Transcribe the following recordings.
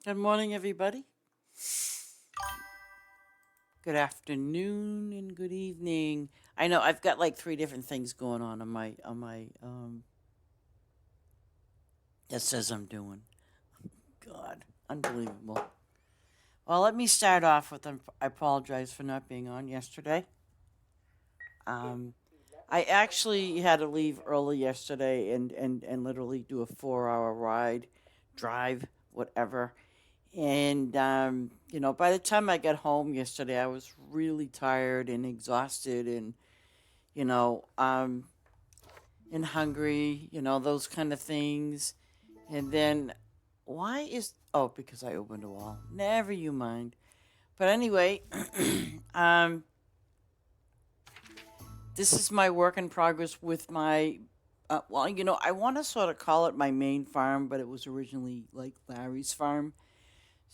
Good morning, everybody. Good afternoon and good evening. I know I've got like three different things going on my that says I'm doing. God, unbelievable. Well, let me start off with I apologize for not being on yesterday. Um, I actually had to leave early yesterday and literally do a 4 hour ride, drive, whatever. And, by the time I got home yesterday, I was really tired and exhausted you know, um, and hungry, those kind of things. And then, why is, oh, because I opened a wall. Never you mind. But anyway, um, this is my work in progress with I want to sort of call it my main farm, but it was originally like Larry's farm.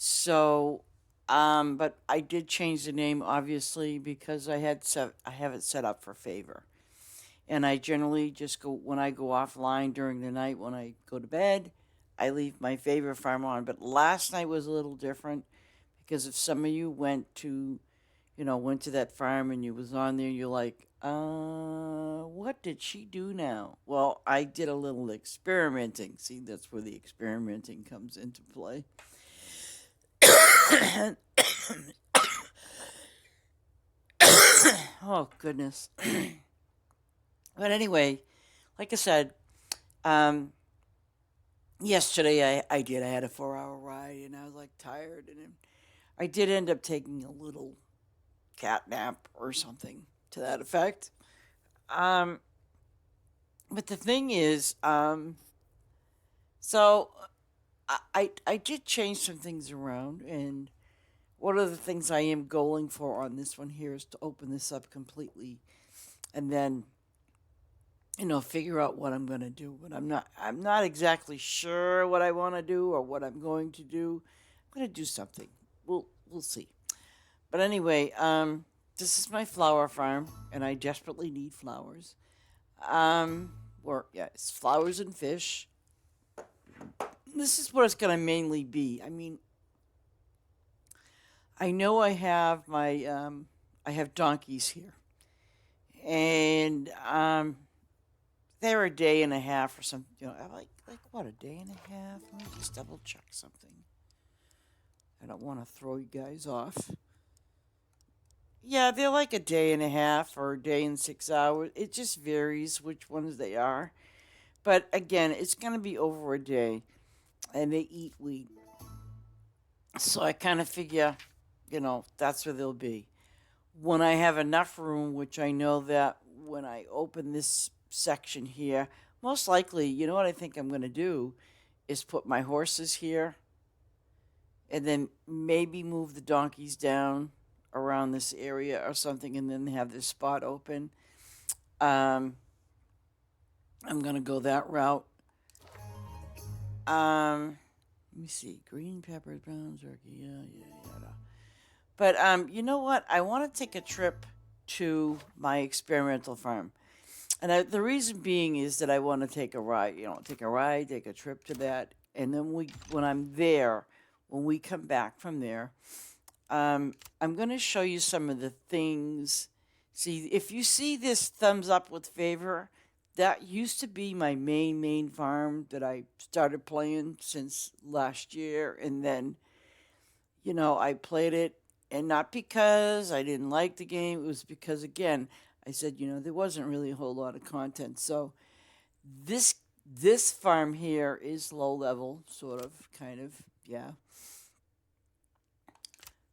So, but I did change the name obviously because I have it set up for favor, and I generally just go when I go offline during the night when I go to bed. I leave my favorite farm on, but last night was a little different because if some of you went to that farm and you was on there, you're like, what did she do now? Well, I did a little experimenting. See, that's where the experimenting comes into play. Oh goodness. But anyway, like I said, um, yesterday I had a 4 hour ride and I was like tired and I did end up taking a little cat nap or something to that effect. Um, but the thing is, so I did change some things around, and one of the things I am going for on this one here is to open this up completely and then figure out what I'm going to do. But I'm not exactly sure what I want to do or what I'm going to do. I'm going to do something. We'll see. But anyway, this is my flower farm, and I desperately need flowers. Or yeah, it's flowers and fish. This is what it's going to mainly be. I mean, I know I have donkeys here, and they're a day and a half or something. Like what, a day and a half? Let me just double check something. I don't want to throw you guys off. Yeah, they're like a day and a half or a day and 6 hours. It just varies which ones they are. But again, it's going to be over a day, and they eat wheat. So I kind of figure, that's where they'll be. When I have enough room, which I know that when I open this section here, most likely, you know what I think I'm going to do is put my horses here and then maybe move the donkeys down around this area or something and then have this spot open. Um, I'm going to go that route. Let me see. Green peppers, brown turkey. Yeah, yeah, yeah. But you know what? I want to take a trip to my experimental farm. And the reason being is that I want to take a ride, take a trip to that. And then when I'm there, when we come back from there, I'm going to show you some of the things. See, if you see this thumbs up with favor, that used to be my main farm that I started playing since last year. And then, I played it, and not because I didn't like the game, it was because, again, I said, there wasn't really a whole lot of content. So this this farm here is low level, sort of, kind of, yeah.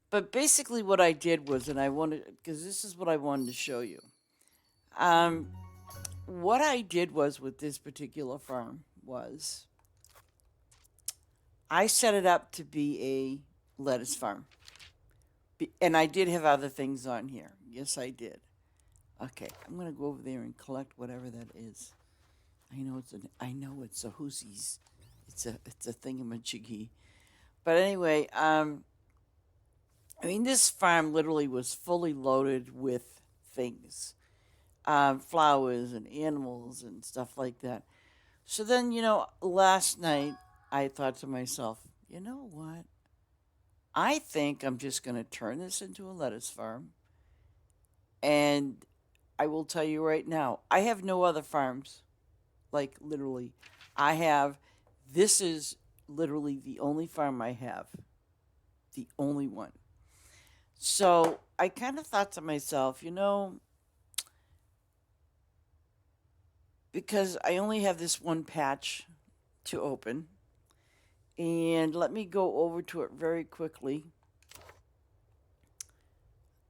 But basically, what I did was, and I wanted, because this is what I wanted to show you. Um, what I did was with this particular farm was I set it up to be a lettuce farm, and I did have other things on here. Yes, I did. Okay, I'm gonna go over there and collect whatever that is. I know it's a hoosies. It's a thingamajiggy. But anyway, I mean, this farm literally was fully loaded with things, flowers and animals and stuff like that. So then, last night I thought to myself, you know what? I think I'm just going to turn this into a lettuce farm. And I will tell you right now, I have no other farms. Like, literally. This is literally the only farm I have. The only one. So I kind of thought to myself, because I only have this one patch to open, and let me go over to it very quickly.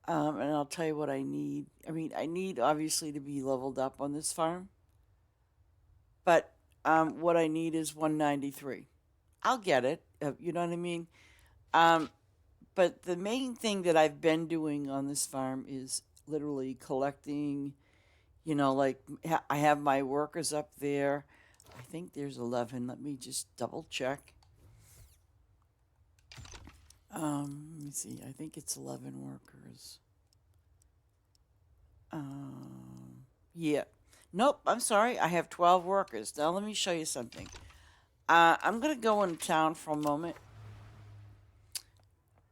And I'll tell you what I need. I mean, I need obviously to be leveled up on this farm, but what I need is 193. I'll get it. You know what I mean? Um, but the main thing that I've been doing on this farm is literally collecting. Like I have my workers up there. I think there's 11. Let me just double check. Let me see. I think it's 11 workers. Yeah. Nope, I'm sorry. I have 12 workers. Now let me show you something. I'm going to go in town for a moment.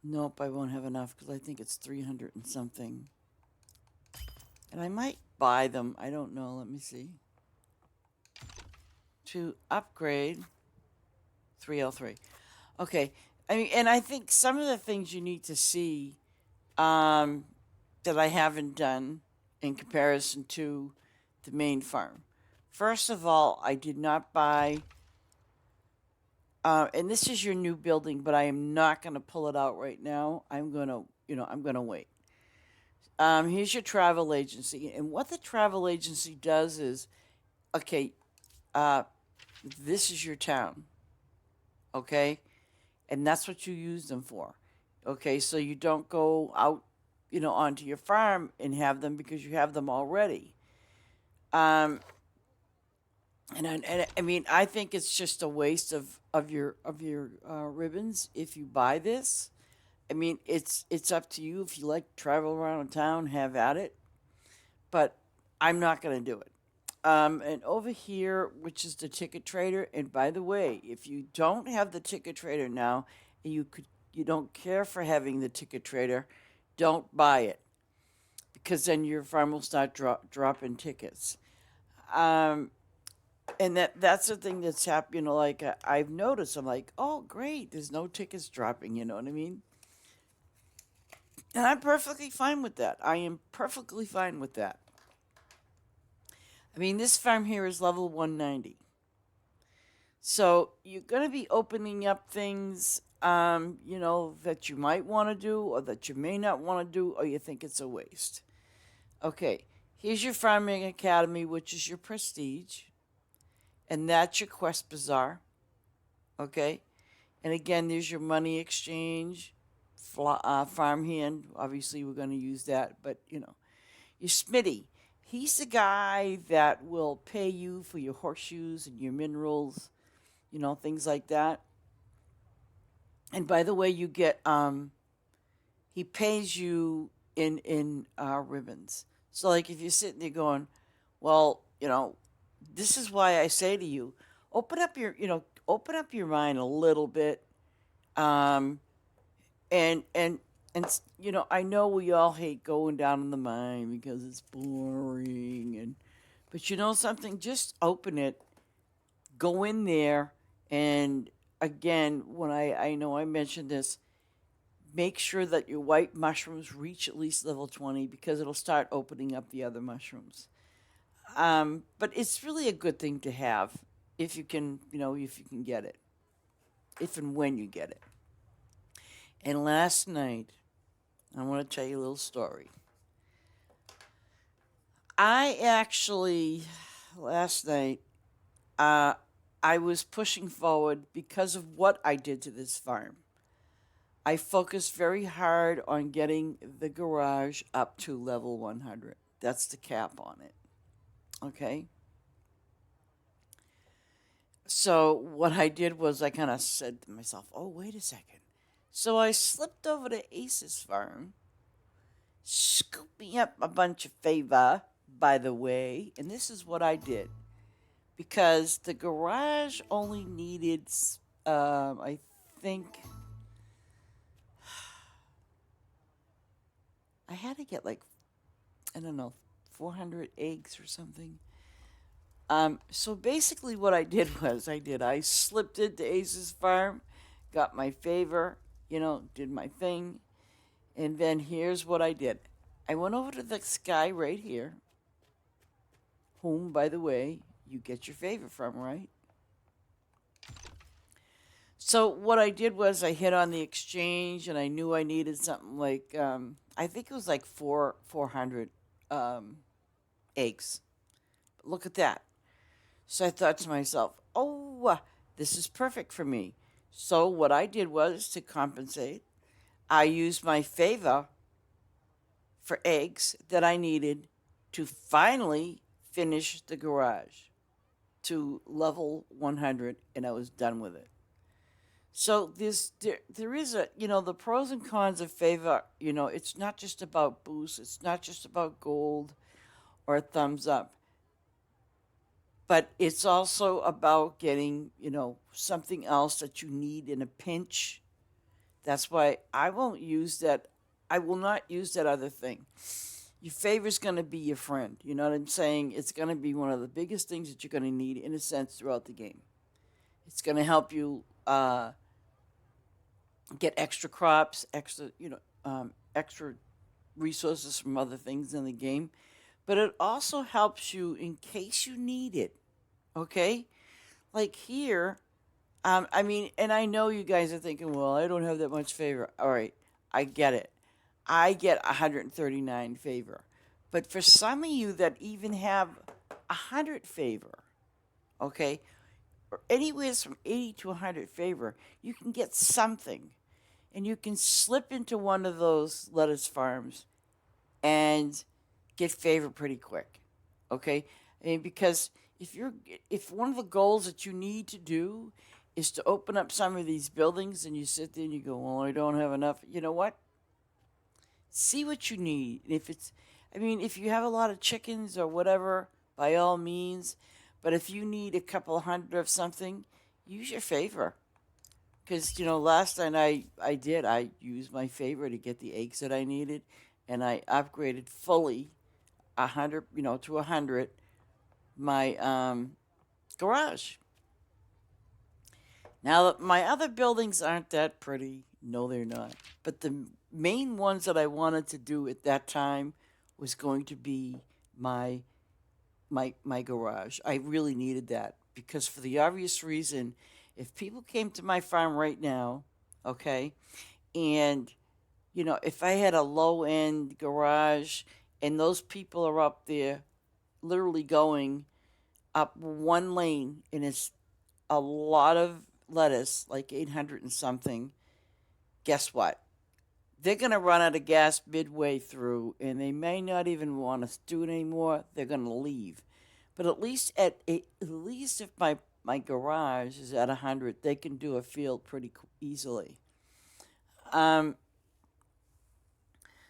Nope, I won't have enough because I think it's 300 and something. And I might buy them. I don't know. Let me see. To upgrade 303. Okay. I mean, and I think some of the things you need to see that I haven't done in comparison to the main farm. First of all, I did not buy, and this is your new building, but I am not going to pull it out right now. I'm going to wait. Here's your travel agency. And what the travel agency does is, okay, this is your town. Okay? And that's what you use them for. Okay, so you don't go out, onto your farm and have them because you have them already. And I mean, I think it's just a waste of your ribbons if you buy this. I mean, it's up to you. If you like to travel around town, have at it. But I'm not going to do it. And over here, which is the ticket trader. And by the way, if you don't have the ticket trader now, and you don't care for having the ticket trader, don't buy it because then your farm will start dropping tickets. And that's the thing that's happened. Like I've noticed, I'm like, oh great, there's no tickets dropping. You know what I mean? And I'm perfectly fine with that. I am perfectly fine with that. I mean, this farm here is level 190. So you're going to be opening up things, that you might want to do or that you may not want to do or you think it's a waste. Okay, here's your Farming Academy, which is your prestige. And that's your Quest Bazaar. Okay? And again, there's your money exchange, farmhand. Obviously, we're going to use that. But, your Smitty. He's the guy that will pay you for your horseshoes and your minerals, things like that. And by the way, you get, he pays you in ribbons. So, like, if you're sitting there going, well, this is why I say to you, open up your mind a little bit, and I know we all hate going down in the mine because it's boring, but you know something, just open it, go in there, and again, when I know I mentioned this, make sure that your white mushrooms reach at least level 20 because it'll start opening up the other mushrooms. But it's really a good thing to have if you can, if you can get it, if and when you get it. And last night, I want to tell you a little story. Last night, I was pushing forward because of what I did to this farm. I focused very hard on getting the garage up to level 100. That's the cap on it. Okay? So what I did was I kind of said to myself, oh, wait a second. So I slipped over to Ace's farm, scooped me up a bunch of favor, by the way, and this is what I did. Because the garage only needed, I think, I had to get like, I don't know, 400 eggs or something. So basically, what I did was I slipped into Ace's farm, got my favor, did my thing, and then here's what I did. I went over to this guy right here, whom, by the way, you get your favor from, right? So what I did was I hit on the exchange, and I knew I needed something like I think it was like 400 um, eggs. Look at that. So I thought to myself, oh, this is perfect for me. So what I did was to compensate, I used my favor for eggs that I needed to finally finish the garage to level 100, and I was done with it. So there is the pros and cons of favor. It's not just about boost. It's not just about gold or thumbs up. But it's also about getting, something else that you need in a pinch. That's why I won't use that. I will not use that other thing. Your favor is going to be your friend. You know what I'm saying? It's going to be one of the biggest things that you're going to need, in a sense, throughout the game. It's going to help you get extra crops, extra resources from other things in the game. But it also helps you in case you need it. Okay? Like here, and I know you guys are thinking, well, I don't have that much favor. All right, I get it. I get 139 favor. But for some of you that even have 100 favor, okay, or anywhere from 80 to 100 favor, you can get something. And you can slip into one of those lettuce farms and get favor pretty quick. Okay? Because if one of the goals that you need to do is to open up some of these buildings, and you sit there and you go, well, I don't have enough. You know what? See what you need. If you have a lot of chickens or whatever, by all means. But if you need a couple hundred of something, use your favor. Because, last time I used my favor to get the eggs that I needed, and I upgraded fully 100, to 100 my garage. Now, my other buildings aren't that pretty. No, they're not. But the main ones that I wanted to do at that time was going to be my garage. I really needed that because, for the obvious reason, if people came to my farm right now, okay, and if I had a low end garage and those people are up there literally going up one lane, and it's a lot of lettuce, like 800 and something, guess what? They're going to run out of gas midway through, and they may not even want to do it anymore. They're going to leave. But at least if my garage is at 100, they can do a field pretty easily.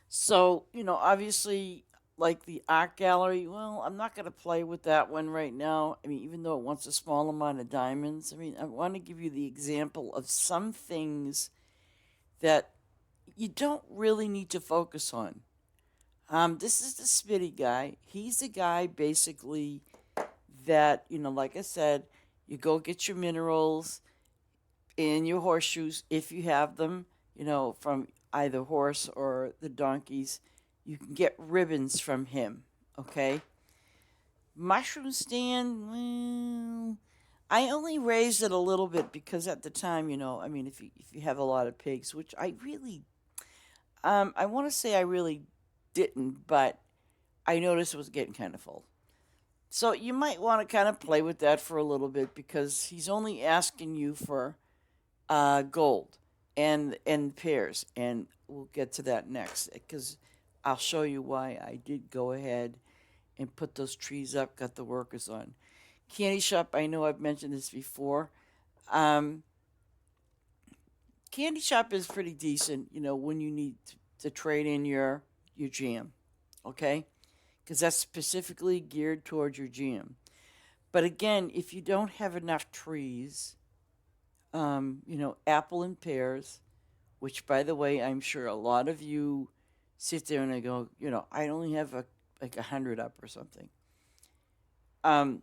So, obviously, like the art gallery, well, I'm not going to play with that one right now. Even though it wants a small amount of diamonds, I want to give you the example of some things that you don't really need to focus on. This is the Smitty guy. He's the guy, basically, that, like I said, you go get your minerals in your horseshoes if you have them, from either horse or the donkeys. You can get ribbons from him, okay? Mushroom stand, well, I only raised it a little bit because at the time, if you have a lot of pigs, which I really, I want to say I really didn't, but I noticed it was getting kind of full. So you might want to kind of play with that for a little bit because he's only asking you for gold and pairs, and we'll get to that next because I'll show you why I did go ahead and put those trees up, got the workers on. Candy shop, I know I've mentioned this before. Candy shop is pretty decent, when you need to trade in your jam, okay? Because that's specifically geared towards your jam. But again, if you don't have enough trees, apple and pears, which, by the way, I'm sure a lot of you sit there and I go, I only have like 100 up or something. Um,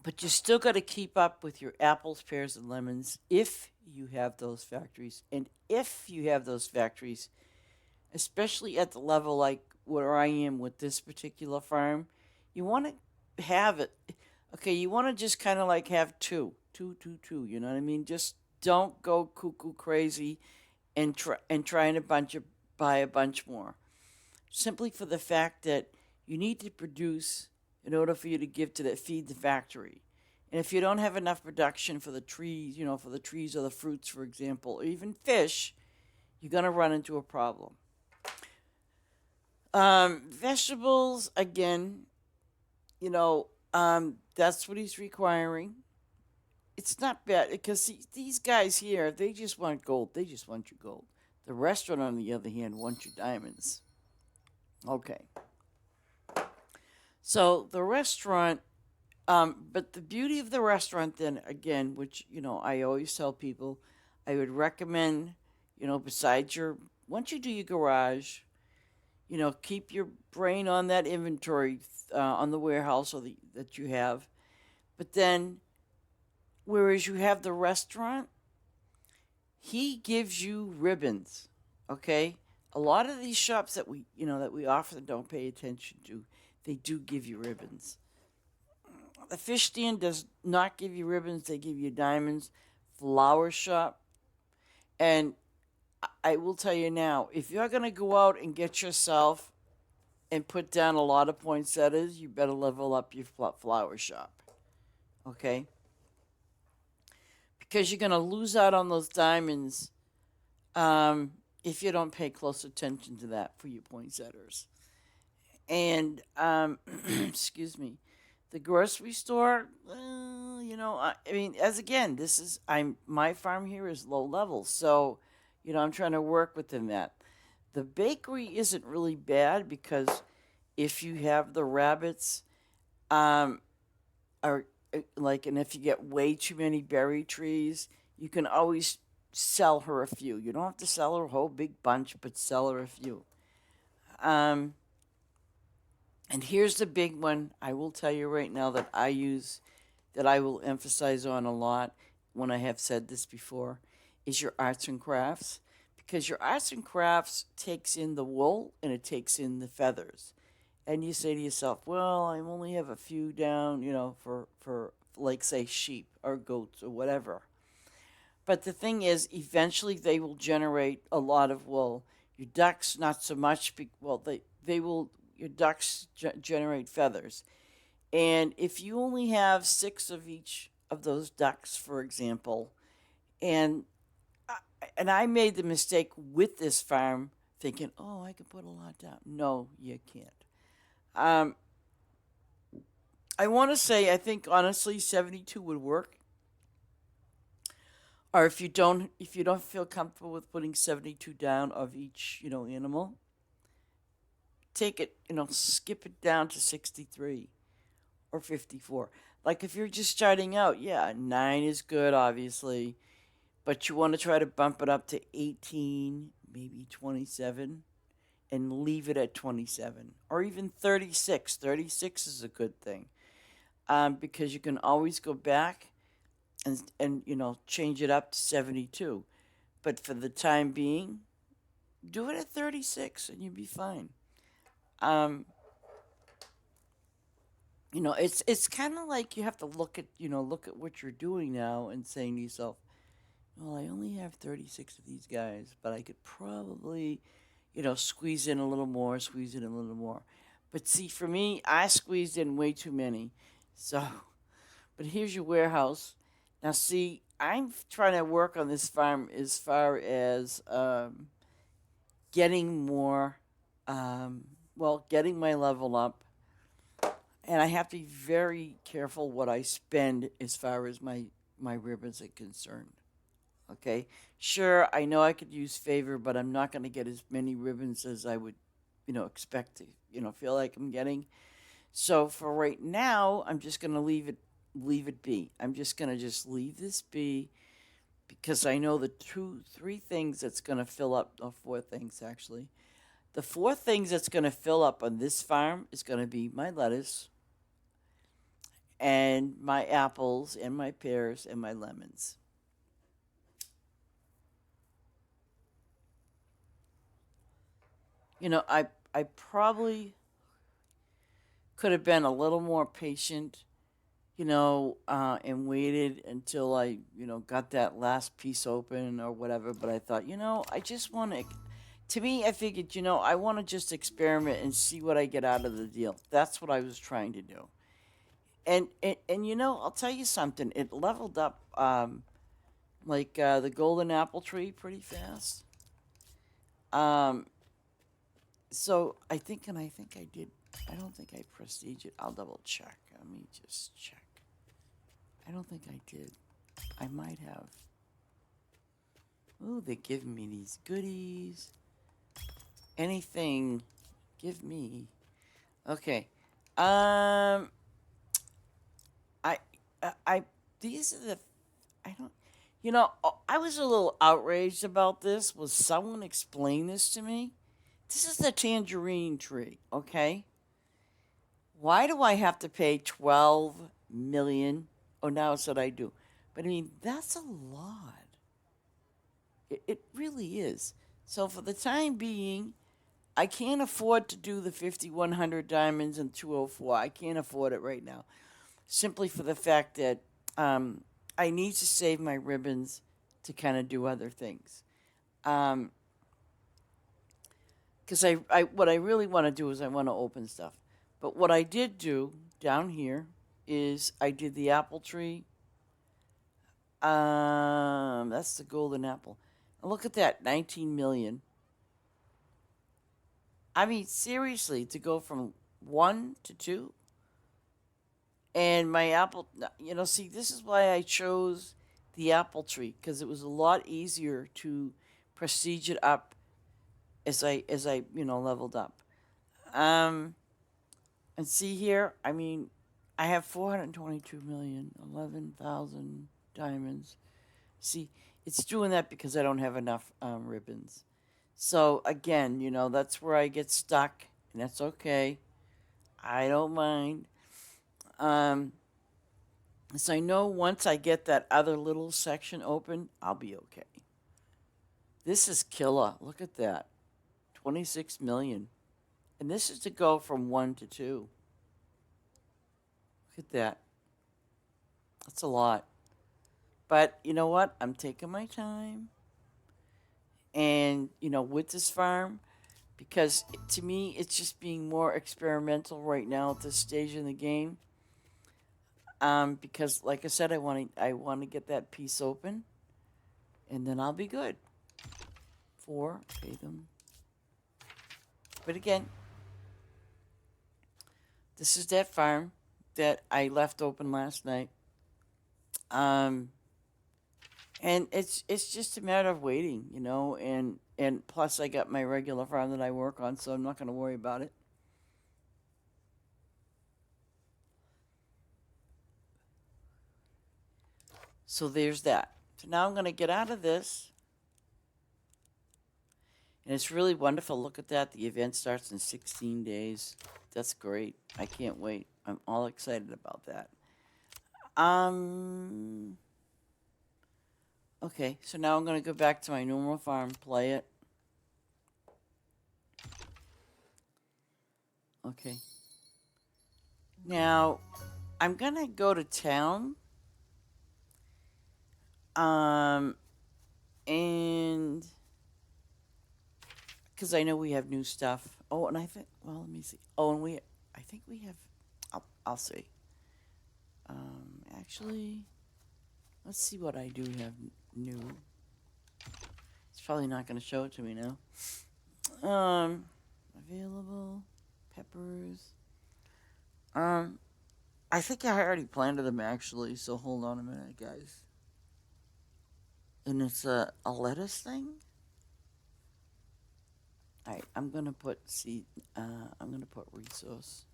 but you still got to keep up with your apples, pears, and lemons if you have those factories. And if you have those factories, especially at the level like where I am with this particular farm, you want to have it. Okay, you want to just kind of like have two. You know what I mean? Just don't go cuckoo crazy and trying buy a bunch more. Simply for the fact that you need to produce in order for you to give to that feed the factory. And if you don't have enough production for the trees, for the trees or the fruits, for example, or even fish, you're gonna run into a problem. Vegetables, again, that's what he's requiring. It's not bad because these guys here, they just want gold. They just want your gold. The restaurant, on the other hand, wants your diamonds. Okay. So the restaurant, but the beauty of the restaurant, then again, which I always tell people, I would recommend, besides once you do your garage, keep your brain on that inventory on the warehouse that you have. But then, whereas you have the restaurant, he gives you ribbons. Okay, a lot of these shops that we often don't pay attention to, they do give you ribbons. The fish stand does not give you ribbons; they give you diamonds. Flower shop, and I will tell you now, if you're gonna go out and get yourself and put down a lot of poinsettias, you better level up your flower shop. Okay? Because you're going to lose out on those diamonds if you don't pay close attention to that for your poinsettias. And, excuse me, the grocery store, I mean, as again, my farm here is low level. So, I'm trying to work within that. The bakery isn't really bad because if you have the rabbits, um, or and if you get way too many berry trees, you can always sell her a few. You don't have to sell her a whole big bunch, but sell her a few. Um, and here's the big one I will tell you right now that I use, that I will emphasize on a lot when I have said this before, is your arts and crafts. Because your arts and crafts takes in the wool and it takes in the feathers. And you say to yourself, well, I only have a few down, for like, say, sheep or goats or whatever. But the thing is, eventually they will generate a lot of wool. Your ducks, not so much. Your ducks generate feathers. And if you only have 6 of each of those ducks, for example, and I made the mistake with this farm thinking, oh, I can put a lot down. No, you can't. Um, I want to say, I think honestly, 72 would work. Or if you don't feel comfortable with putting 72 down of each, animal, take it, skip it down to 63 or 54. Like if you're just starting out, yeah, 9 is good, obviously, but you want to try to bump it up to 18, maybe 27, and leave it at 27 or even 36. 36 is a good thing because you can always go back and change it up to 72. But for the time being, do it at 36 and you'll be fine. Um, it's kind of like you have to look at what you're doing now and saying to yourself, well, I only have 36 of these guys, but I could probably, squeeze in a little more, squeeze in a little more. But see, for me, I squeezed in way too many. So, but here's your warehouse. Now, see, I'm trying to work on this farm as far as getting more, getting my level up. And I have to be very careful what I spend as far as my ribbons are concerned. Okay, sure, I know I could use favor, but I'm not going to get as many ribbons as I would, expect to, feel like I'm getting. So for right now, I'm just going to leave it be. I'm just going to just leave this be because I know the 3 things that's going to fill up, or 4 things actually, The four things that's going to fill up on this farm is going to be my lettuce and my apples and my pears and my lemons. You know, I probably could have been a little more patient, and waited until I, got that last piece open or whatever. But I thought, I just want to me, I figured, I want to just experiment and see what I get out of the deal. That's what I was trying to do. And I'll tell you something. It leveled up, like the golden apple tree pretty fast. Um, so I think I did. I don't think I prestige it. I'll double check. Let me just check. I don't think I did. I might have. Ooh, they're giving me these goodies. Anything, give me. Okay. I these are the. I don't. I was a little outraged about this. Will someone explain this to me? This is the tangerine tree, okay? Why do I have to pay 12 million? Oh, now it's that I do. But I mean, that's a lot. It really is. So for the time being, I can't afford to do the 5,100 diamonds and 204. I can't afford it right now. Simply for the fact that I need to save my ribbons to kind of do other things. Because what I really want to do is I want to open stuff. But what I did do down here is I did the apple tree. That's the golden apple. And look at that, 19 million. I mean, seriously, to go from 1 to 2. And my apple, see, this is why I chose the apple tree, because it was a lot easier to prestige it up as I leveled up. And see here, I mean, I have 422 million, 11,000 diamonds. See, it's doing that because I don't have enough ribbons. So again, that's where I get stuck, and that's okay. I don't mind. So I know once I get that other little section open, I'll be okay. This is killer. Look at that. 26 million. And this is to go from 1 to 2. Look at that. That's a lot. But you know what? I'm taking my time. And, with this farm, because to me, it's just being more experimental right now at this stage in the game. Because, like I said, I want to get that piece open, and then I'll be good. 4, pay them. But again, this is that farm that I left open last night. And it's just a matter of waiting, and plus I got my regular farm that I work on, so I'm not going to worry about it. So there's that. So now I'm going to get out of this. And it's really wonderful. Look at that. The event starts in 16 days. That's great. I can't wait. I'm all excited about that. Okay, so now I'm going to go back to my normal farm, play it. Okay. Now, I'm going to go to town. And because I know we have new stuff. Oh, and I think, well, let me see. Oh, and I think we have, I'll see. Actually, let's see what I do have new. It's probably not going to show it to me now. Available, peppers. I think I already planted them actually, so hold on a minute, guys. And it's a lettuce thing. All right, I'm gonna put seed. I'm gonna put resource.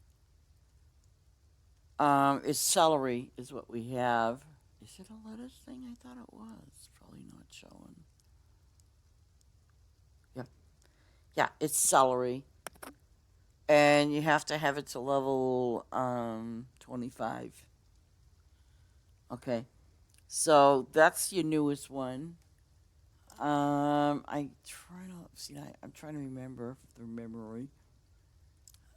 It's celery is what we have. Is it a lettuce thing? I thought it was. Probably not showing. Yep. Yeah, it's celery. And you have to have it to level 25. Okay. So that's your newest one. I try to see. I'm trying to remember the memory.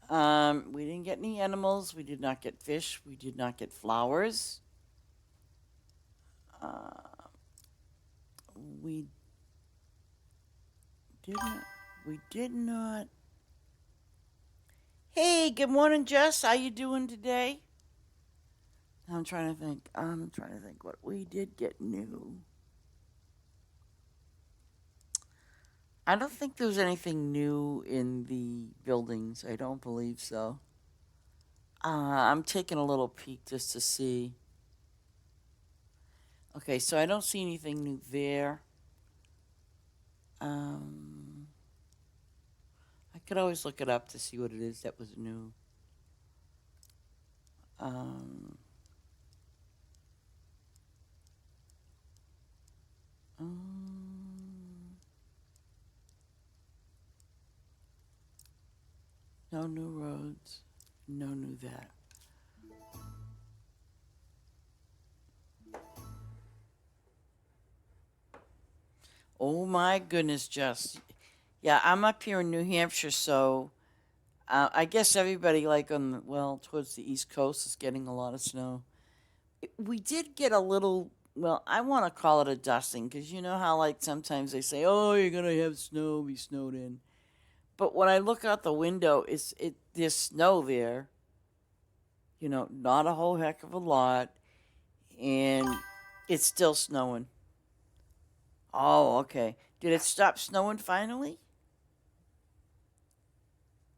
We didn't get any animals. We did not get fish. We did not get flowers. Uh, we did not. We did not. Hey, good morning, Jess. How you doing today? I'm trying to think. I'm trying to think what we did get new. I don't think there was anything new in the buildings. I don't believe so. I'm taking a little peek just to see. Okay, so I don't see anything new there. Um, I could always look it up to see what it is that was new. Um, um, no new roads. No new that. Oh my goodness, Jess. Yeah, I'm up here in New Hampshire, so I guess everybody like towards the East Coast is getting a lot of snow. We did get a little. Well, I want to call it a dusting because you know how like sometimes they say, "Oh, you're gonna have snow, be snowed in." But when I look out the window, there's snow there. You know, not a whole heck of a lot, and it's still snowing. Oh, okay. Did it stop snowing finally?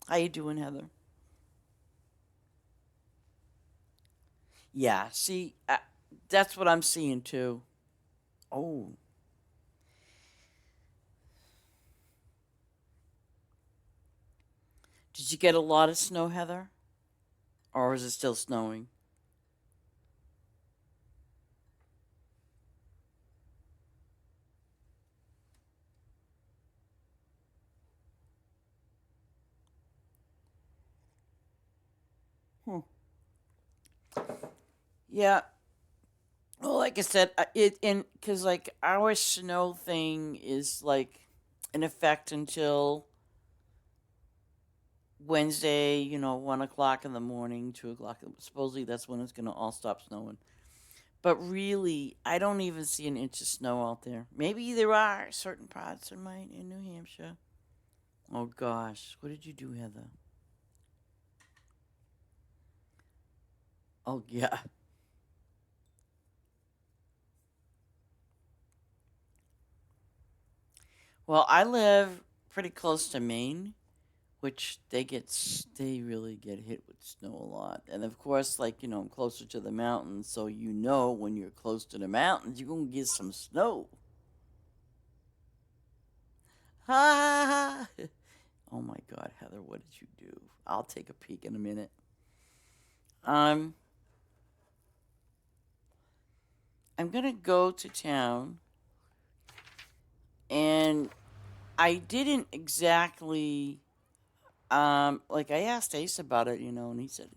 How you doing, Heather? Yeah. See, that's what I'm seeing too. Oh, did you get a lot of snow, Heather? Or is it still snowing? Hmm. Yeah. Well, like I said, it in because like our snow thing is like in effect until Wednesday. 1 o'clock in the morning, 2 o'clock. Supposedly that's when it's gonna all stop snowing. But really, I don't even see an inch of snow out there. Maybe there are certain parts in New Hampshire. Oh gosh, what did you do, Heather? Oh yeah. Well, I live pretty close to Maine, which they really get hit with snow a lot. And of course, like I'm closer to the mountains, so when you're close to the mountains, you're gonna get some snow. Ha! Oh my God, Heather, what did you do? I'll take a peek in a minute. Um, I'm gonna go to town, and I didn't exactly like I asked Ace about it, and he said,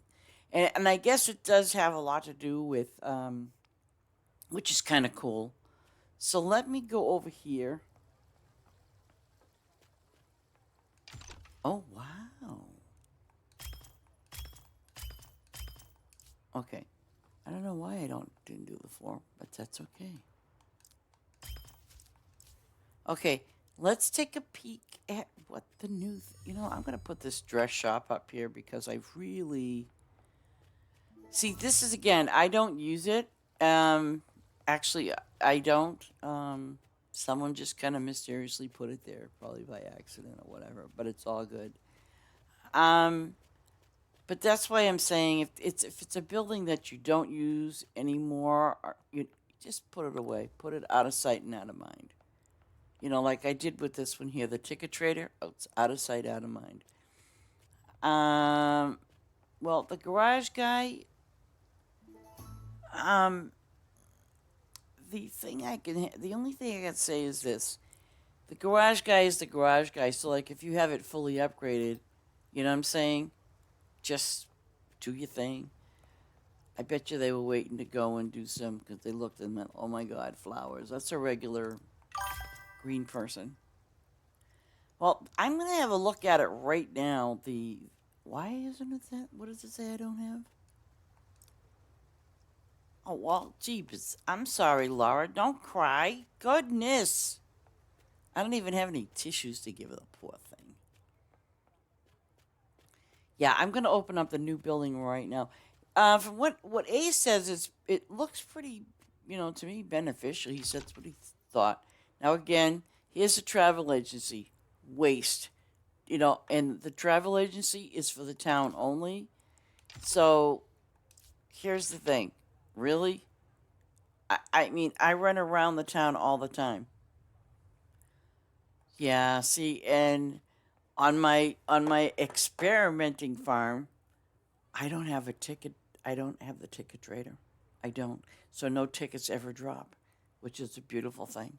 and I guess it does have a lot to do with which is kind of cool. So let me go over here. Oh wow. Okay. I don't know why I didn't do the floor, but that's okay. Okay, let's take a peek at what the new. I'm gonna put this dress shop up here because I really see. This is again. I don't use it. Actually, I don't. Someone just kind of mysteriously put it there, probably by accident or whatever. But it's all good. Um, But that's why I'm saying if it's a building that you don't use anymore, or you just put it away, put it out of sight and out of mind. Like I did with this one here, the ticket trader. Oh, it's out of sight, out of mind. Um, well, the garage guy. Um, the only thing I can say is this: The garage guy is the garage guy. So, like, if you have it fully upgraded, you know what I'm saying? Just do your thing. I bet you they were waiting to go and do some because they looked and went, oh my God, flowers. That's a regular green person. Well, I'm going to have a look at it right now. Why isn't it that? What does it say I don't have? Oh, well, jeebus. I'm sorry, Laura. Don't cry. Goodness. I don't even have any tissues to give the poor thing. Yeah, I'm going to open up the new building right now. From what Ace says, it looks pretty, to me, beneficial. He said that's what he thought. Now, again, here's a travel agency. Waste. And the travel agency is for the town only. So, here's the thing. Really? I mean, I run around the town all the time. Yeah, see, and on my experimenting farm, I don't have a ticket. I don't have the ticket trader. I don't. So no tickets ever drop, which is a beautiful thing.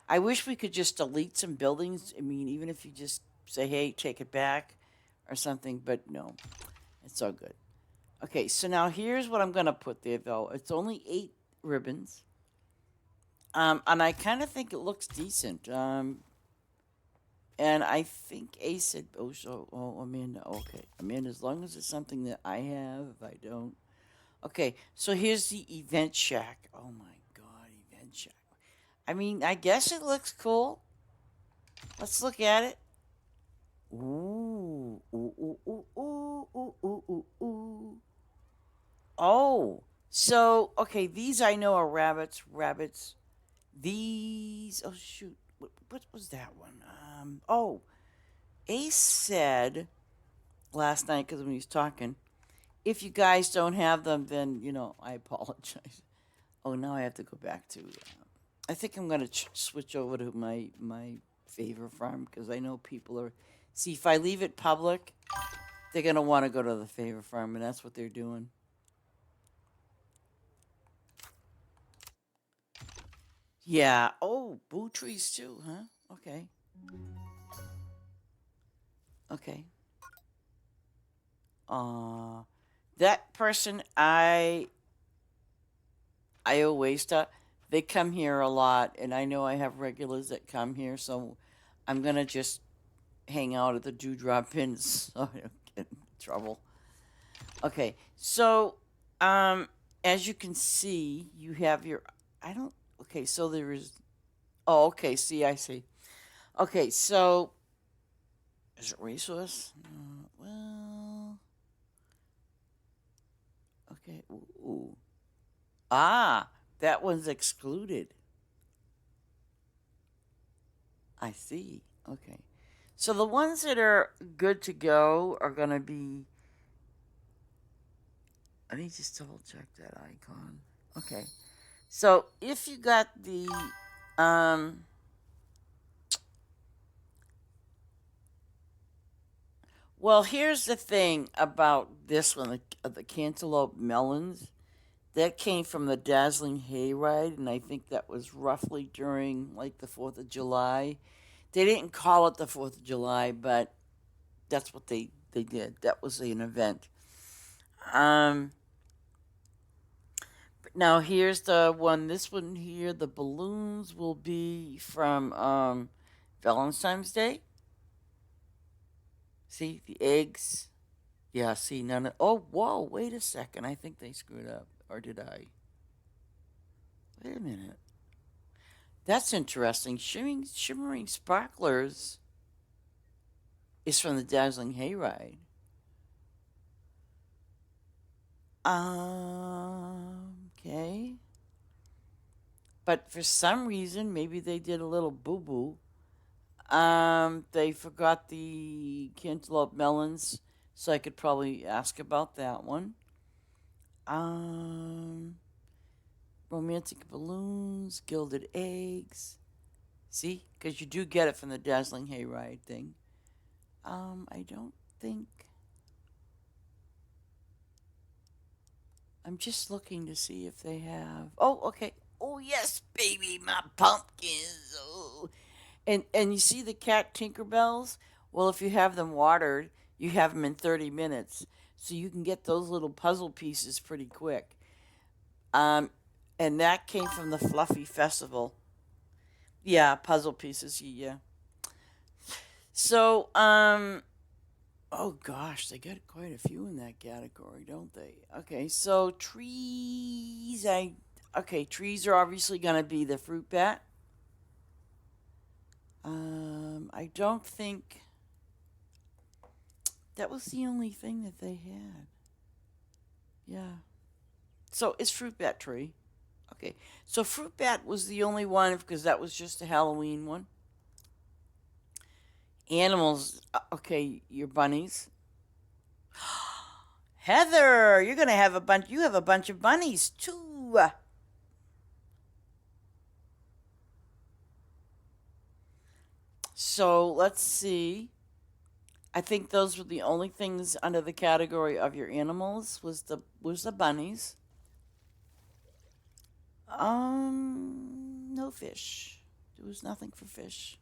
I wish we could just delete some buildings. I mean, even if you just say, "Hey, take it back," or something. But no, it's all good. Okay, so now here's what I'm gonna put there, though. It's only 8 ribbons, and I kind of think it looks decent. And I think Ace said, Amanda, okay. Amanda, as long as it's something that I have, if I don't. Okay, so here's the event shack. Oh my God, event shack. I mean, I guess it looks cool. Let's look at it. Ooh, ooh, ooh, ooh, ooh, ooh, ooh, ooh, ooh. Oh, so, okay, these I know are rabbits. Rabbits. These, oh shoot. What was that one? Ace said last night, because when he was talking, if you guys don't have them, then, I apologize. Oh, now I have to go back to, I think I'm going to switch over to my favor farm, because I know people are, see, if I leave it public, they're going to want to go to the favor farm, and that's what they're doing. Yeah. Oh, boo trees too, huh? Okay. Okay. Uh, that person, Io Wasta, they come here a lot, and I know I have regulars that come here, so I'm gonna just hang out at the dewdrop pins so I don't get in trouble. Okay, so as you can see, you have your. I don't. Okay, so there is. Oh, okay. See, I see. Okay, so is it resource? Well, okay. Ooh. Ah, that one's excluded. I see. Okay. So the ones that are good to go are going to be. I need to just double check that icon. Okay. So if you got the. Um, well, here's the thing about this one the cantaloupe melons. That came from the Dazzling Hayride, and I think that was roughly during like the 4th of July. They didn't call it the 4th of July, but that's what they did. That was an event. Um, Now here's the one. This one here, the balloons will be from Valentine's Day. See the eggs. Yeah. See none of. Oh, whoa! Wait a second. I think they screwed up, or did I? Wait a minute. That's interesting. Shimmering sparklers is from the Dazzling Hayride. Okay. But for some reason, maybe they did a little boo boo. They forgot the cantaloupe melons, so I could probably ask about that one. Um, Romantic balloons, gilded eggs. See, because you do get it from the Dazzling Hayride thing. I don't think. I'm just looking to see if they have. Oh, okay. Oh yes, baby, my pumpkins. Oh, And you see the cat Tinkerbells? Well, if you have them watered, you have them in 30 minutes. So you can get those little puzzle pieces pretty quick. Um, and that came from the Fluffy Festival. Yeah, puzzle pieces. Yeah. So, oh gosh, they got quite a few in that category, don't they? Okay, so trees. Okay, trees are obviously gonna be the fruit bat. I don't think that was the only thing that they had. Yeah. So it's fruit bat tree. Okay. So fruit bat was the only one because that was just a Halloween one. Animals. Okay, your bunnies. Heather, you're gonna have a bunch. You have a bunch of bunnies too. So let's see. I think those were the only things under the category of your animals was the bunnies. No fish. There was nothing for fish.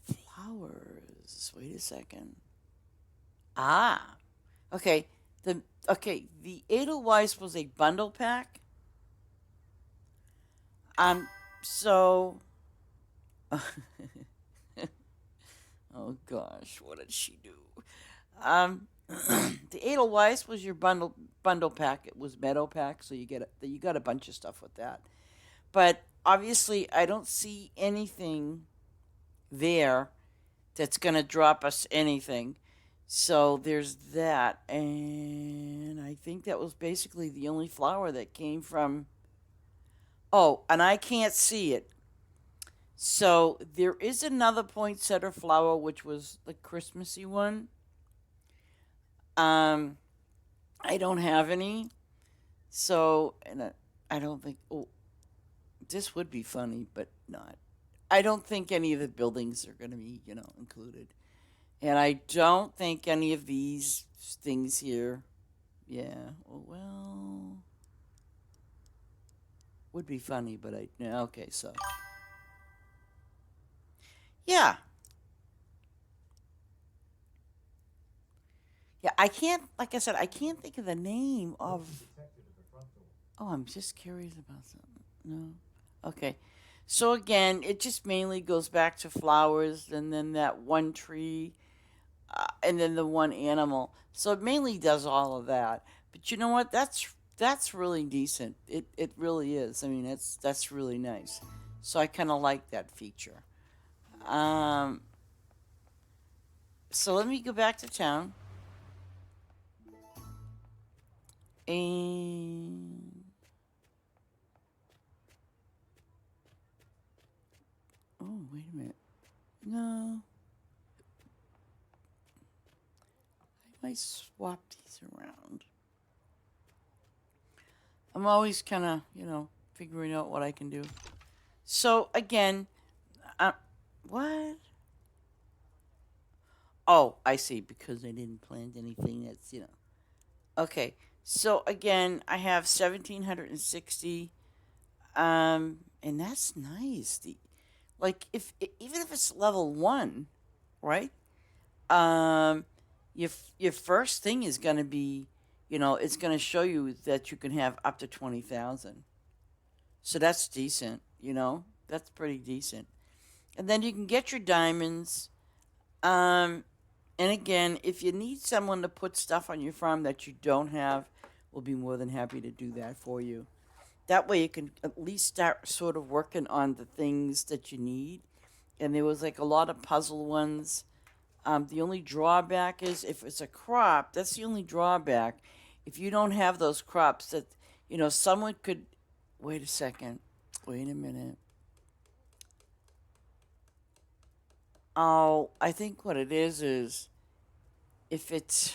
Flowers. Wait a second. Ah, okay. The Edelweiss was a bundle pack. Um, so oh gosh, what did she do? The Edelweiss was your bundle pack. It was meadow pack, so you got a bunch of stuff with that. But obviously, I don't see anything there that's gonna drop us anything. So there's that, and I think that was basically the only flower that came from. Oh, and I can't see it. So there is another poinsettia flower, which was the Christmassy one. Um, I don't have any, so and I don't think. Oh, this would be funny, but not. I don't think any of the buildings are going to be, included, and I don't think any of these things here. Yeah. Well, would be funny, but I. Yeah, okay, so yeah, yeah. I can't. Like I said, I can't think of the name of. Oh, I'm just curious about something. No. Okay. So again, it just mainly goes back to flowers and then that one tree and then the one animal. So it mainly does all of that. But you know what? That's really decent. It really is. I mean, that's really nice. So I kind of like that feature. Um, so let me go back to town and oh, wait a minute. No, I might swap these around. I'm always kind of, figuring out what I can do. So again, uh, what? Oh, I see. Because I didn't plant anything that's. Okay. So again, I have 1,760, and that's nice. Like if even if it's level one, right? Um, your first thing is gonna be, it's gonna show you that you can have up to 20,000. So that's decent. That's pretty decent. And then you can get your diamonds. Um, and again, if you need someone to put stuff on your farm that you don't have, we'll be more than happy to do that for you. That way you can at least start sort of working on the things that you need. And there was like a lot of puzzle ones. The only drawback is if it's a crop, that's the only drawback. If you don't have those crops, that, someone could. Wait a second. Wait a minute. Oh, I think what it is if it's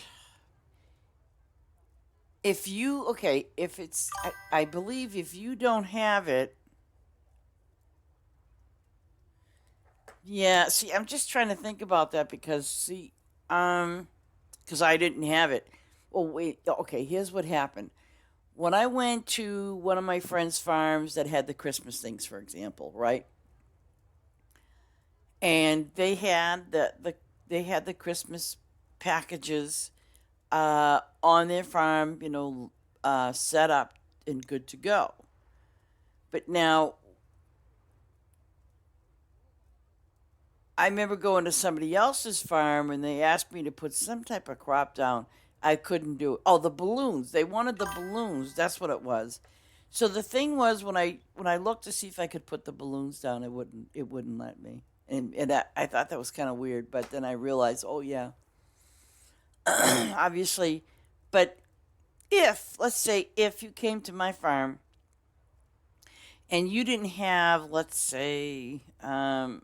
if you okay if it's I believe if you don't have it. Yeah, see, I'm just trying to think about that because see, um because I didn't have it. Well, wait, okay, here's what happened. When I went to one of my friends' farms that had the Christmas things, for example, right? and they had the Christmas packages on their farm, set up and good to go. But now I remember going to somebody else's farm and they asked me to put some type of crop down. I couldn't do it. Oh, the balloons. They wanted the balloons. That's what it was. So the thing was when I looked to see if I could put the balloons down, it wouldn't let me. And I thought that was kind of weird, but then I realized, oh yeah, obviously. But if, let's say, if you came to my farm and you didn't have, let's say, um,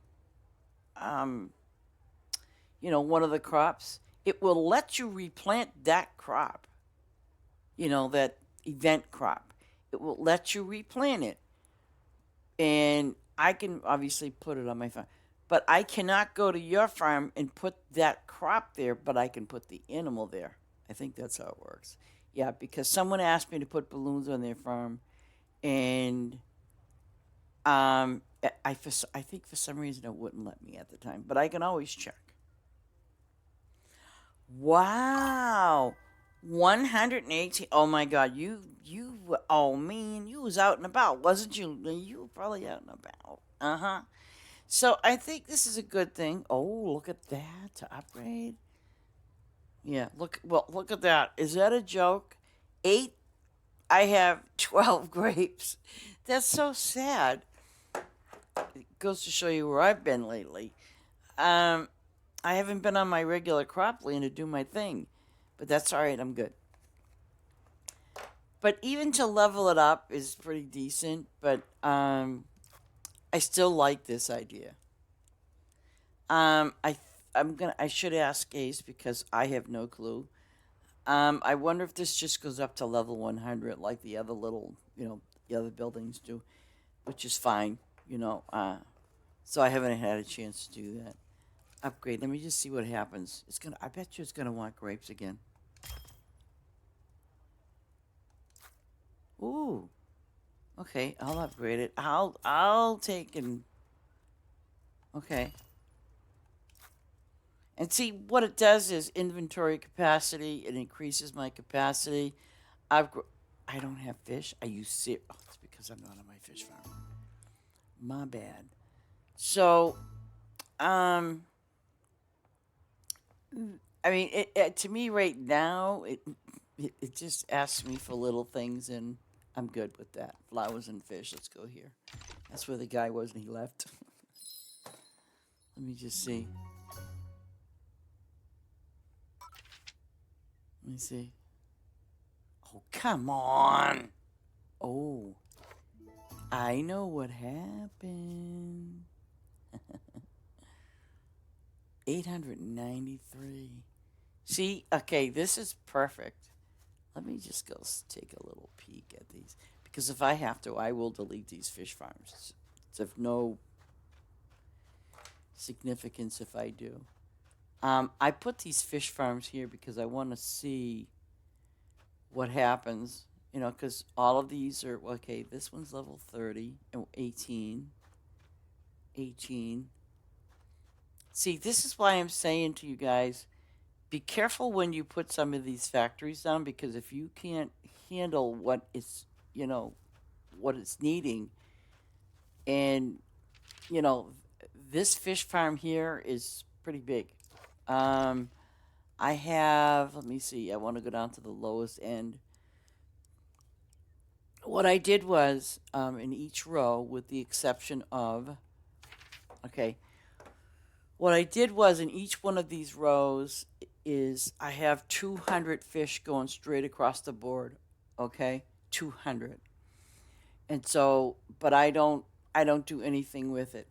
one of the crops, it will let you replant that crop, that event crop. It will let you replant it. And I can obviously put it on my farm. But I cannot go to your farm and put that crop there, but I can put the animal there. I think that's how it works. Yeah, because someone asked me to put balloons on their farm, and I think for some reason it wouldn't let me at the time, but I can always check. Wow. 118. Oh my God, oh man, you was out and about, wasn't you? You were probably out and about. Uh-huh. So I think this is a good thing. Oh, look at that to upgrade. Yeah, look at that. Is that a joke? 8, I have 12 grapes. That's so sad. It goes to show you where I've been lately. Um, I haven't been on my regular cropland to do my thing, but that's all right. I'm good. But even to level it up is pretty decent. But I still like this idea. Um, I I should ask Ace because I have no clue. I wonder if this just goes up to level 100 like the other the other buildings do, which is fine. You know, uh, so I haven't had a chance to do that. Upgrade. Let me just see what happens. It's gonna. I bet you it's gonna want grapes again. Ooh. Okay, I'll upgrade it. I'll take and okay. And see what it does is inventory capacity. It increases my capacity. I've gr- I don't have fish. I use Oh, it's because I'm not on my fish farm. My bad. So, um, I mean, to me right now, it just asks me for little things, and I'm good with that. Flowers and fish. Let's go here. That's where the guy was, and he left. Let me just see. Let me see. Oh, come on. Oh, I know what happened. 893. See, okay, this is perfect. Let me just go take a little peek at these. Because if I have to, I will delete these fish farms. It's of no significance if I do. I put these fish farms here because I want to see what happens. Because all of these are, okay, this one's level 30, 18, 18. See, this is why I'm saying to you guys, be careful when you put some of these factories down because if you can't handle you know, what it's needing, and, you know, this fish farm here is pretty big. Um, I have, let me see, I want to go down to the lowest end. What I did was, in each row, with the exception of, okay, what I did was in each one of these rows is I have 200 fish going straight across the board, okay? 200. And so, but I don't do anything with it.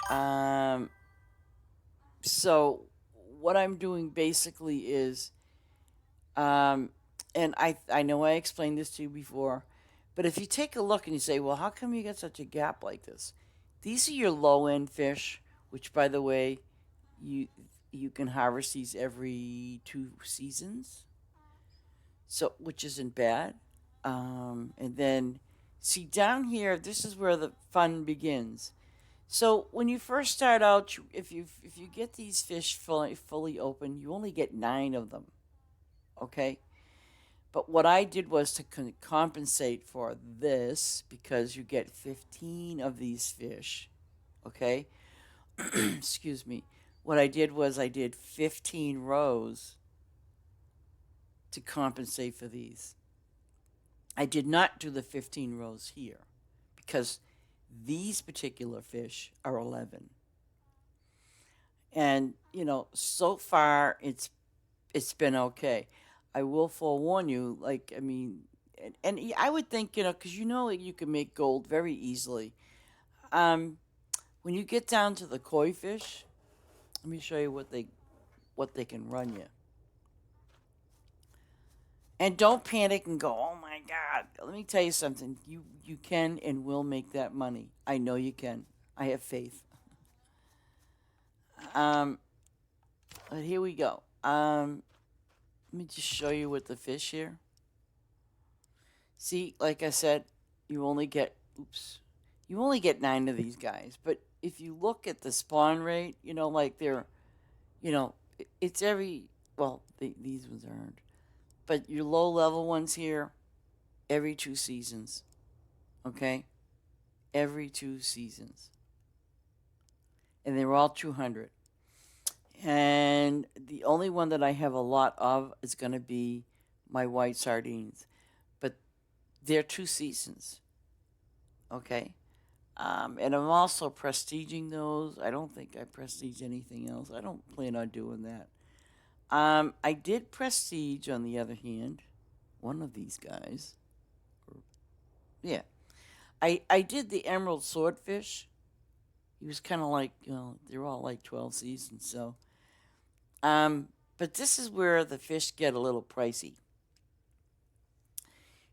Um, so what I'm doing basically is, um, and I know I explained this to you before, but if you take a look and you say, well, how come you got such a gap like this? These are your low end fish, which by the way, you you can harvest these every 2 seasons, so which isn't bad. And then see down here, this is where the fun begins. So when you first start out, if you get these fish fully open, you only get 9 of them. Okay. But what I did was to compensate for this because you get 15 of these fish. Okay. Excuse me. What I did was I did 15 rows to compensate for these. I did not do the 15 rows here because these particular fish are 11. And, so far it's been okay. I will forewarn you, like, I mean, and I would think, because you can make gold very easily. Um, when you get down to the koi fish, let me show you what they can run you. And don't panic and go, oh my God. Let me tell you something. You can and will make that money. I know you can. I have faith. Um, but here we go. Let me just show you with the fish here. See, like I said, you only get, you only get 9 of these guys. But if you look at the spawn rate, like they're, it's every, well, these ones aren't. But your low level ones here, every 2 seasons. Okay? Every 2 seasons. And they're all 200. And the only one that I have a lot of is going to be my white sardines. But they're 2 seasons. Okay? And I'm also prestiging those. I don't think I prestige anything else. I don't plan on doing that. I did prestige, on the other hand, one of these guys. Yeah. I did the emerald swordfish. He was kind of like, they're all like 12 seasons. So, but this is where the fish get a little pricey.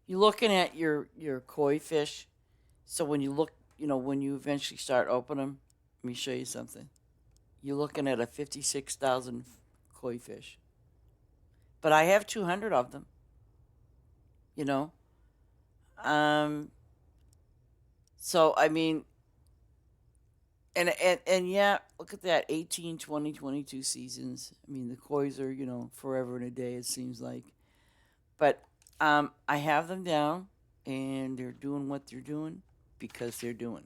You're looking at your koi fish. So when you look, when you eventually start opening them, let me show you something. You're looking at a 56,000 koi fish. But I have 200 of them, you know. Um, so, I mean, and yeah, look at that, 18, 20, 22 seasons. I mean, the kois are, forever and a day, it seems like. But I have them down, and they're doing what they're doing because they're doing.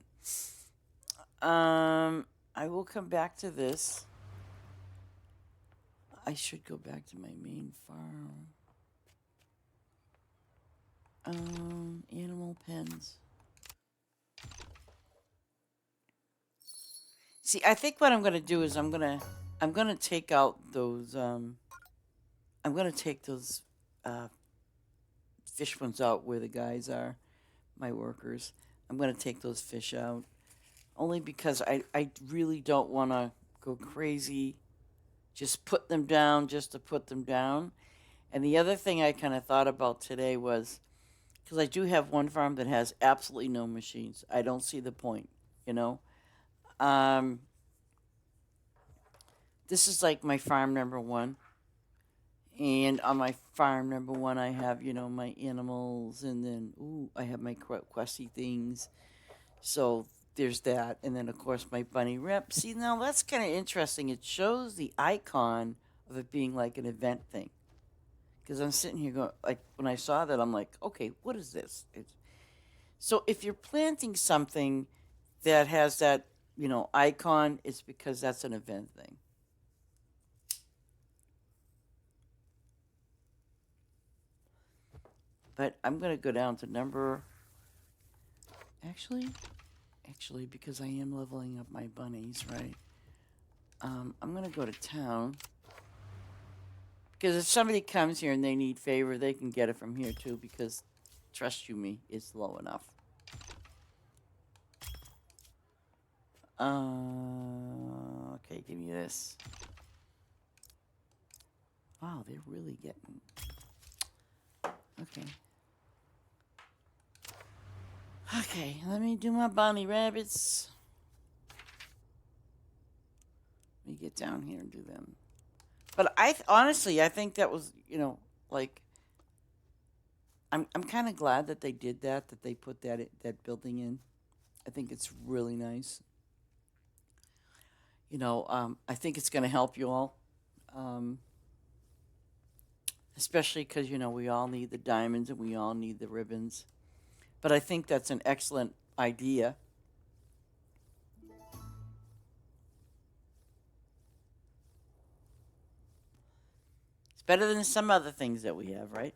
I will come back to this. I should go back to my main farm. Animal pens. See, I think what I'm gonna do is I'm gonna take out those I'm gonna take those uh, fish ones out where the guys are, my workers. I'm gonna take those fish out only because I really don't want to go crazy, just put them down just to put them down. And the other thing I kind of thought about today was because I do have one farm that has absolutely no machines. I don't see the point, you know. Um, this is like my farm number one. And on my farm number one, I have, my animals, and then, I have my questy things. So there's that. And then, of course, my bunny rep. See, now that's kind of interesting. It shows the icon of it being like an event thing. Because I'm sitting here going, like, when I saw that, I'm like, okay, what is this? So if you're planting something that has that, icon, it's because that's an event thing. But I'm going to go down to number. Actually, because I am leveling up my bunnies, right? I'm going to go to town. Because if somebody comes here and they need favor, they can get it from here too. Because, trust you me, it's low enough. Okay, give me this. Wow, they're really getting. Okay. Okay, let me do my bunny rabbits. Let me get down here and do them. But honestly, I think that was, like, I'm kind of glad that they did that they put that building in. I think it's really nice. I think it's going to help you all, um, especially because we all need the diamonds and we all need the ribbons. But I think that's an excellent idea. It's better than some other things that we have, right?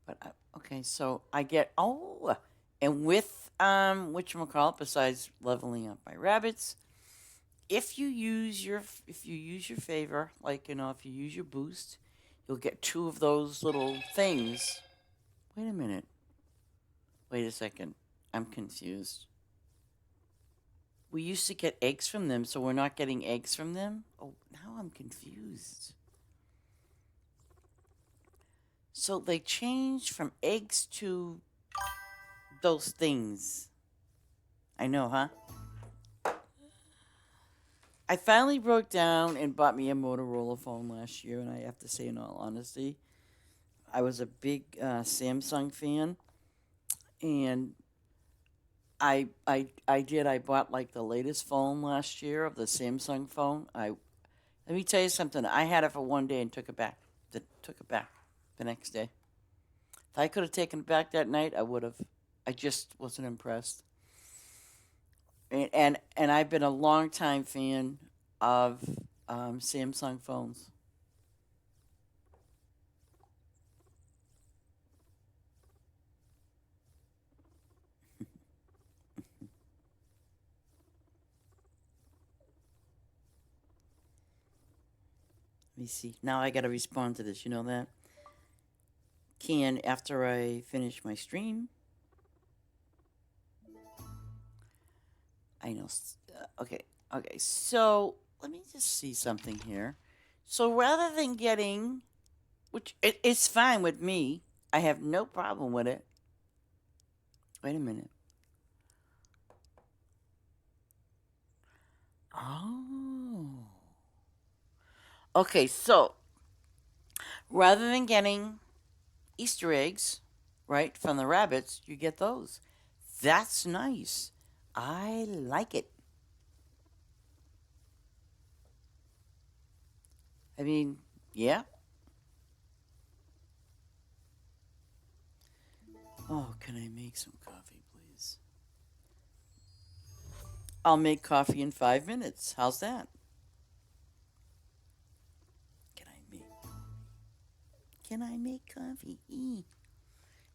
But okay, so I get and with whatchamacallit, besides leveling up my rabbits, if you use your favor, like if you use your boost, you'll get two of those little things. Wait a minute. Wait a second. I'm confused. We used to get eggs from them, so we're not getting eggs from them? Oh, now I'm confused. So they changed from eggs to those things. I know, huh? I finally broke down and bought me a Motorola phone last year, and I have to say, in all honesty, I was a big Samsung fan, and I bought like the latest phone last year of the Samsung phone. Let me tell you something. I had it for one day and took it back. Took it back the next day. If I could have taken it back that night, I would have. I just wasn't impressed. And I've been a long time fan of Samsung phones. Let me see. Now I got to respond to this. You know that? After I finish my stream, I know. Okay. Okay. So let me just see something here. So rather than getting, it's fine with me, I have no problem with it. Wait a minute. Oh. Okay. So rather than getting Easter eggs, right, from the rabbits, you get those. That's nice. I like it. I mean, yeah. Oh, can I make some coffee, please? I'll make coffee in 5 minutes. How's that? Can I make Can I make coffee?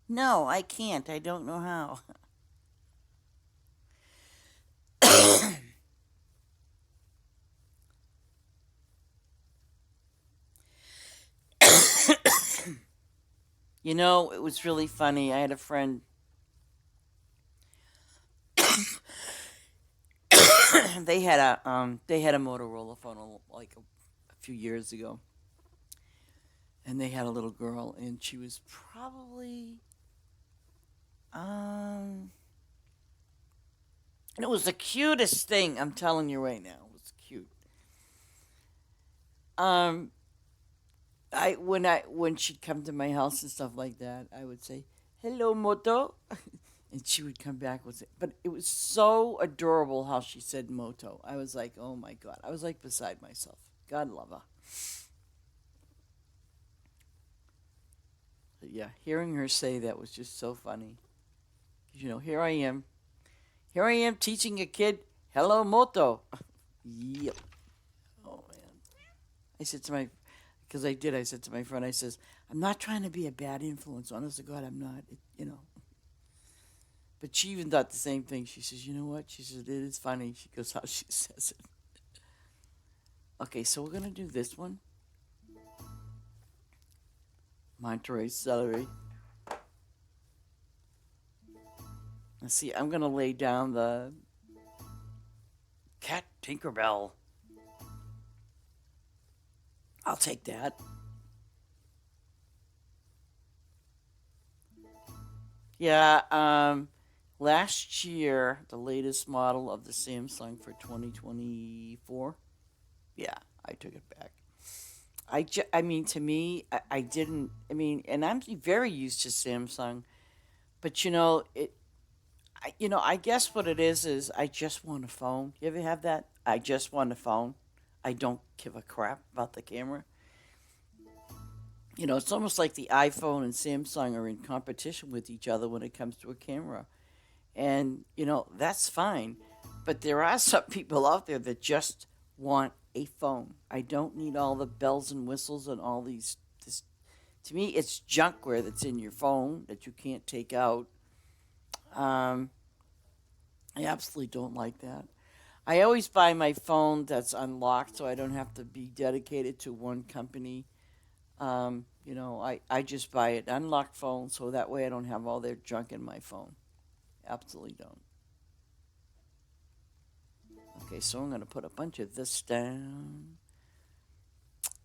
No, I can't. I don't know how. It was really funny. I had a friend. They had a Motorola phone like a few years ago, and they had a little girl, and she was probably um, and it was the cutest thing. I'm telling you right now, it was cute. Um, when she'd come to my house and stuff like that, I would say, "Hello, Moto," and she would come back with it. But it was so adorable how she said Moto. I was like, "Oh my god!" I was like beside myself. God love her. But yeah, hearing her say that was just so funny. Here I am teaching a kid, "Hello, Moto." Yep. Oh man. I said to my because I did. I said to my friend, I says, "I'm not trying to be a bad influence. Honest to God, I'm not. But she even thought the same thing. She says, "You know what?" She says, "It is funny." She goes, "How she says it." Okay, so we're gonna do this one. Monterey celery. Let's see. I'm gonna lay down the cat Tinkerbell. I'll take that. Yeah. Last year, the latest model of the Samsung for 2024. Yeah, I took it back. I mean, to me, I didn't. I mean, and I'm very used to Samsung, but I guess what it is I just want a phone. You ever have that? I just want a phone. I don't give a crap about the camera. It's almost like the iPhone and Samsung are in competition with each other when it comes to a camera. And, that's fine. But there are some people out there that just want a phone. I don't need all the bells and whistles and all these. This, to me, it's junkware that's in your phone that you can't take out. Um, I absolutely don't like that. I always buy my phone that's unlocked so I don't have to be dedicated to one company. I just buy an unlocked phone so that way I don't have all their junk in my phone. Absolutely don't. Okay, so I'm going to put a bunch of this down.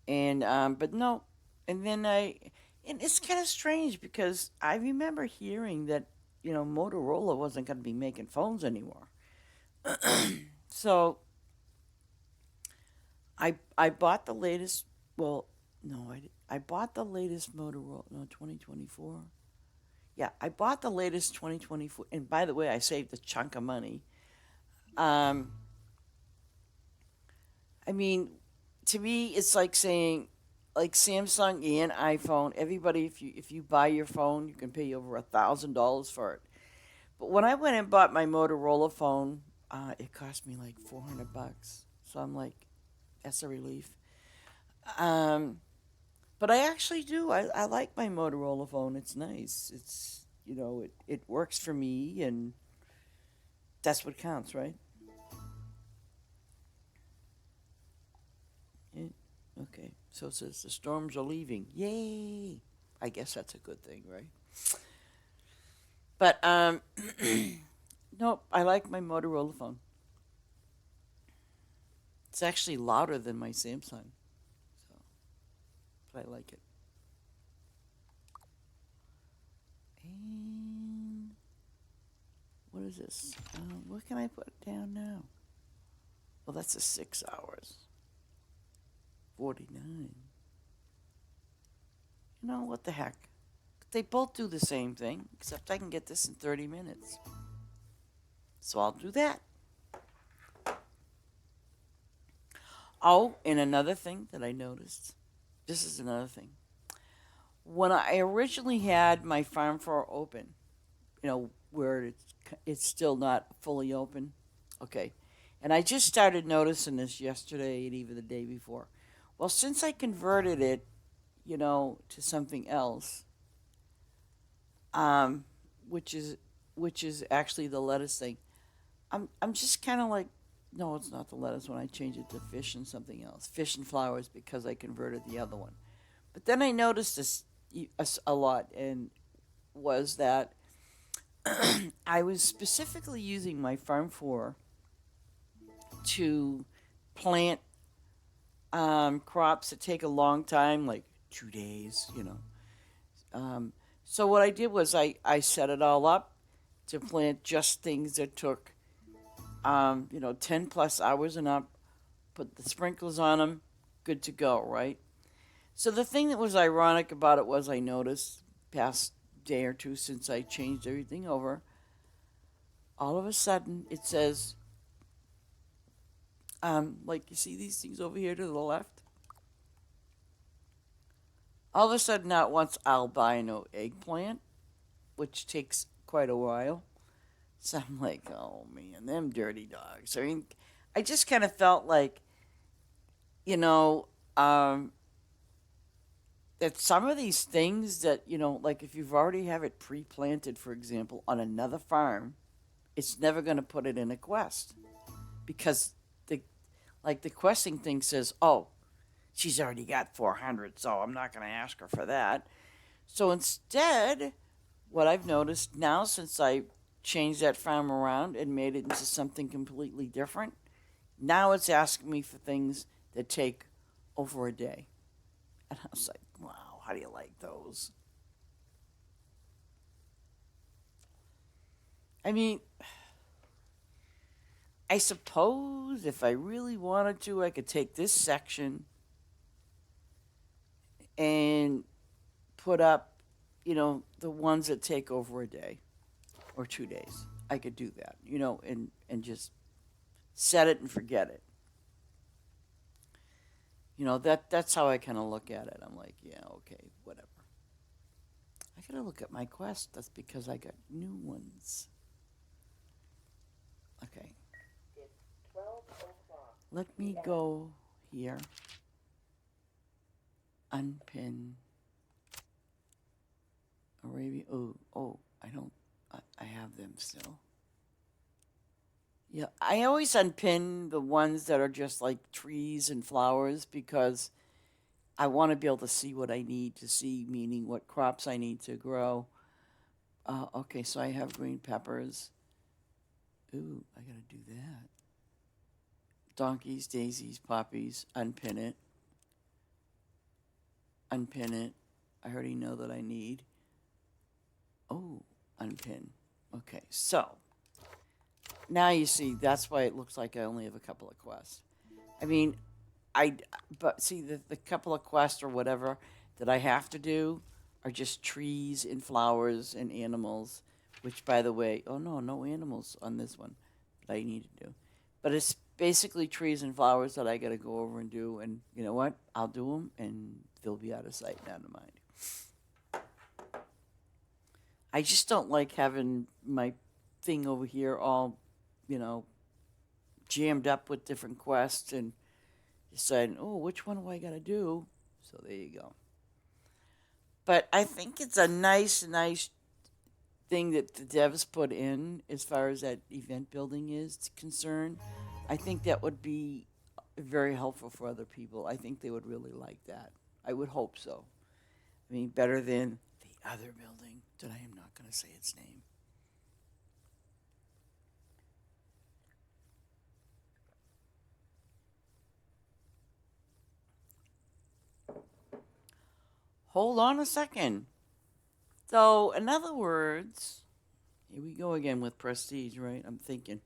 But no. And then and it's kind of strange because I remember hearing that, Motorola wasn't going to be making phones anymore. So I bought the latest. Well, no, I bought the latest Motorola. No, 2024. Yeah, I bought the latest 2024. And by the way, I saved a chunk of money. Um, I mean, to me, it's like saying, like Samsung and iPhone. Everybody, if you buy your phone, you can pay over $1,000 for it. But when I went and bought my Motorola phone, it cost me like $400. So I'm like, that's a relief. Um, but I actually do. I like my Motorola phone. It's nice. It works for me, and that's what counts, right? Yeah. Okay. So it says the storms are leaving. Yay! I guess that's a good thing, right? But nope. I like my Motorola phone. It's actually louder than my Samsung, so but I like it. And what is this? What can I put down now? Well, that's a 6 hours. 49. What the heck? They both do the same thing, except I can get this in 30 minutes. So I'll do that. Oh, and another thing that I noticed. This is another thing. When I originally had my farm floor open, where it's still not fully open. Okay. And I just started noticing this yesterday and even the day before. Well, since I converted it, to something else, um, which is which is actually the lettuce thing. I'm just kind of like, no, it's not the lettuce when I change it to fish and something else. Fish and flowers because I converted the other one. But then I noticed this a lot, and was that I was specifically using my farm for to plant crops that take a long time, like 2 days. So what I did was I set it all up to plant just things that took 10 plus hours and up, put the sprinklers on them, good to go, right? So the thing that was ironic about it was I noticed past day or two since I changed everything over, all of a sudden it says, like you see these things over here to the left? All of a sudden now it wants albino eggplant, which takes quite a while. So I'm like, oh man, them dirty dogs. I mean, I just kind of felt like, you know, um, that some of these things that, like if you've already have it pre-planted, for example, on another farm, it's never going to put it in a quest because the the questing thing says, oh, she's already got 400, so I'm not going to ask her for that. So instead, what I've noticed now since I changed that farm around and made it into something completely different, now it's asking me for things that take over a day. And I was like, wow, how do you like those? I mean, I suppose if I really wanted to, I could take this section and put up, the ones that take over a day or 2 days. I could do that, and just set it and forget it. That's how I kind of look at it. I'm like, yeah, okay, whatever. I gotta look at my quest. That's because I got new ones. Okay. It's 12 o'clock. Let me go here. Unpin. Arabia. Oh, I don't. I have them still. Yeah, I always unpin the ones that are just like trees and flowers because I want to be able to see what I need to see, meaning what crops I need to grow. Okay, so I have green peppers. Ooh, I gotta do that. Donkeys, daisies, poppies, unpin it. Unpin it. I already know that I need. Oh, unpin. Okay, so now you see that's why it looks like I only have a couple of quests. I mean, but see the couple of quests or whatever that I have to do are just trees and flowers and animals, which by the way, oh no animals on this one that I need to do. But it's basically trees and flowers that I got to go over and do, and you know what? I'll do them and they'll be out of sight and out of mind. I just don't like having my thing over here all, jammed up with different quests and deciding, oh, which one do I got to do? So there you go. But I think it's a nice thing that the devs put in as far as that event building is concerned. I think that would be very helpful for other people. I think they would really like that. I would hope so. I mean, better than the other building that I am not going to say its name. Hold on a second. So, in other words, here we go again with prestige, right? I'm thinking.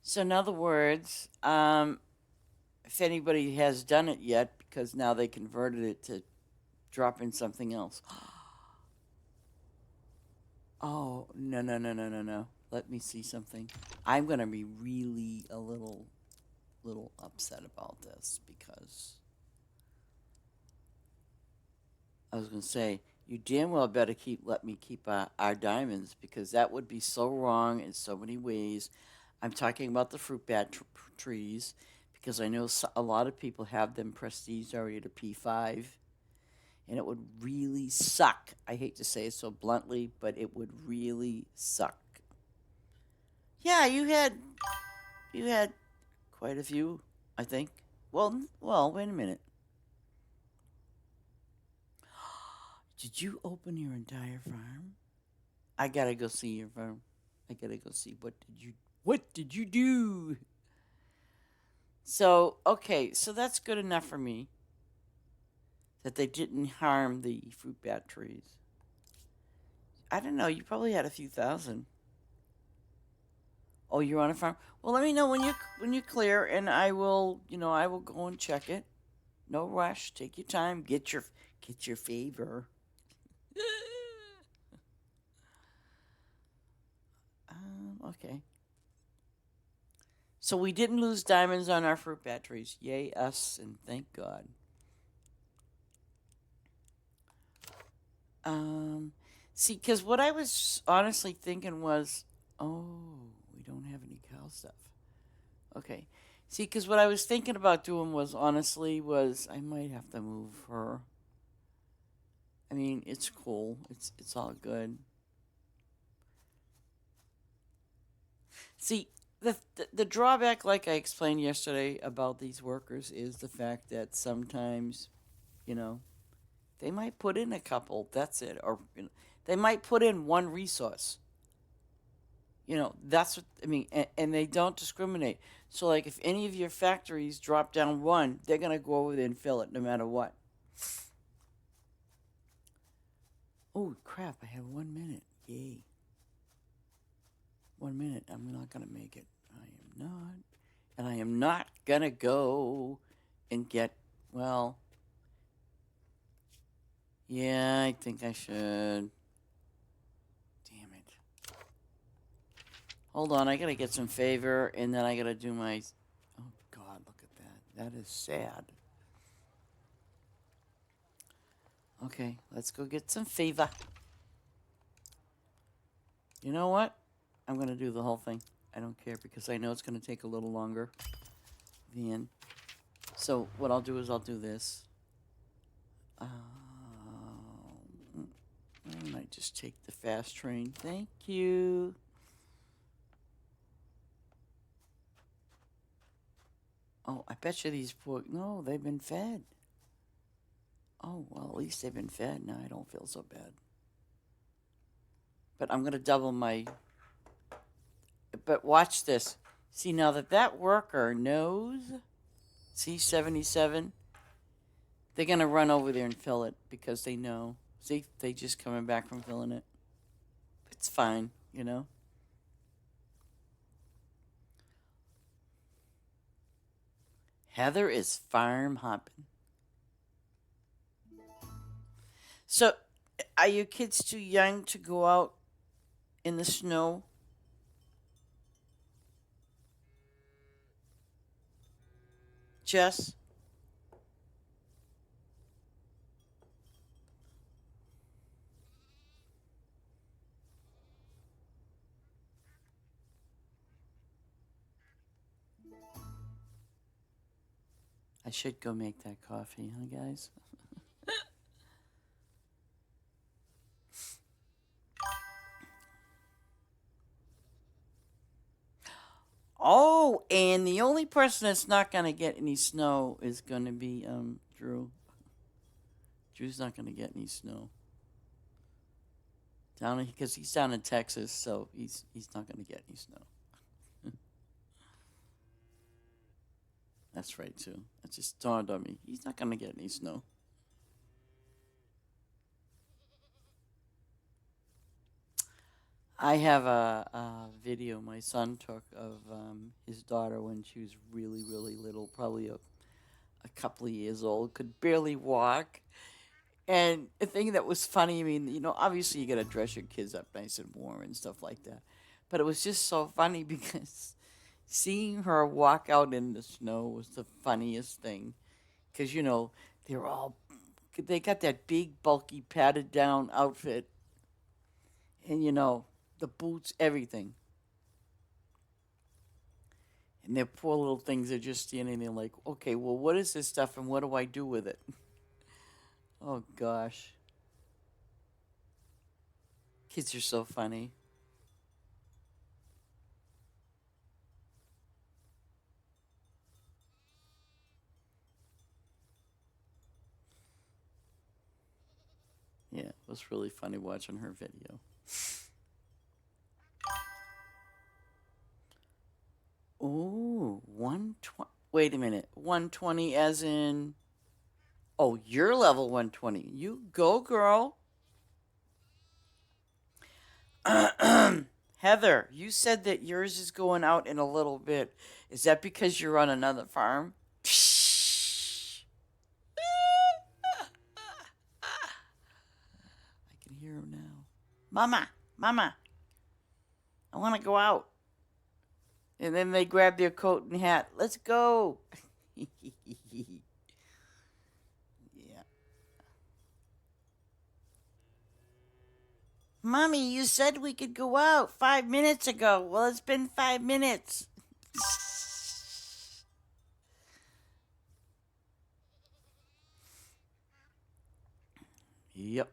So, in other words, if anybody has done it yet, because now they converted it to drop in something else. Oh, no. Let me see something. I'm going to be really a little upset about this because I was going to say, you damn well better let me keep our diamonds because that would be so wrong in so many ways. I'm talking about the fruit bat trees because I know a lot of people have them prestige already to P5. And it would really suck. I hate to say it so bluntly, but it would really suck. Yeah, you had quite a few, I think. Well, wait a minute. Did you open your entire farm? I gotta go see your farm. I gotta go see what did you do? So, okay, so that's good enough for me. That they didn't harm the fruit bat trees. I don't know, you probably had a few thousand. Oh, you're on a farm? Well, let me know when you clear and I will go and check it. No rush. Take your time. Get your favor. Okay. So we didn't lose diamonds on our fruit bat trees. Yay us and thank God. See, because what I was honestly thinking was, oh, we don't have any cow stuff. Okay. See, because what I was thinking about doing was, honestly, I might have to move her. I mean, it's cool. It's all good. See, the drawback, like I explained yesterday about these workers, is the fact that sometimes, you know, they might put in a couple. That's it, or they might put in one resource. That's what I mean, and they don't discriminate. So, like, if any of your factories drop down one, they're gonna go over there and fill it, no matter what. Oh crap! I have 1 minute. Yay! 1 minute. I'm not gonna make it. I am not, and I am not gonna go and get Well, yeah, I think I should. Damn it. Hold on, I gotta get some favor, and then I gotta do my... Oh, God, look at that. That is sad. Okay, let's go get some favor. You know what? I'm gonna do the whole thing. I don't care, because I know it's gonna take a little longer. Then... So, what I'll do is I'll do this. I might just take the fast train. Thank you. Oh, I bet you these poor... No, they've been fed. Oh, well, at least they've been fed. Now I don't feel so bad. But I'm going to double my... But watch this. See, now that worker knows... See, 77? They're going to run over there and fill it because they know. See, they just coming back from filling it. It's fine, you know? Heather is farm hopping. So, are your kids too young to go out in the snow? Jess? I should go make that coffee, huh, guys? Oh, and the only person that's not going to get any snow is going to be Drew. Drew's not going to get any snow. Because he's down in Texas, so he's not going to get any snow. That's right, too. That just dawned on me. He's not going to get any snow. I have a video my son took of his daughter when she was really, really little, probably a couple of years old, could barely walk. And the thing that was funny, I mean, you know, obviously you got to dress your kids up nice and warm and stuff like that. But it was just so funny because seeing her walk out in the snow was the funniest thing. Because, you know, they got that big, bulky, padded down outfit. And, you know, the boots, everything. And their poor little things are just standing there like, okay, well, what is this stuff and what do I do with it? Oh, gosh. Kids are so funny. Yeah, it was really funny watching her video. Ooh, 120. Wait a minute. 120 as in... Oh, you're level 120. You go, girl. Heather, you said that yours is going out in a little bit. Is that because you're on another farm? I can hear him now. Mama, Mama, I want to go out. And then they grab their coat and hat. Let's go. Yeah. Mommy, you said we could go out 5 minutes ago. Well, it's been 5 minutes. Yep.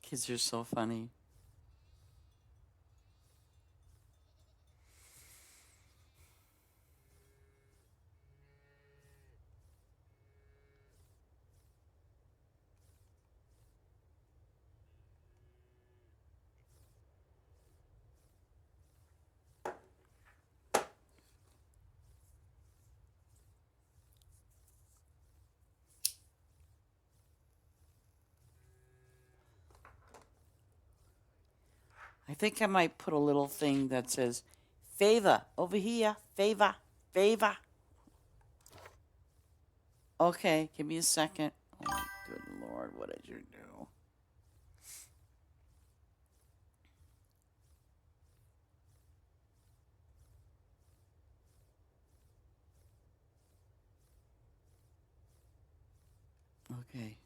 Kids are so funny. I think I might put a little thing that says, favor, over here, favor, favor. Okay, give me a second. Oh, my good Lord, what did you do? Okay.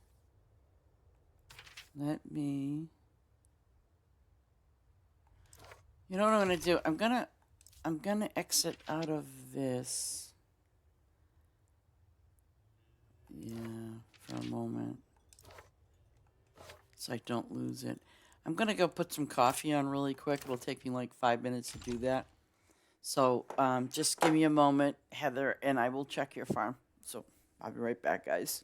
Let me... You know what I'm going to do? I'm going to exit out of this. Yeah, for a moment. So I don't lose it. I'm going to go put some coffee on really quick. It'll take me like 5 minutes to do that. So just give me a moment, Heather, and I will check your farm. So I'll be right back, guys.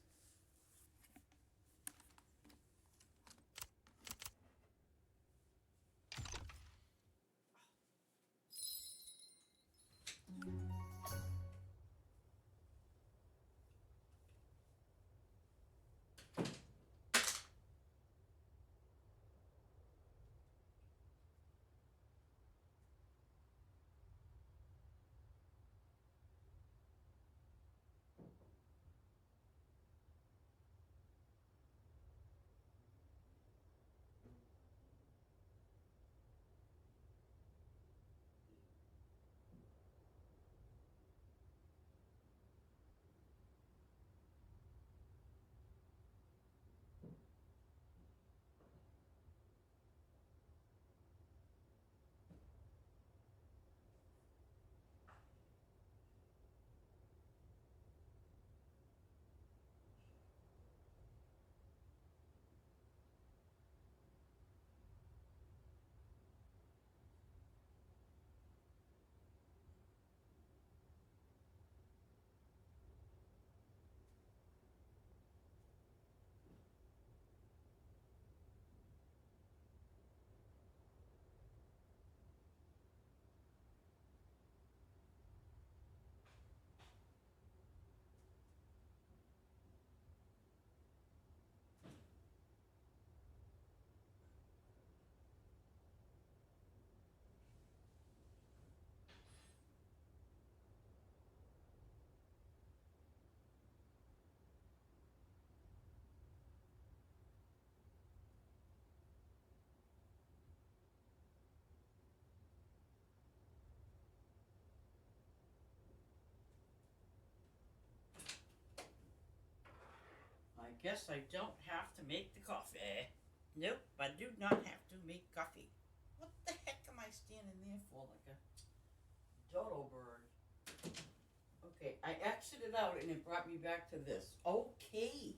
I guess I don't have to make the coffee. Nope, I do not have to make coffee. What the heck am I standing there for like a dodo bird? Okay, I exited out and it brought me back to this. Okay.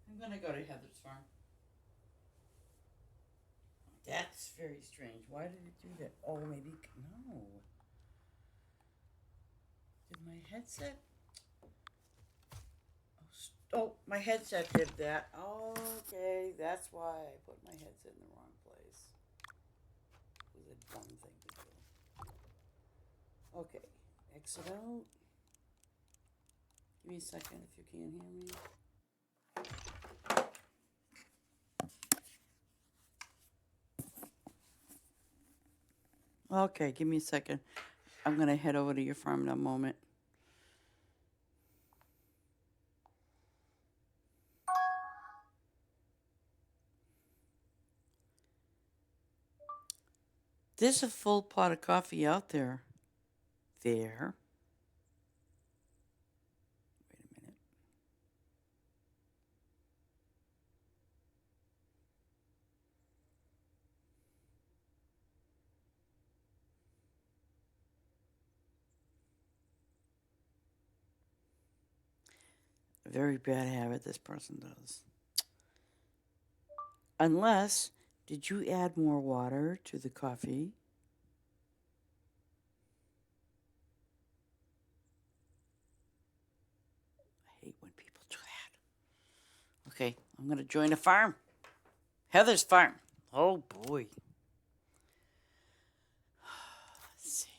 I'm gonna go to Heather's farm. That's very strange. Why did it do that? Oh, maybe, no. Did my headset? Oh, my headset did that. Okay, that's why I put my headset in the wrong place. It was a dumb thing to do. Okay, exit out. Give me a second if you can't hear me. Okay, give me a second. I'm going to head over to your farm in a moment. There's a full pot of coffee out there. There. Wait a minute. A very bad habit this person does. Unless, did you add more water to the coffee? I hate when people do that. Okay, I'm going to join a farm. Heather's farm. Oh, boy. Let's see.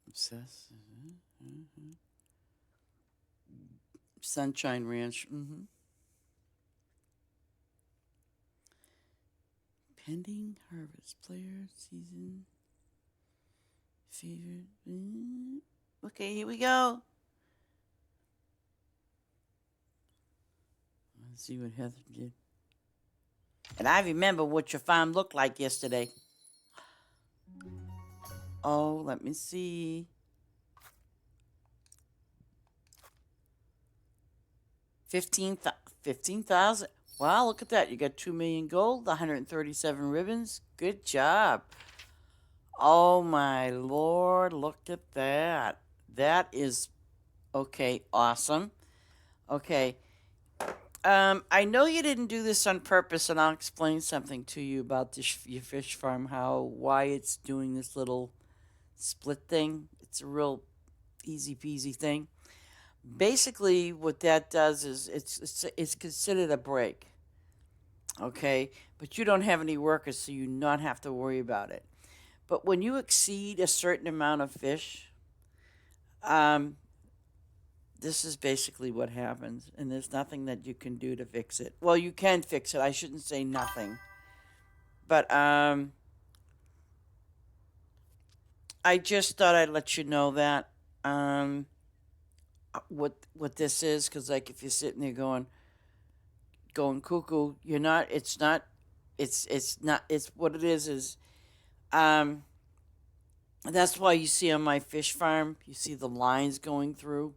Obsess. Sunshine Ranch. Pending harvest. Player season. Favorite. Okay, here we go. Let's see what Heather did. And I remember what your farm looked like yesterday. Oh, let me see. 15,000. Wow, look at that. You got 2 million gold, 137 ribbons. Good job. Oh my lord, look at that. That is okay, awesome. Okay. I know you didn't do this on purpose, and I'll explain something to you about this your fish farm, why it's doing this little split thing. It's a real easy peasy thing. Basically, what that does is it's considered a break. Okay, but you don't have any workers, so you not have to worry about it. But when you exceed a certain amount of fish, um, this is basically what happens, and there's nothing that you can do to fix it. Well, you can fix it. I shouldn't say nothing, but I just thought I'd let you know that what this is, because like if you're sitting there going cuckoo, you're not. It's not. It's not. It's what it is um. That's why you see on my fish farm, you see the lines going through.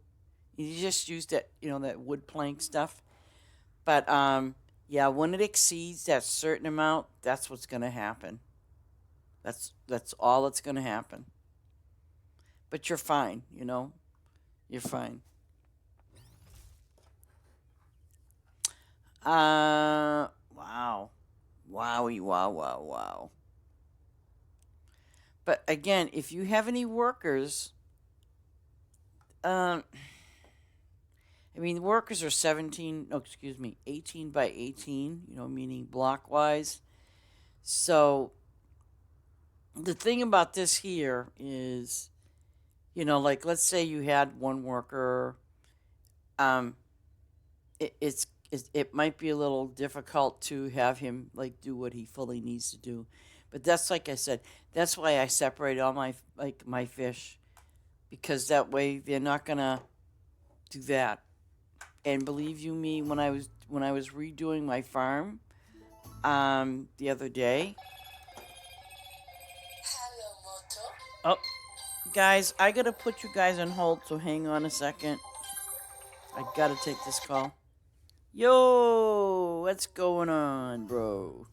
You just use that, that wood plank stuff. But yeah, when it exceeds that certain amount, that's what's going to happen. That's all that's going to happen. But you're fine, You're fine. Wow. Wowie, wow, wow, wow. But again, if you have any workers, um, I mean, the workers are 17, no, excuse me, 18 by 18, meaning block wise. So the thing about this here is, like let's say you had one worker, um, it might be a little difficult to have him like do what he fully needs to do. But that's like I said, that's why I separate all my fish, because that way they're not gonna do that. And believe you me, when I was redoing my farm, the other day. Oh, guys, I gotta put you guys on hold, so hang on a second. I gotta take this call. Yo, what's going on, bro?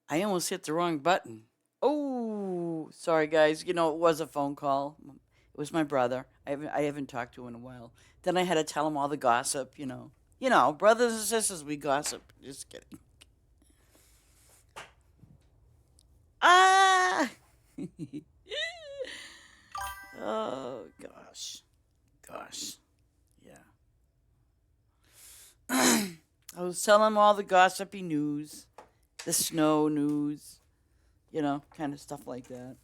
I almost hit the wrong button. Oh, sorry guys. You know, it was a phone call. It was my brother. I haven't talked to him in a while. Then I had to tell him all the gossip. Brothers and sisters, we gossip. Just kidding. Ah. Oh gosh. Yeah. I was telling him all the gossipy news, the snow news, kind of stuff like that.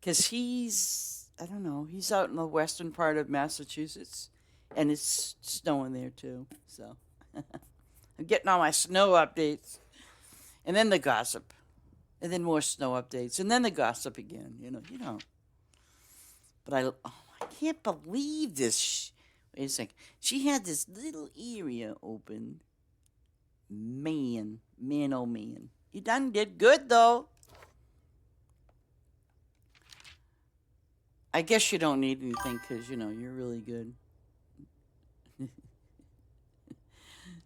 Because I don't know, he's out in the western part of Massachusetts, and it's snowing there too. So I'm getting all my snow updates, and then the gossip, and then more snow updates, and then the gossip again. But I can't believe this. Wait a second. She had this little area open. Man, oh man. You done did good though. I guess you don't need anything because, you're really good.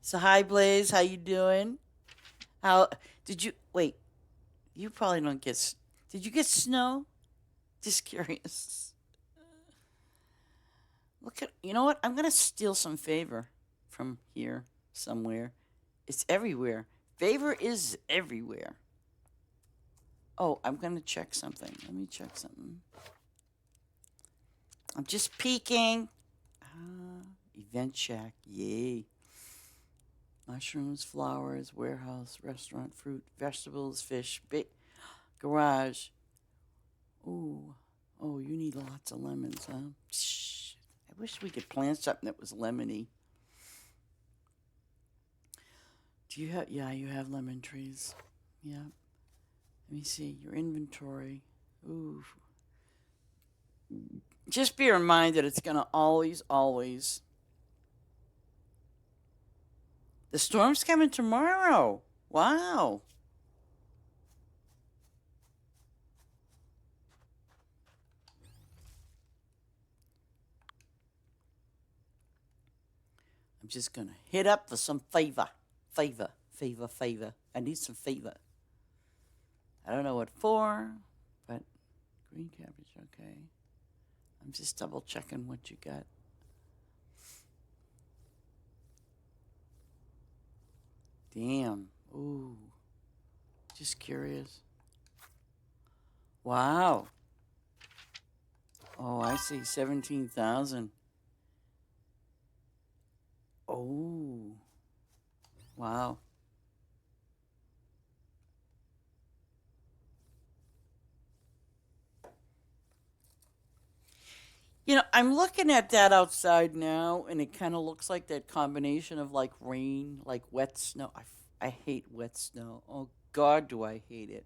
So, hi, Blaze. How you doing? Wait, you probably don't did you get snow? Just curious. You know what? I'm going to steal some favor from here somewhere. It's everywhere. Favor is everywhere. Oh, I'm going to check something. Let me check something. I'm just peeking. Event shack. Yay. Mushrooms, flowers, warehouse, restaurant, fruit, vegetables, fish, garage. Ooh. Oh, you need lots of lemons, huh? Shh. I wish we could plant something that was lemony. You have lemon trees. Yeah. Let me see. Your inventory. Ooh. Just be reminded it's going to always. The storm's coming tomorrow. Wow. I'm just going to hit up for some favor. Favor. I need some favor. I don't know what for, but green cabbage, okay. I'm just double checking what you got. Damn. Ooh. Just curious. Wow. Oh, I see. 17,000. Oh. Wow. I'm looking at that outside now, and it kind of looks like that combination of like rain, like wet snow. I hate wet snow. Oh, God, do I hate it.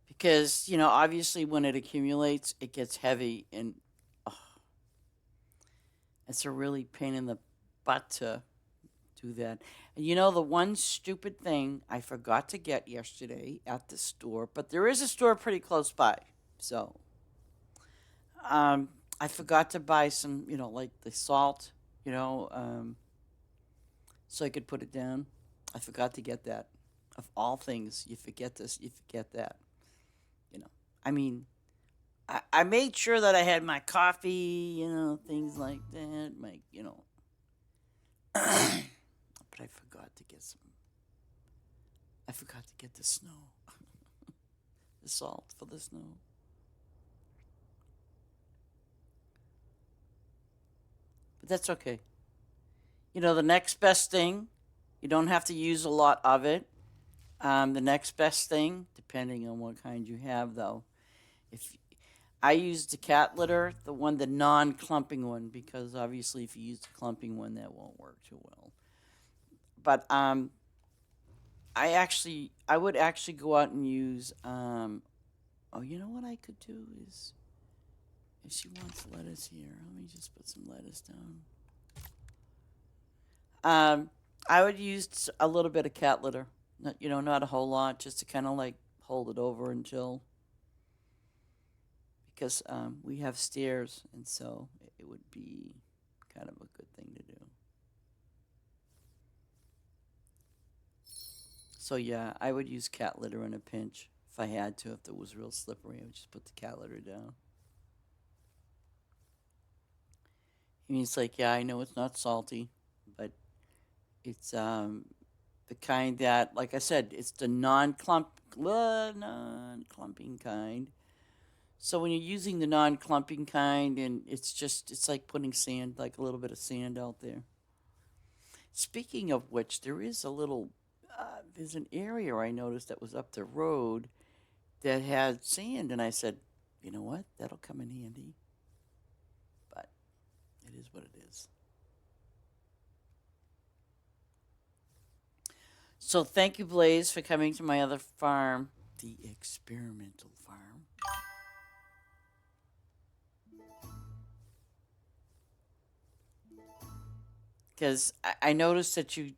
Because, obviously when it accumulates, it gets heavy, and it's a really pain in the butt to do that. And the one stupid thing I forgot to get yesterday at the store, but there is a store pretty close by. So, I forgot to buy some, like the salt, so I could put it down. I forgot to get that. Of all things, you forget this, you forget that. I mean, I made sure that I had my coffee, things like that. But I forgot to get some. I forgot to get the snow, the salt for the snow. But that's okay. The next best thing, you don't have to use a lot of it. The next best thing, depending on what kind you have, though, if I used the cat litter, the non-clumping one, because obviously if you use the clumping one, that won't work too well. But I would actually go out and use. You know what I could do is, if she wants lettuce here, let me just put some lettuce down. I would use a little bit of cat litter, not a whole lot, just to kind of like hold it over until. Because we have stairs, and so it would be kind of a good thing to do. So yeah, I would use cat litter in a pinch if I had to. If it was real slippery, I would just put the cat litter down. I mean, it's like, yeah, I know it's not salty, but it's the kind that, like I said, it's the non-clumping kind. So when you're using the non-clumping kind, and it's like putting sand, like a little bit of sand out there. Speaking of which, there's an area I noticed that was up the road that had sand, and I said, you know what, that'll come in handy. But it is what it is. So thank you, Blaze, for coming to my other farm, the experimental farm. Because I noticed that you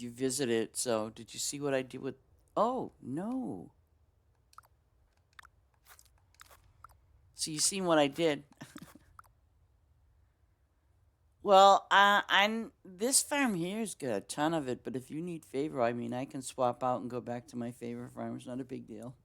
visited. So did you see what I did with? Oh no! So you seen what I did? Well, I'm this farm here's got a ton of it. But if you need favor, I mean, I can swap out and go back to my favorite farm. It's not a big deal.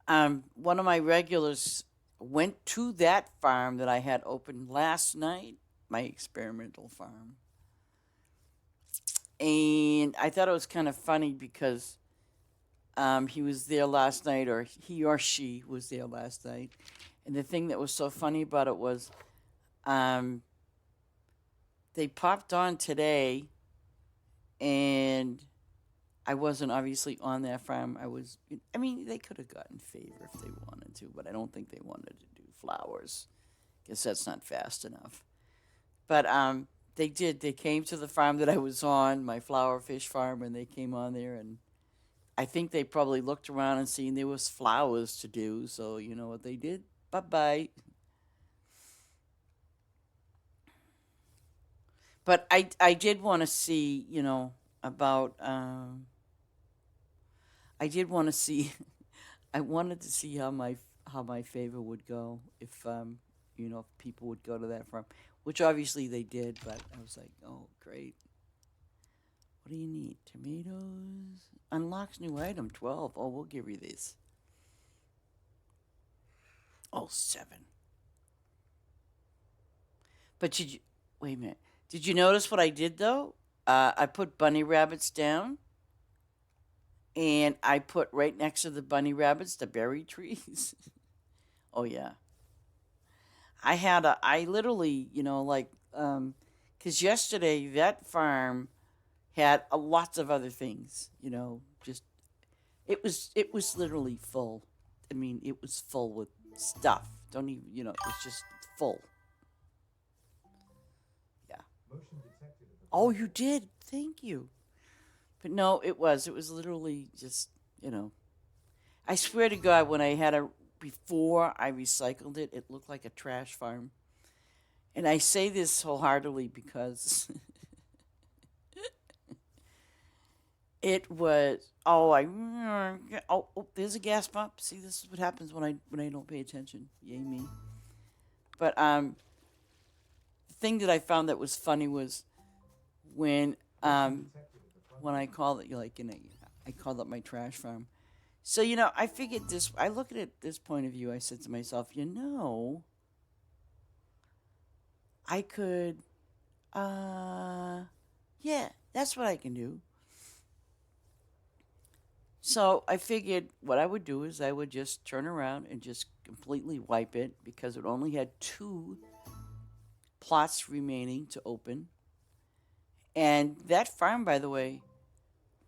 One of my regulars went to that farm that I had opened last night, my experimental farm. And I thought it was kind of funny because he was there last night, or he or she was there last night. And the thing that was so funny about it was they popped on today, and I wasn't obviously on that farm. I mean, they could have gotten favor if they wanted to, but I don't think they wanted to do flowers. Guess that's not fast enough. But they did. They came to the farm that I was on, my flower fish farm, and they came on there, and I think they probably looked around and seen there was flowers to do. So you know what they did? Bye-bye. But I did want to see, about I did want to see. I wanted to see how my favor would go if if people would go to that farm, which obviously they did. But I was like, oh great. What do you need? Tomatoes. Unlocks new item 12. Oh, we'll give you these. Oh, 7. But wait a minute? Did you notice what I did though? I put bunny rabbits down. And I put right next to the bunny rabbits the berry trees. Oh yeah. I literally, because yesterday that farm had lots of other things, just it was literally full. I mean, it was full with stuff. Don't even, it was just full. Yeah. Oh, you did. Thank you. But no, it was literally just, I swear to God, when I had before I recycled it, it looked like a trash farm. And I say this wholeheartedly because it was, there's a gas pump. See, this is what happens when I don't pay attention. Yay me. But the thing that I found that was funny was when I called it, I called it my trash farm. So, I figured this, I look at it this point of view, I said to myself, I could, yeah, that's what I can do. So I figured what I would do is I would just turn around and just completely wipe it because it only had 2 plots remaining to open. And that farm, by the way,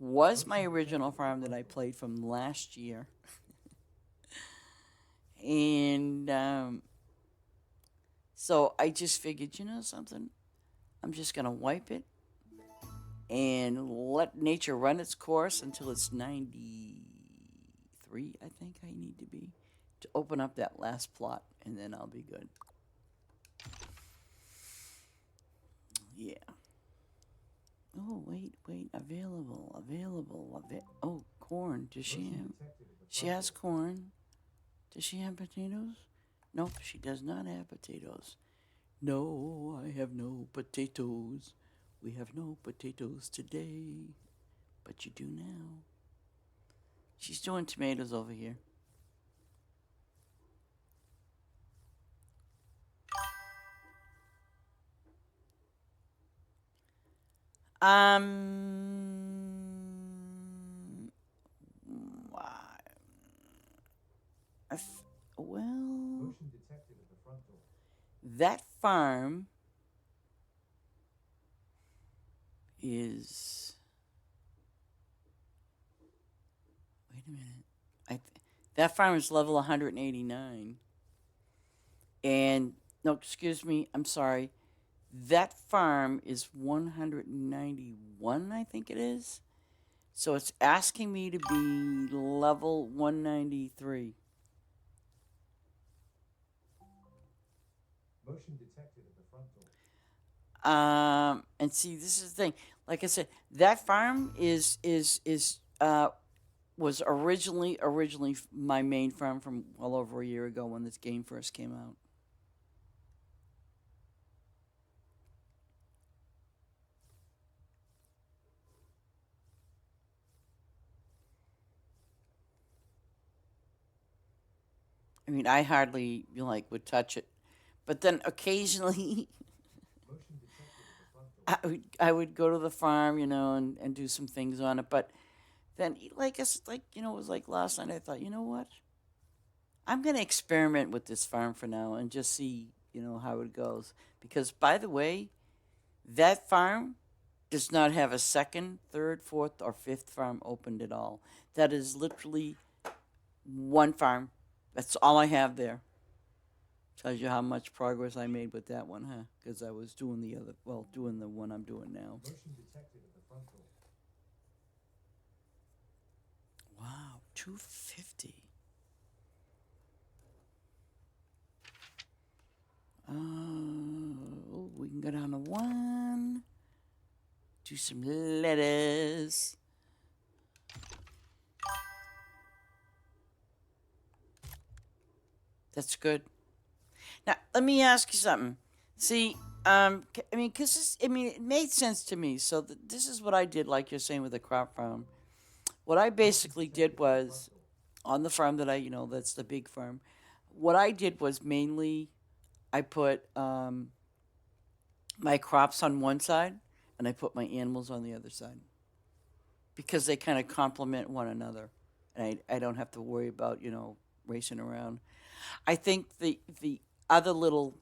was my original farm that I played from last year. And so I just figured, something? I'm just going to wipe it and let nature run its course until it's 93, I think I need to be, to open up that last plot, and then I'll be good. Yeah. Oh, wait, available. Oh, corn. Does she have? She has corn. Does she have potatoes? Nope, she does not have potatoes. No, I have no potatoes. We have no potatoes today, but you do now. She's doing tomatoes over here. Well, Motion detected at the front door. that farm is. Wait a minute. That farm is level 189. And, no, excuse me, I'm sorry. That farm is 191, I think it is. So it's asking me to be level 193. Motion detected at the front door. And see, this is the thing. Like I said, that farm was originally my main farm from well over a year ago when this game first came out. I mean, I hardly would touch it, but then occasionally Motion detected at the front door. I would go to the farm, and do some things on it. But then, it was like last night. I thought, you know what? I'm gonna experiment with this farm for now and just see, how it goes. Because by the way, that farm does not have a second, third, fourth, or fifth farm opened at all. That is literally one farm. That's all I have there. Tells you how much progress I made with that one, huh? Because I was doing doing the one I'm doing now. Motion detected at the front door. Wow, 250. We can go down to 1. Do some lettuce. That's good. Now, let me ask you something. See, because it made sense to me. So this is what I did, like you're saying with the crop farm. What I basically did was, on the farm that that's the big farm. What I did was mainly, I put my crops on one side, and I put my animals on the other side. Because they kind of complement one another. And I don't have to worry about, racing around. I think the other little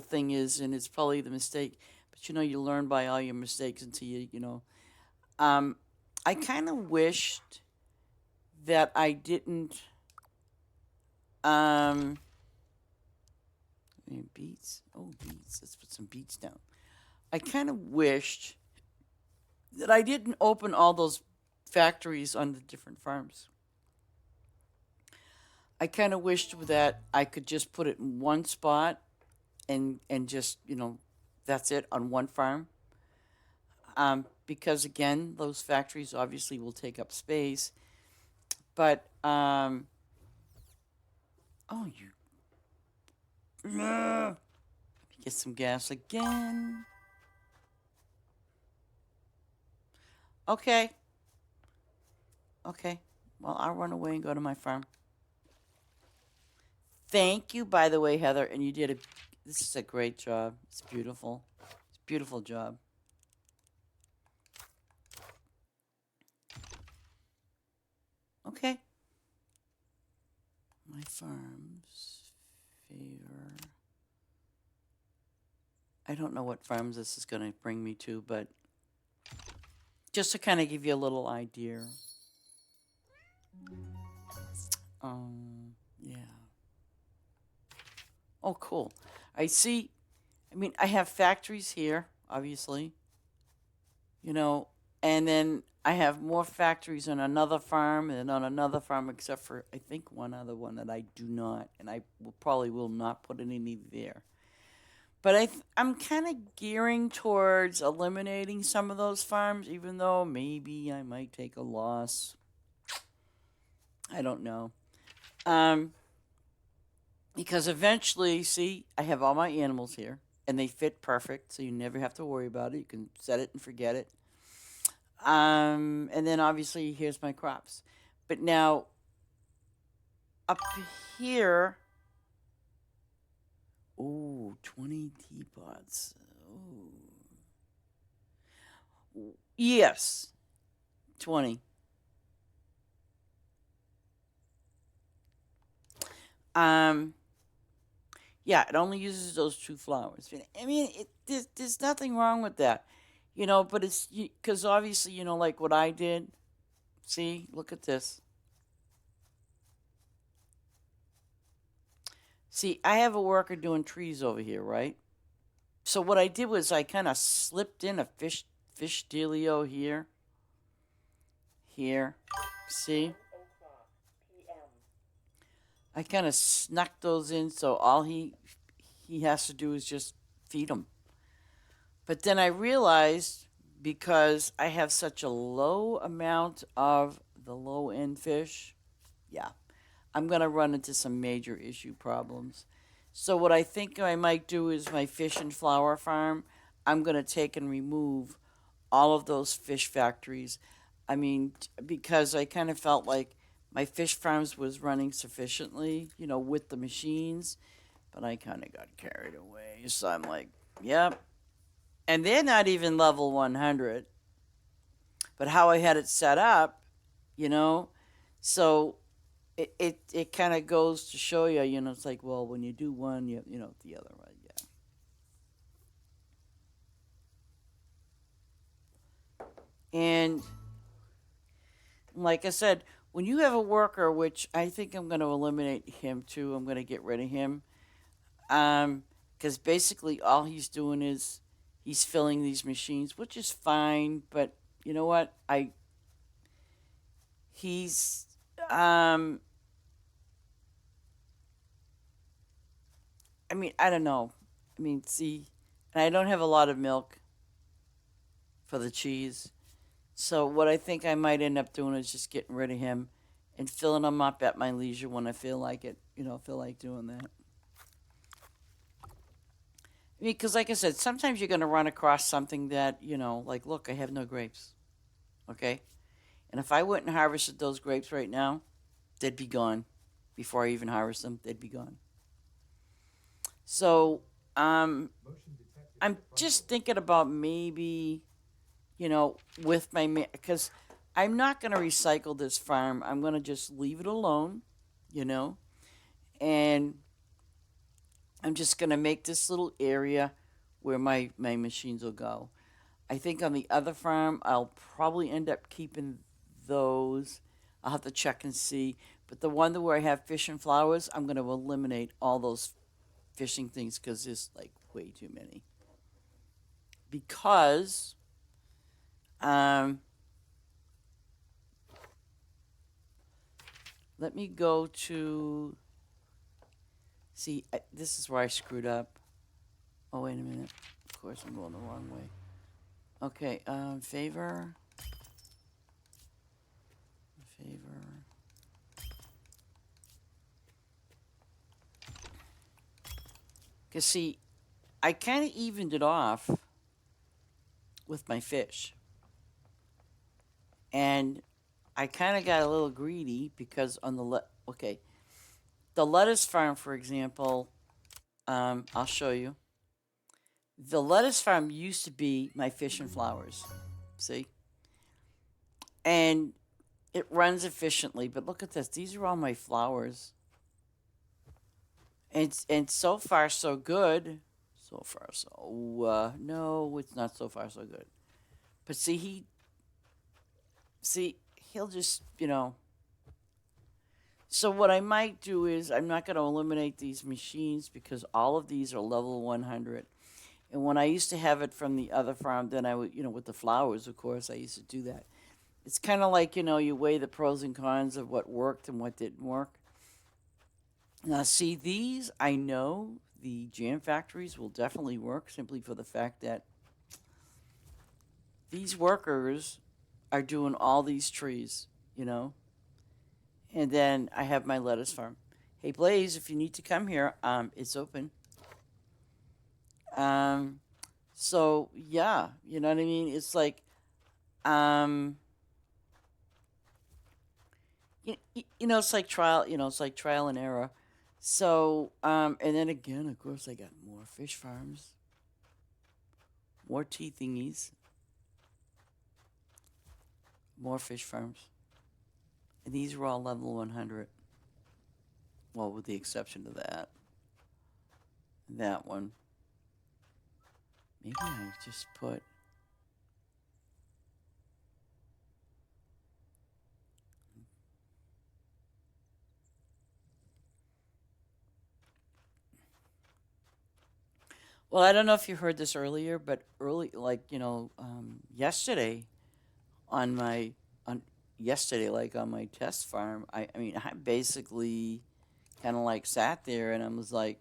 thing is, and it's probably the mistake, but you learn by all your mistakes until I kind of wished that I didn't beets. Oh, beets. Let's put some beets down. I kind of wished that I didn't open all those factories on the different farms. I kind of wished that I could just put it in one spot and just, that's it on one farm. Because, again, those factories obviously will take up space. But, oh, you. Get some gas again. Okay. Well, I'll run away and go to my farm. Thank you, by the way, Heather. And you did this is a great job. It's beautiful. It's a beautiful job. Okay. My farms favor. I don't know what farms this is going to bring me to, but just to kind of give you a little idea. Yeah. Oh, cool. I see. I have factories here, obviously. And then I have more factories on another farm and on another farm, except for, I think, one other one that I do not, and I probably will not put any there. But I'm kind of gearing towards eliminating some of those farms, even though maybe I might take a loss. I don't know. Because eventually, see, I have all my animals here. and they fit perfect, so you never have to worry about it. You can set it and forget it. And then obviously here's my crops. But now up here, ooh, 20 teapots. Ooh. Yes, 20. Um, yeah, it only uses those 2 flowers. I mean, there's nothing wrong with that, but it's because obviously, like what I did. See, look at this. See, I have a worker doing trees over here, right? So what I did was I kind of slipped in a fish dealio here. See? 1 o'clock p.m. I kind of snuck those in, so all he has to do is just feed them. But then I realized, because I have such a low amount of the low end fish, yeah, I'm going to run into some major issue problems. So what I think I might do is my fish and flower farm, I'm going to take and remove all of those fish factories. I mean, because I kind of felt like my fish farms was running sufficiently, with the machines, but I kind of got carried away. So I'm like, yep. And they're not even level 100. But how I had it set up, so it kind of goes to show you, it's like, well, when you do one, the other one, yeah. And like I said, when you have a worker, which I think I'm going to eliminate him too, I'm going to get rid of him, because basically all he's doing is he's filling these machines, which is fine, but you know what? He's, I mean, I don't know. I mean, see, and I don't have a lot of milk for the cheese. So what I think I might end up doing is just getting rid of him and filling him up at my leisure when I feel like it, feel like doing that. I mean, because like I said, sometimes you're going to run across something that, like, look, I have no grapes. Okay? And if I went and harvested those grapes right now, they'd be gone. Before I even harvest them, they'd be gone. So, I'm just thinking about maybe, with my, because I'm not going to recycle this farm. I'm going to just leave it alone, and I'm just going to make this little area where my machines will go. I think on the other farm, I'll probably end up keeping those. I'll have to check and see. But the one where I have fish and flowers, I'm going to eliminate all those fishing things because there's like way too many. Because let me go to, see, this is where I screwed up. Oh, wait a minute. Of course, I'm going the wrong way. Okay, favor. Because, see, I kind of evened it off with my fish. And I kind of got a little greedy because on the, the lettuce farm, for example, I'll show you. The lettuce farm used to be my fish and flowers. See? And it runs efficiently, but look at this. These are all my flowers. And so far, so good. So far, so... no, it's not so far, so good. But see, he'll just, So what I might do is I'm not going to eliminate these machines because all of these are level 100. And when I used to have it from the other farm, then I would, with the flowers, of course, I used to do that. It's kind of like, you weigh the pros and cons of what worked and what didn't work. Now, see, these, I know the jam factories will definitely work simply for the fact that these workers are doing all these trees, And then I have my lettuce farm. Hey, Blaze, if you need to come here, it's open. So yeah, you know what I mean? It's like, um, it's like trial, it's like trial and error. So, and then again, of course, I got more fish farms, more tea thingies, more fish farms. And these are all level 100. Well, with the exception of that one. Maybe I just put. Well, I don't know if you heard this earlier, but yesterday on my on yesterday, like on my test farm, I mean, I basically kind of like sat there and I was like,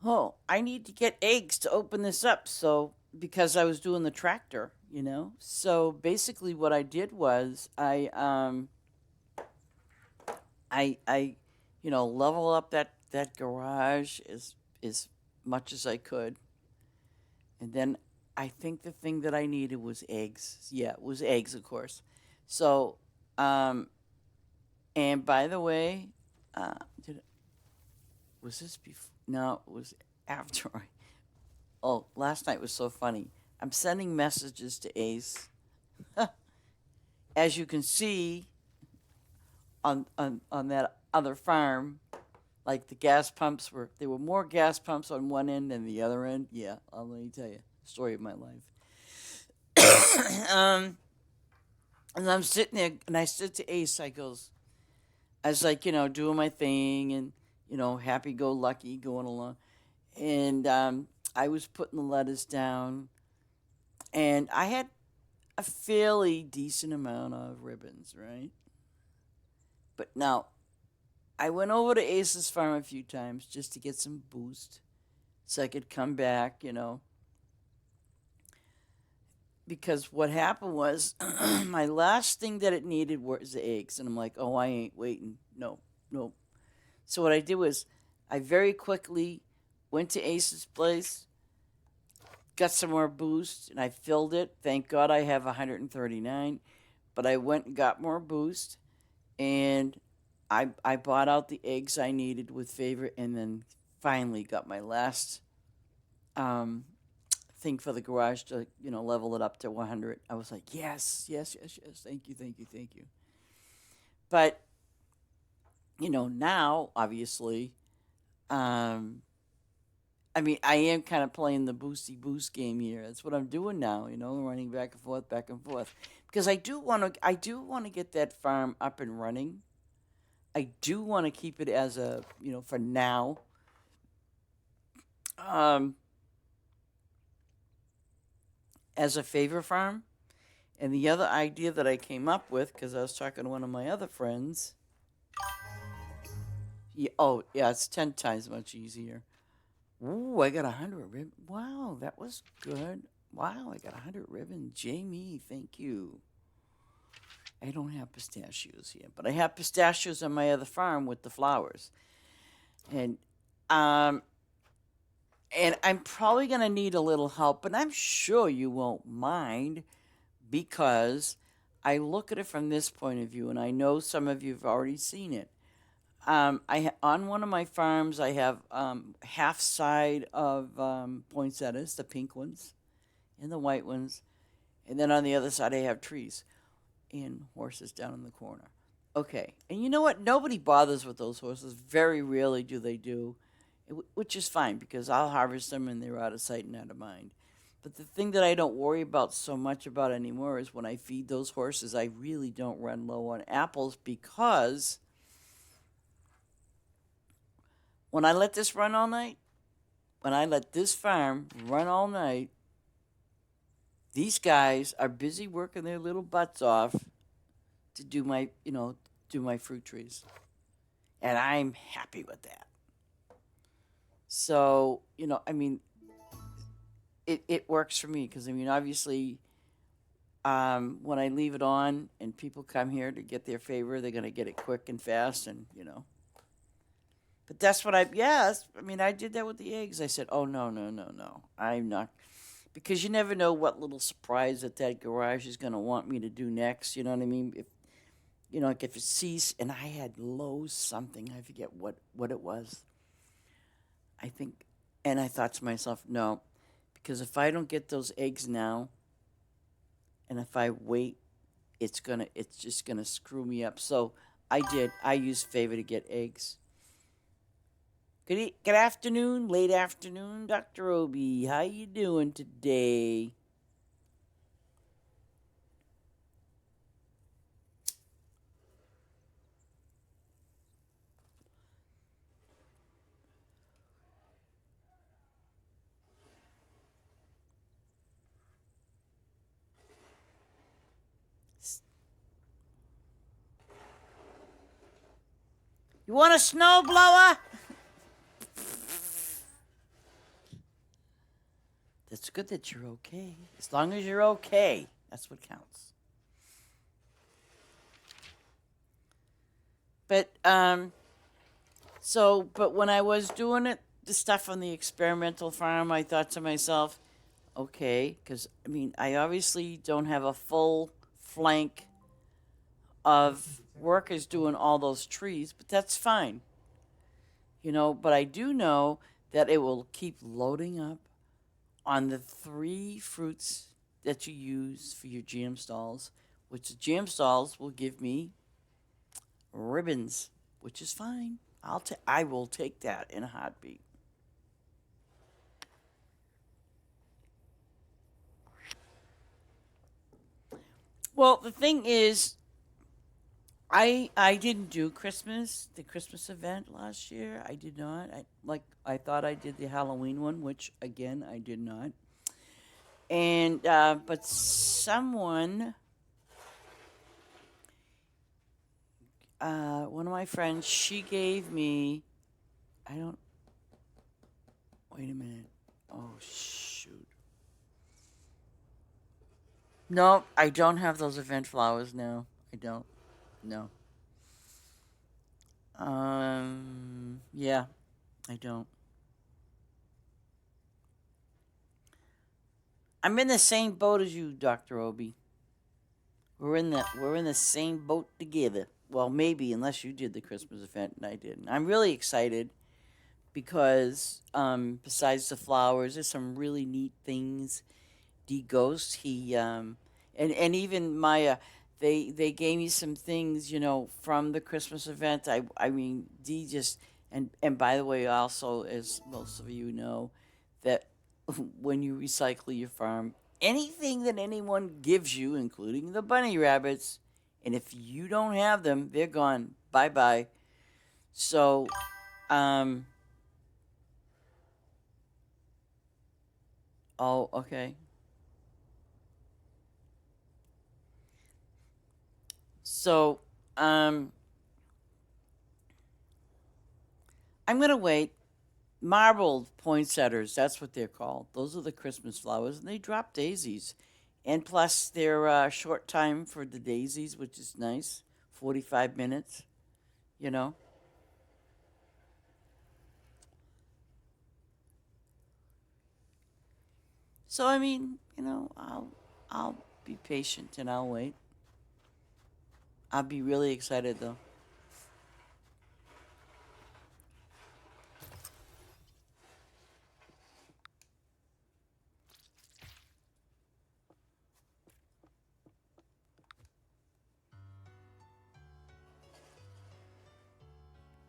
oh, I need to get eggs to open this up. So because I was doing the tractor, so basically what I did was I level up that garage as much as I could, and then I think the thing that I needed was eggs. Yeah, it was eggs, of course. So, um, and by the way, uh, did was this before? No, it was after. Oh, last night was so funny. I'm sending messages to Ace. As you can see on that other farm, like the gas pumps there were more gas pumps on one end than the other end. Yeah, let me tell you, story of my life. And I'm sitting there, and I said to Ace, I was like, doing my thing, and happy go lucky, going along, and I was putting the letters down, and I had a fairly decent amount of ribbons, right? But now I went over to Ace's farm a few times just to get some boost, so I could come back, because what happened was my last thing that it needed was the eggs, and I'm like, oh, I ain't waiting. No, no. So what I did was I very quickly went to Ace's place, got some more boost, and I filled it. Thank God I have 139, but I went and got more boost, and I bought out the eggs I needed with favorite, and then finally got my last um, thing for the garage to level it up to 100. I was like, yes, yes, yes, yes. Thank you, thank you, thank you. But now obviously, um, I mean, I am kind of playing the boosty boost game here. That's what I'm doing now. Running back and forth, because I do want to get that farm up and running. I do want to keep it as a for now. Um, as a favor farm. And the other idea that I came up with, because I was talking to one of my other friends, yeah, it's 10 times much easier. Ooh, I got 100 ribbon. Wow, that was good. Wow, I got 100 ribbon. Jamie, thank you. I don't have pistachios here, but I have pistachios on my other farm with the flowers. And um and I'm probably going to need a little help, but I'm sure you won't mind, because I look at it from this point of view, and I know some of you have already seen it. On one of my farms, I have half side of poinsettias, the pink ones, and the white ones, and then on the other side, I have trees and horses down in the corner. Okay, and you know what? Nobody bothers with those horses. Very rarely do they do, which is fine, because I'll harvest them and they're out of sight and out of mind. But the thing that I don't worry about so much about anymore is when I feed those horses, I really don't run low on apples, because when I let this run all night, when I let this farm run all night, these guys are busy working their little butts off to do my fruit trees. And I'm happy with that. So, I mean, it works for me, because, I mean, obviously, when I leave it on and people come here to get their favor, they're going to get it quick and fast, and. But that's what I mean, I did that with the eggs. I said, oh, no, no, no, no. I'm not. Because you never know what little surprise that garage is going to want me to do next. You know what I mean? If, like if it sees, and I had Lowe's something, I forget what it was. I think, and I thought to myself, no, because if I don't get those eggs now, and if I wait, it's just gonna screw me up. So I did. I used Favor to get eggs. Good afternoon, late afternoon, Dr. Obi. How you doing today? You want a snowblower? That's good that you're okay. As long as you're okay, that's what counts. But but when I was doing the stuff on the experimental farm, I thought to myself, okay, because I mean, I obviously don't have a full flank of workers doing all those trees, but that's fine. But I do know that it will keep loading up on the 3 fruits that you use for your jam stalls, which the jam stalls will give me ribbons, which is fine. I will take that in a heartbeat. Well, the thing is, I didn't do the Christmas event last year. I did not. I thought I did the Halloween one, which again I did not. And but someone, one of my friends, she gave me. I don't. Wait a minute. Oh shoot. No, I don't have those event flowers now. I don't. No. Yeah, I don't. I'm in the same boat as you, Dr. Obi. We're in the same boat together. Well, maybe unless you did the Christmas event and I didn't. I'm really excited because besides the flowers, there's some really neat things. D Ghost, he and even Maya, they gave me some things, from the Christmas event. I mean, D just and by the way, also as most of you know, that when you recycle your farm, anything that anyone gives you, including the bunny rabbits, and if you don't have them, they're gone. Bye bye. So, um, oh, okay. So, I'm gonna wait. Marbled poinsettias, that's what they're called. Those are the Christmas flowers, and they drop daisies. And plus, they're short time for the daisies, which is nice. 45 minutes, you know. So I mean, I'll be patient and I'll wait. I'll be really excited though.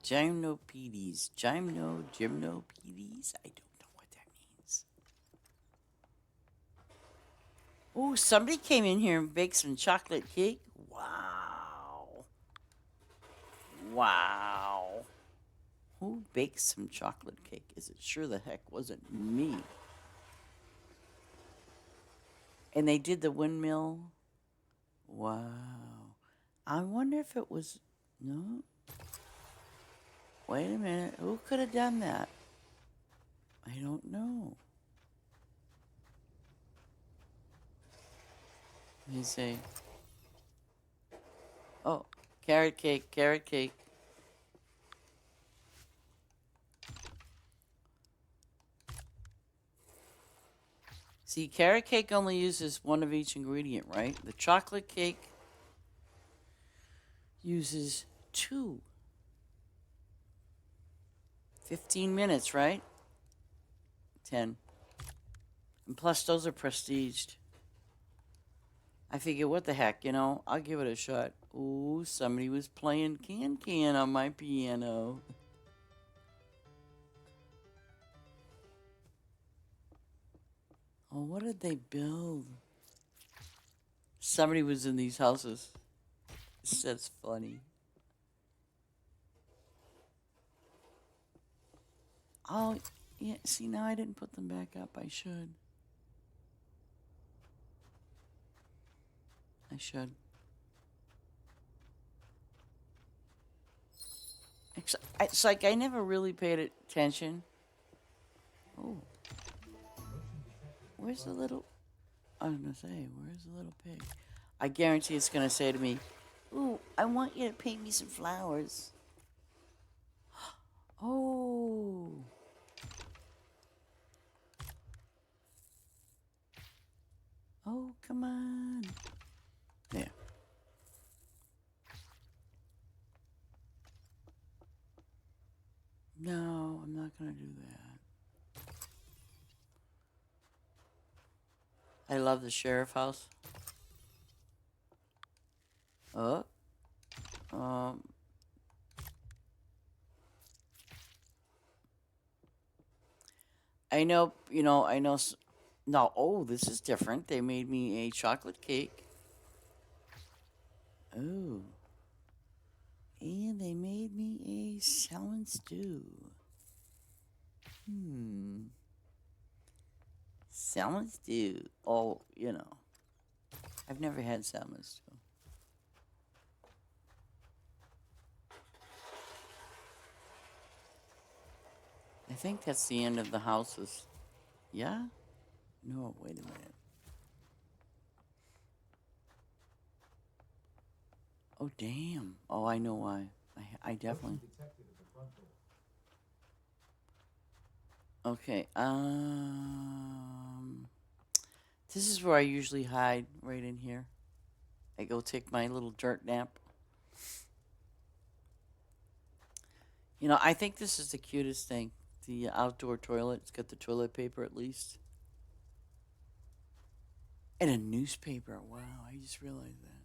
Gymnopedes. Gymnopedes? I don't know what that means. Oh, somebody came in here and baked some chocolate cake. Wow. Wow. Who baked some chocolate cake? Is it sure the heck wasn't me? And they did the windmill. Wow. I wonder if it was. No? Wait a minute. Who could have done that? I don't know. Let me see. Oh, carrot cake, carrot cake. See, carrot cake only uses one of each ingredient, right? The chocolate cake uses two. 15 minutes, right? 10. And plus, those are prestiged. I figure, what the heck, I'll give it a shot. Ooh, somebody was playing can on my piano. Oh, what did they build? Somebody was in these houses. That's funny. Oh, yeah, see, now I didn't put them back up. I should. It's like I never really paid attention. Oh. Where's the little... I was going to say, where's the little pig? I guarantee it's going to say to me, ooh, I want you to paint me some flowers. Oh. Oh, come on. There. No, I'm not going to do that. I love the sheriff house. Oh. I know, no, oh, this is different. They made me a chocolate cake. Oh. And they made me a salmon stew. Salmon stew. Oh, I've never had salmon stew. I think that's the end of the houses. Yeah? No, wait a minute. Oh, damn. Oh, I know why. I definitely... Okay, this is where I usually hide, right in here. I go take my little dirt nap. I think this is the cutest thing. The outdoor toilet. It's got the toilet paper at least. And a newspaper. Wow, I just realized that.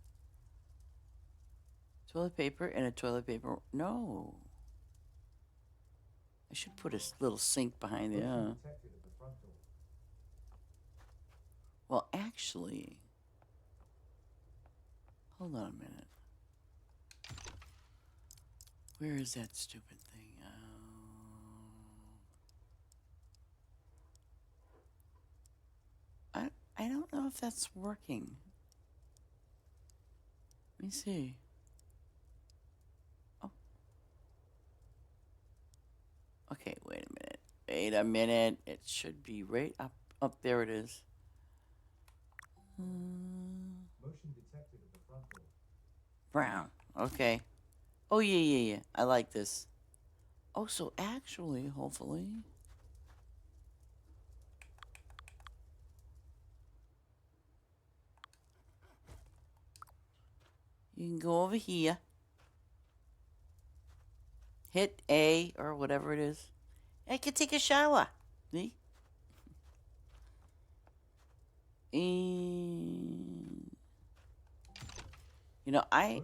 Toilet paper and a toilet paper. No. I should put a little sink behind there. Well, actually, hold on a minute. Where is that stupid thing? I don't know if that's working. Let me see. Oh. Okay, wait a minute. Wait a minute. It should be right up. Up there it is. Motion detected at the front door. Brown. Okay. Oh, yeah. I like this. Oh, so actually, hopefully... You can go over here. Hit A or whatever it is. I can take a shower. See? And... I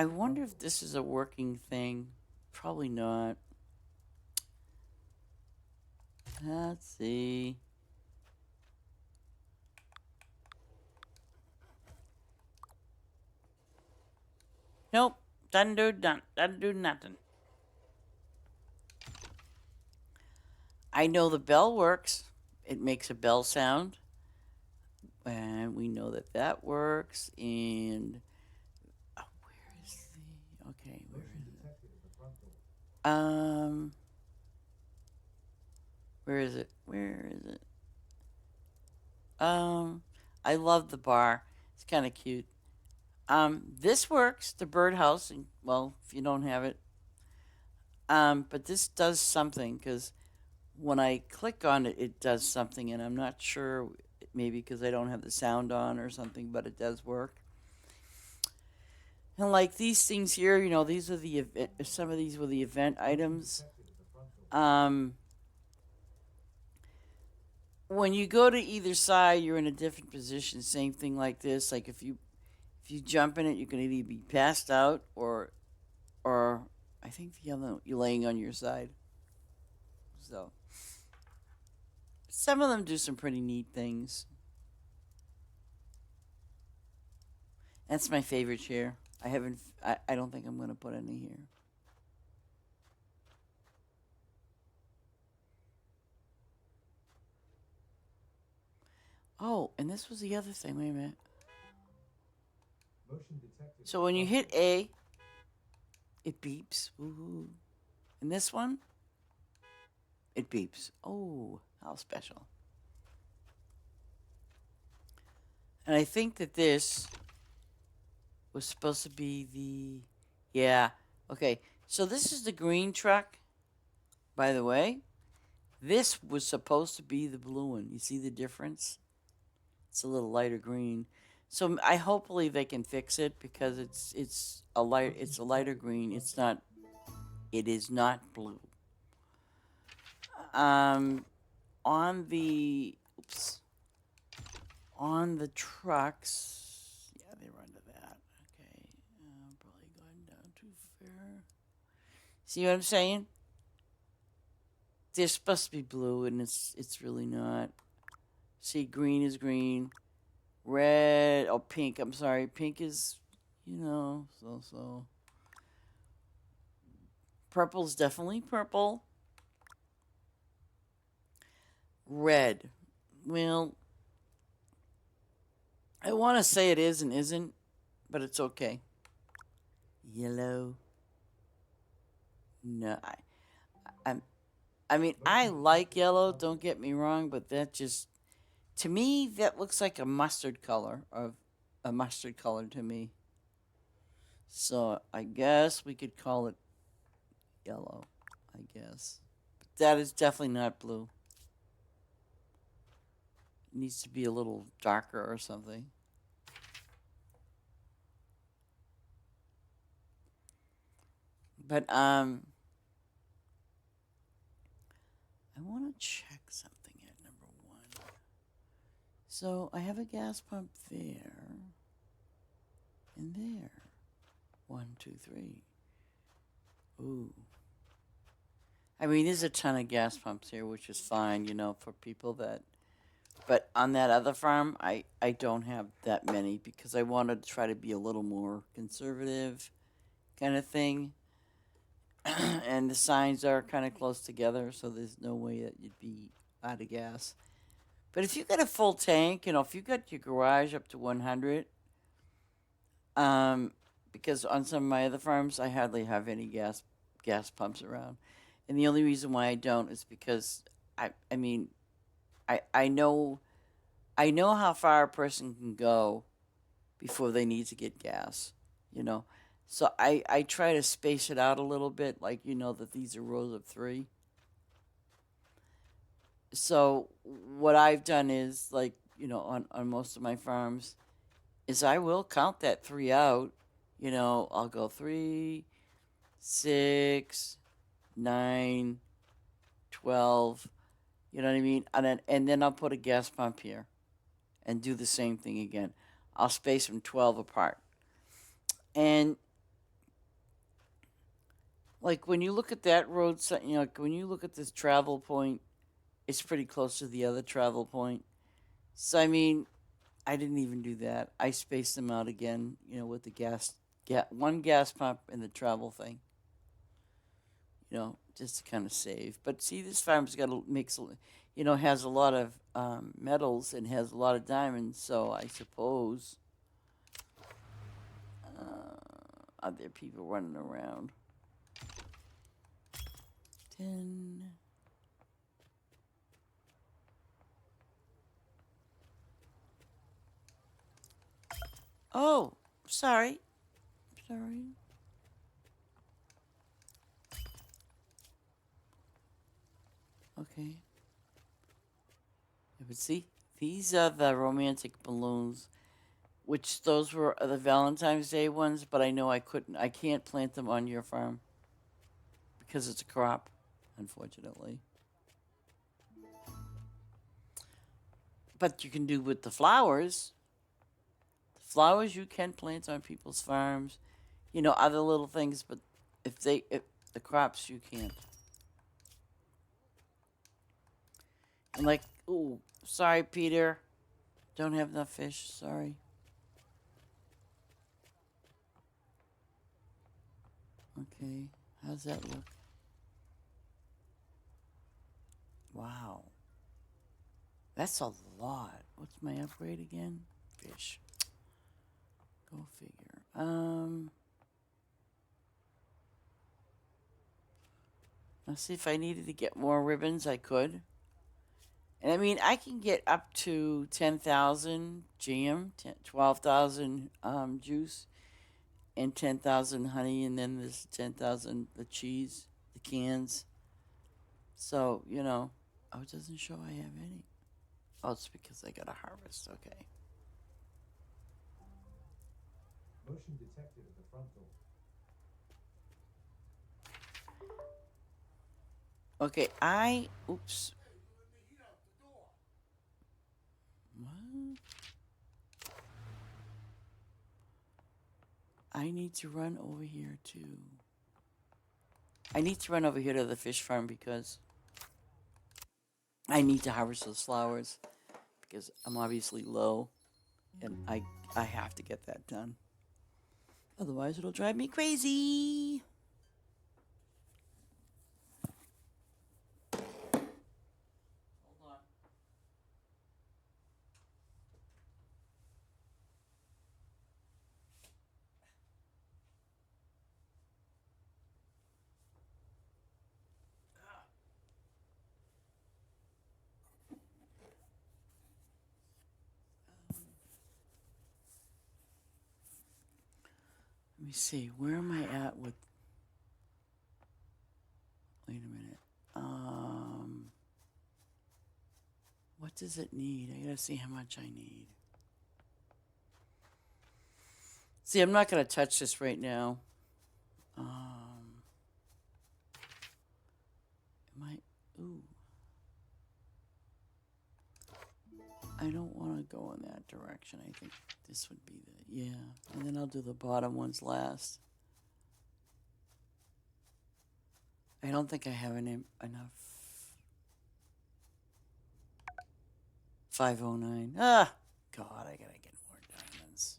wonder if this is a working thing. Probably not. Let's see. Nope. Doesn't do nothing. I know the bell works. It makes a bell sound. And we know that works. And... Oh, where is the... Okay, where is it? Where is it? I love the bar. It's kind of cute. This works, the birdhouse, and well, if you don't have it. But this does something, because when I click on it, it does something, and I'm not sure maybe because I don't have the sound on or something, but it does work. And like these things here, you know, these are the event. Some of these were the event items. When you go to either side, you're in a different position. Same thing like this. Like if you jump in it, you can either be passed out or I think the other you're laying on your side. So some of them do some pretty neat things. That's my favorite chair. I haven't. I don't think I'm going to put any here. Oh, and this was the other thing. Wait a minute. Motion detected. So when you hit A, it beeps. Ooh. And this one, it beeps. Oh, how special. And I think that this was supposed to be the... Yeah. Okay. So this is the green truck, by the way. This was supposed to be the blue one. You see the difference? It's a little lighter green. So I hopefully they can fix it because it's a lighter green. It is not blue. On the trucks, yeah, they run to that. Okay, I'm probably going down too far. See what I'm saying? They're supposed to be blue, and it's really not. See, green is green, red, oh, pink. I'm sorry, pink is, so. Purple's definitely purple. Red. Well, I want to say it is and isn't, but it's okay. Yellow. No, I mean, I like yellow. Don't get me wrong, but that just, to me, that looks like a mustard color, to me. So I guess we could call it yellow. I guess, but that is definitely not blue. It needs to be a little darker or something. But I want to check something at number 1. So I have a gas pump there and there. 1, 2, 3. Ooh. I mean, there's a ton of gas pumps here, which is fine, for people that... But on that other farm, I don't have that many because I wanted to try to be a little more conservative kind of thing. And the signs are kind of close together, so there's no way that you'd be out of gas. But if you got a full tank, if you got your garage up to 100, because on some of my other farms, I hardly have any gas pumps around. And the only reason why I don't is because, I know how far a person can go before they need to get gas, So I try to space it out a little bit, like, that these are rows of 3. So what I've done is, like, on most of my farms, is I will count that 3 out. I'll go 3, 6, 9, 12. You know what I mean? And then I'll put a gas pump here and do the same thing again. I'll space them 12 apart. And like when you look at that road, like when you look at this travel point, it's pretty close to the other travel point. So I mean, I didn't even do that. I spaced them out again, with the one gas pump and the travel thing. Just to kind of save. But see, this farm's got a mix, has a lot of metals and has a lot of diamonds. So I suppose are there people running around? 10. Oh, sorry. Okay. Yeah, but see, These are the romantic balloons, which those were the Valentine's Day ones, but I know I can't plant them on your farm because it's a crop, unfortunately. But you can do with the flowers. The flowers you can plant on people's farms, other little things, but if the crops you can't. And like, ooh, sorry, Peter. Don't have enough fish. Sorry. Okay. How's that look? Wow. That's a lot. What's my upgrade again? Fish. Go figure. Let's see if I needed to get more ribbons, I could. And I mean, I can get up to 10,000 jam, 12,000 juice, and 10,000 honey, and then there's 10,000 the cheese, the cans. So, oh, it doesn't show I have any. Oh, it's because I got a harvest. Okay. Motion detected at the front door. Okay, oops. What? I need to run over here too. I need to run over here to the fish farm because I need to harvest those flowers because I'm obviously low and I have to get that done. Otherwise it'll drive me crazy. Let me see, where am I at with... Wait a minute. What does it need? I gotta see how much I need. See, I'm not gonna touch this right now. Ooh. I don't want to go in that direction. I think this would be yeah. And then I'll do the bottom ones last. I don't think I have enough. 509. Ah, God, I gotta get more diamonds.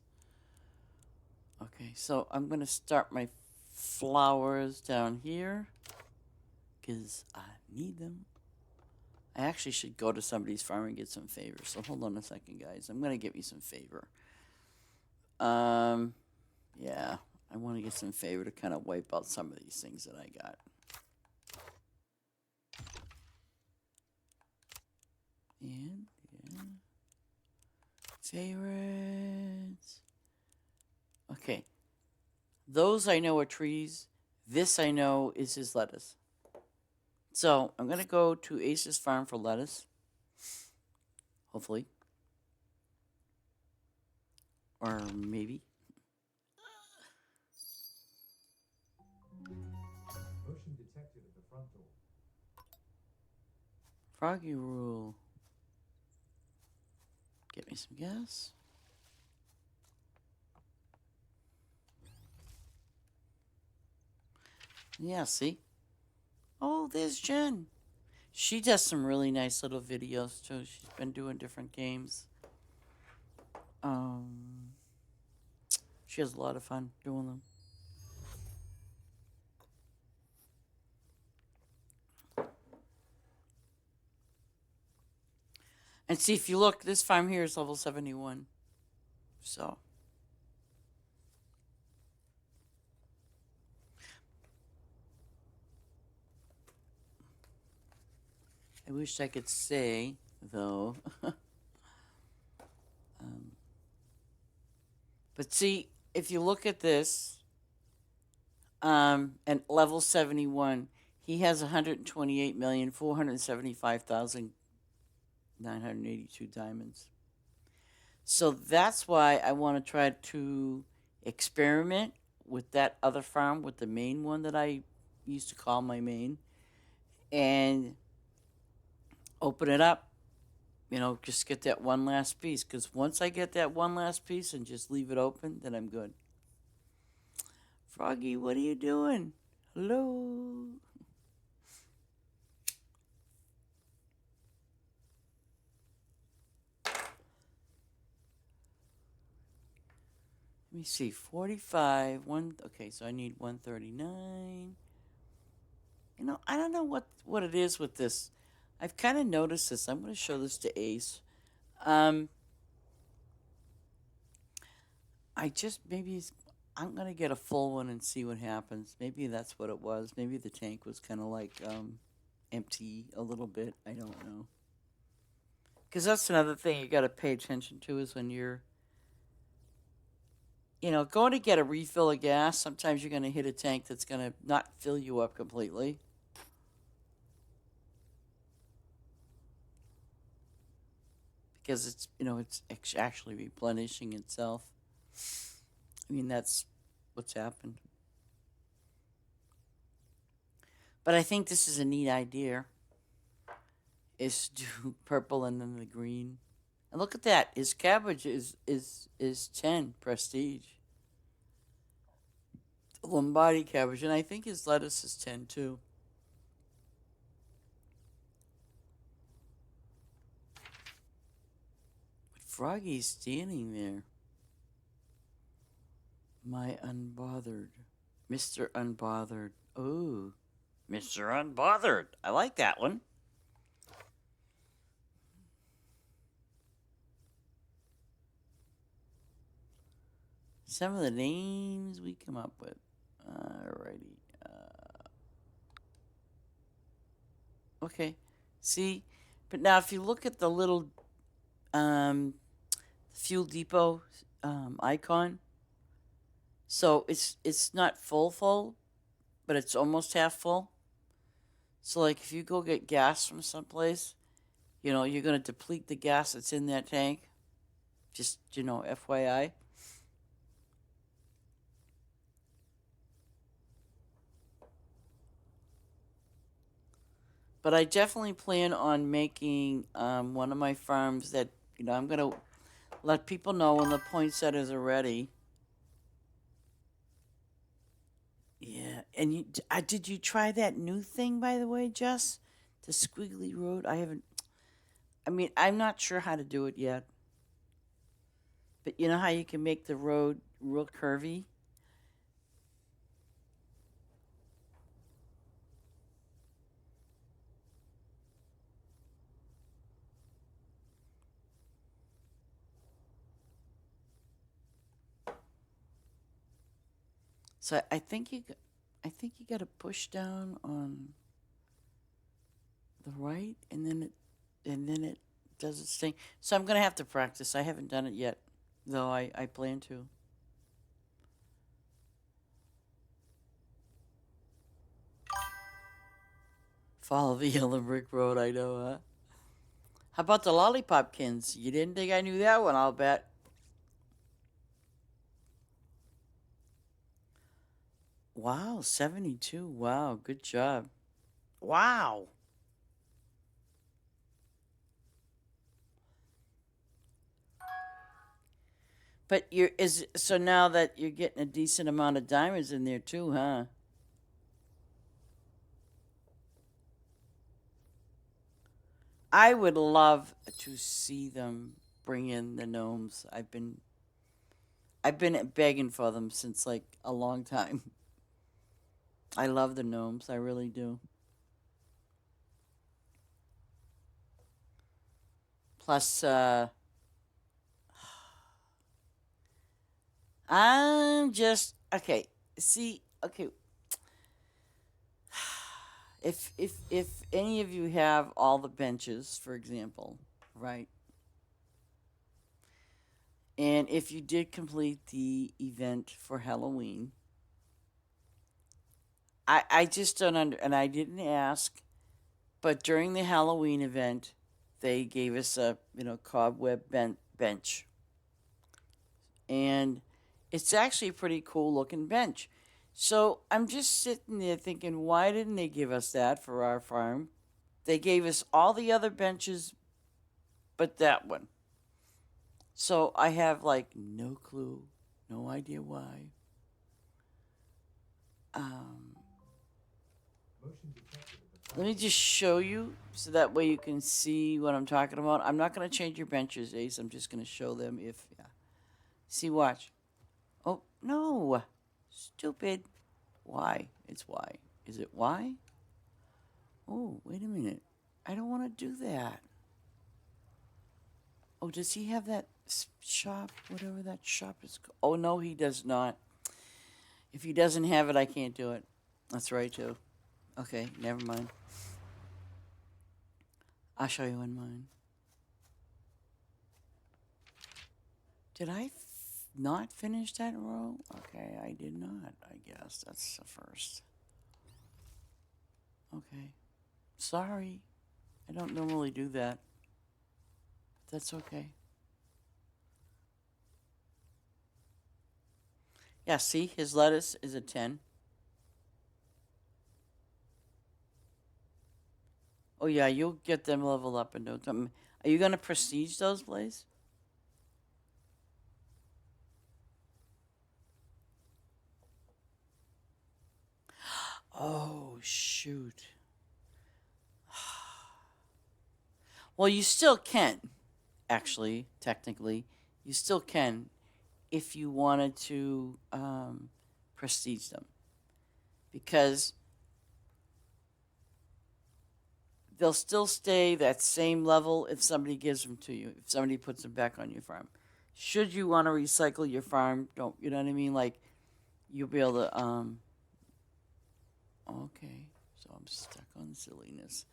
Okay, so I'm gonna start my flowers down here because I need them. I actually should go to somebody's farm and get some favor. So hold on a second, guys. I'm gonna get me some favor. Yeah, I want to get some favor to kind of wipe out some of these things that I got. And yeah, favorites. Okay, those I know are trees. This I know is his lettuce. So I'm gonna go to Ace's farm for lettuce. Hopefully. Or maybe. Motion detected at the front door. Froggy rule. Get me some gas. Yeah, see? Oh, there's Jen. She does some really nice little videos too. She's been doing different games. She has a lot of fun doing them. And see, if you look, this farm here is level 71. So. I wish I could say, though. But see, if you look at this, at level 71, he has 128,475,000 982 diamonds. So that's why I want to try to experiment with that other farm, with the main one that I used to call my main, and open it up. Just get that one last piece. Because once I get that one last piece and just leave it open, then I'm good. Froggy, what are you doing? Hello? Let me see. 45. Okay, so I need 139. I don't know what it is with this. I've kind of noticed this. I'm going to show this to Ace. I'm going to get a full one and see what happens. Maybe that's what it was. Maybe the tank was kind of like empty a little bit. I don't know. Because that's another thing you got to pay attention to is when you're, going to get a refill of gas. Sometimes you're going to hit a tank that's going to not fill you up completely. Because it's actually replenishing itself. I mean, that's what's happened. But I think this is a neat idea. Is to do purple and then the green. And look at that. His cabbage is 10 prestige. Lombardi cabbage. And I think his lettuce is 10 too. But Froggy's standing there. My unbothered. Mr. Unbothered. Ooh. Mr. Unbothered. I like that one. Some of the names we come up with. Alrighty. Okay. See? But now if you look at the little fuel depot icon, so it's not full, but it's almost half full. So like if you go get gas from someplace, you're going to deplete the gas that's in that tank. Just, FYI. But I definitely plan on making one of my farms that, I'm going to let people know when the poinsettias are ready. Yeah, and did you try that new thing, by the way, Jess? The squiggly road? I'm not sure how to do it yet. But you know how you can make the road real curvy? So I think you got to push down on the right, and then it does its thing. So I'm gonna have to practice. I haven't done it yet, though I plan to. Follow the yellow brick road. I know, huh? How about the lollipopkins? You didn't think I knew that one? I'll bet. Wow, 72. Wow, good job. Wow. But so now that you're getting a decent amount of diamonds in there too, huh? I would love to see them bring in the gnomes. I've been begging for them since like a long time. I love the gnomes, I really do. Plus, I'm just okay. See, okay. If any of you have all the benches, for example, right? And if you did complete the event for Halloween, I just don't and I didn't ask, but during the Halloween event, they gave us a cobweb bench, and it's actually a pretty cool looking bench. So I'm just sitting there thinking, why didn't they give us that for our farm? They gave us all the other benches but that one. So I have like no clue, no idea why. Motion detected at the front Let me just show you so that way you can see what I'm talking about. I'm not going to change your benches, Ace. I'm just going to show them if, yeah. See, watch. Oh, no. Stupid. Why? It's why. Is it why? Oh, wait a minute. I don't want to do that. Oh, does he have that shop? Whatever that shop is called. Oh, no, he does not. If he doesn't have it, I can't do it. That's right, too. Okay, never mind. I'll show you in mine. Did I not finish that row? Okay, I did not, I guess. That's the first. Okay. Sorry. I don't normally do that. That's okay. Yeah, see, his lettuce is a 10. Oh, yeah, you'll get them leveled up in no time. Are you going to prestige those, Blaze? Oh, shoot. Well, you still can, actually, technically. You still can if you wanted to prestige them. Because they'll still stay that same level if somebody gives them to you, if somebody puts them back on your farm. Should you want to recycle your farm, don't, you know what I mean? Like, you'll be able to, okay, so I'm stuck on silliness.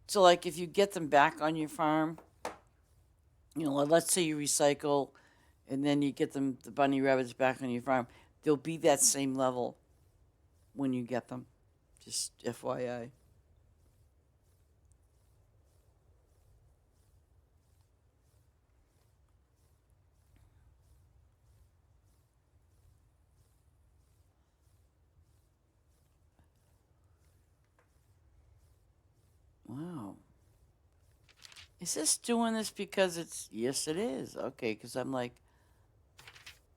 So, like, if you get them back on your farm, let's say you recycle and then you get them, the bunny rabbits back on your farm, they'll be that same level when you get them. Just FYI. Wow. Is this doing this because it's... Yes, it is. Okay, because I'm like,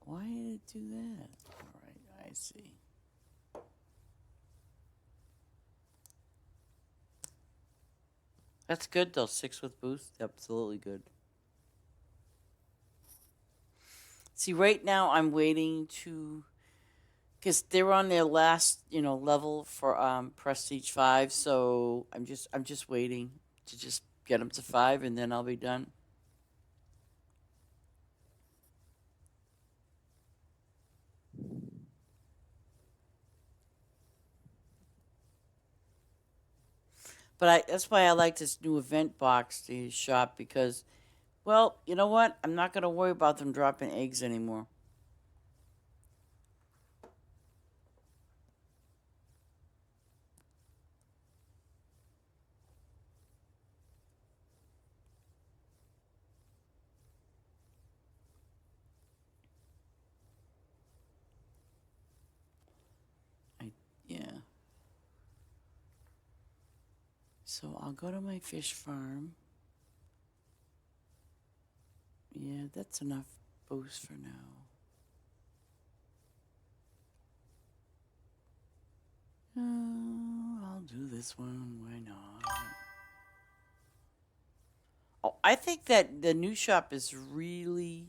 why did it do that? All right, I see. That's good, though. 6 with boost. Absolutely good. See, right now I'm waiting to... Because they're on their last, level for Prestige 5, so I'm just waiting to just get them to 5, and then I'll be done. But that's why I like this new event box to shop, because, well, you know what? I'm not going to worry about them dropping eggs anymore. Yeah. So I'll go to my fish farm. Yeah, that's enough boost for now. Oh, I'll do this one. Why not? Oh, I think that the new shop is really,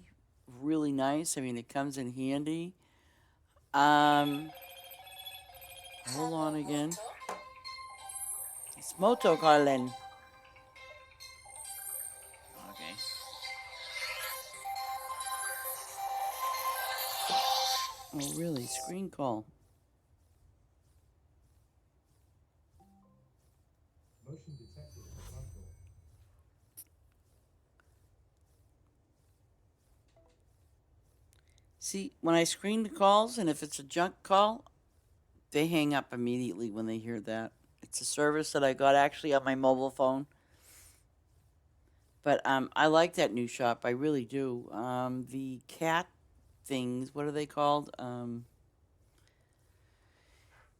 really nice. I mean, it comes in handy. Hold on again. It's Moto calling. Okay. Oh, really? Screen call. Motion detected at the front door. See, when I screen the calls, and if it's a junk call, they hang up immediately when they hear that. It's a service that I got actually on my mobile phone. But I like that new shop. I really do. The cat things, what are they called?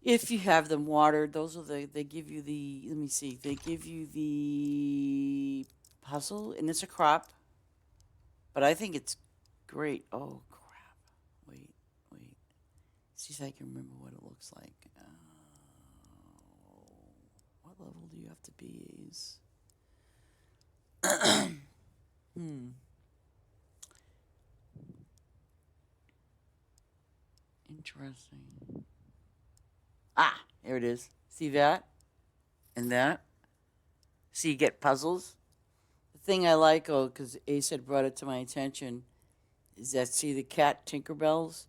If you have them watered, those are they give you the, let me see, they give you the puzzle, and it's a crop, but I think it's great. Oh, crap. Wait, wait. See if I can remember what it looks like. What level do you have to be? Hmm. Interesting. Ah, there it is. See that? And that? So you get puzzles. The thing I like, oh, because Ace had brought it to my attention, is that, see the cat Tinkerbells?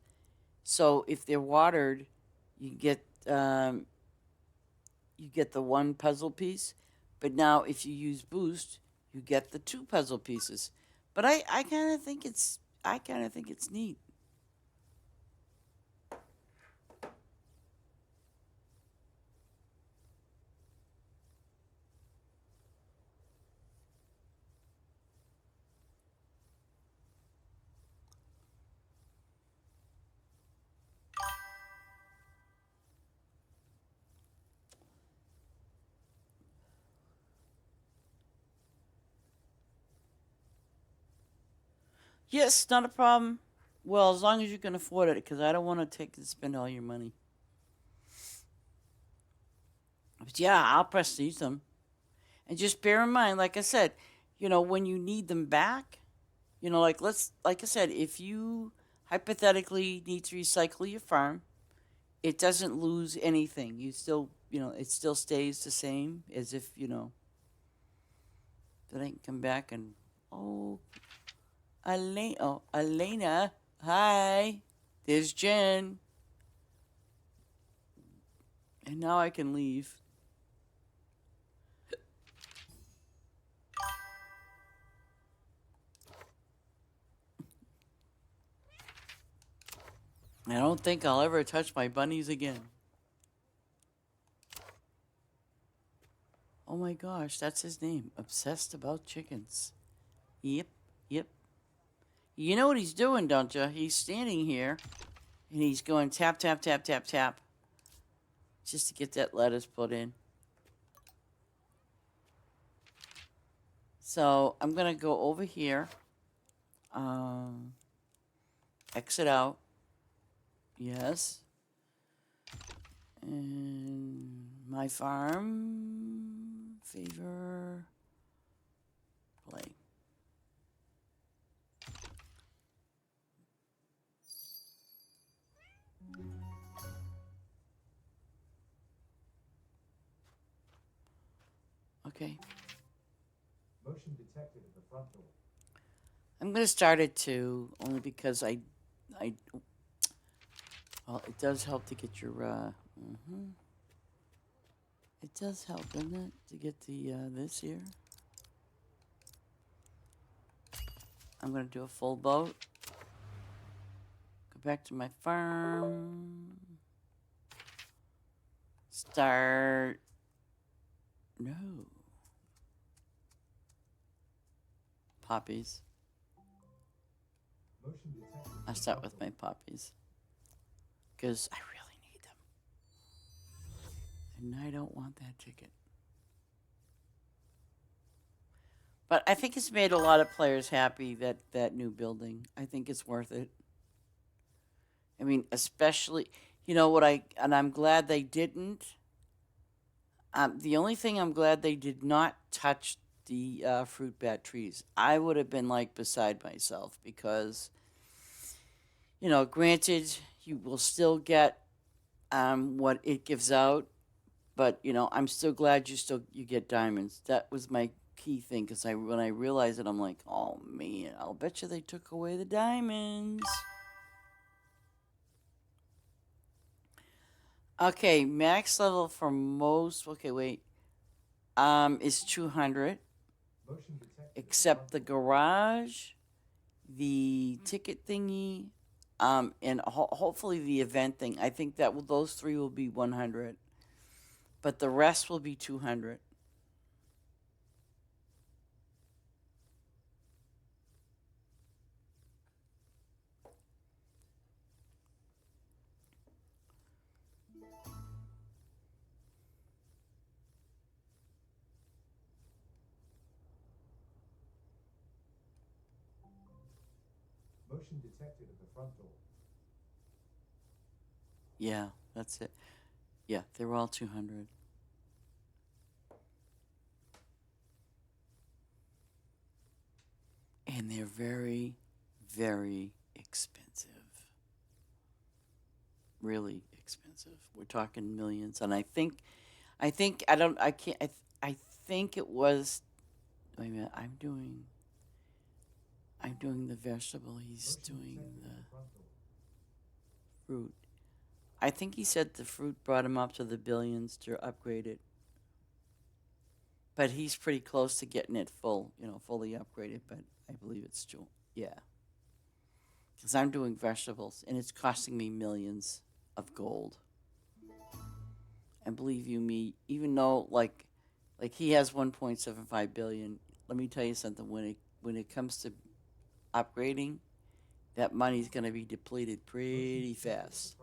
So if they're watered, you get the one puzzle piece. But now if you use Boost, you get the two puzzle pieces. But I kind of think it's neat. Yes, not a problem. Well, as long as you can afford it, because I don't want to take and spend all your money. But yeah, I'll prestige them. And just bear in mind, like I said, when you need them back, like I said, if you hypothetically need to recycle your farm, it doesn't lose anything. You still, it still stays the same as if, that I can come back and, oh, Elena, hi, there's Jen. And now I can leave. I don't think I'll ever touch my bunnies again. Oh my gosh, that's his name. Obsessed about chickens. Yep, yep. You know what he's doing, don't you? He's standing here and he's going tap, tap, tap, tap, tap. Just to get that lettuce put in. So I'm going to go over here. Exit out. Yes. And my farm. Favor. Play. Okay. Motion detected at the front door. I'm going to start at 2, only because well, it does help to get your, It does help, doesn't it, to get the, this here. I'm going to do a full boat. Go back to my farm. Start. No. Poppies. Motion detected. I'll start with my poppies. Because I really need them. And I don't want that ticket. But I think it's made a lot of players happy, that new building. I think it's worth it. I mean, especially, and I'm glad they didn't. The only thing I'm glad they did not touch the fruit bat trees. I would have been like beside myself because, granted, you will still get what it gives out, but I'm still glad you get diamonds. That was my key thing because when I realized it, I'm like, oh man, I'll bet you they took away the diamonds. Okay, max level for most. Okay, wait. Is 200. Motion detected. Except the garage, the ticket thingy, and hopefully the event thing. I think that those 3 will be 100, but the rest will be 200. Motion detected at the front door. Yeah, that's it. Yeah, they were all 200. And they're very, very expensive. Really expensive. We're talking millions. And I think, I don't, I can't, I think it was, wait a minute, I'm doing the vegetable. He's Motion doing detected the at the front door. fruit. I think he said the fruit brought him up to the billions to upgrade it. But he's pretty close to getting it fully upgraded. But I believe it's true. Yeah. Because I'm doing vegetables, and it's costing me millions of gold. And believe you me, even though like he has 1.75 billion, let me tell you something. When it comes to upgrading, that money's going to be depleted pretty fast.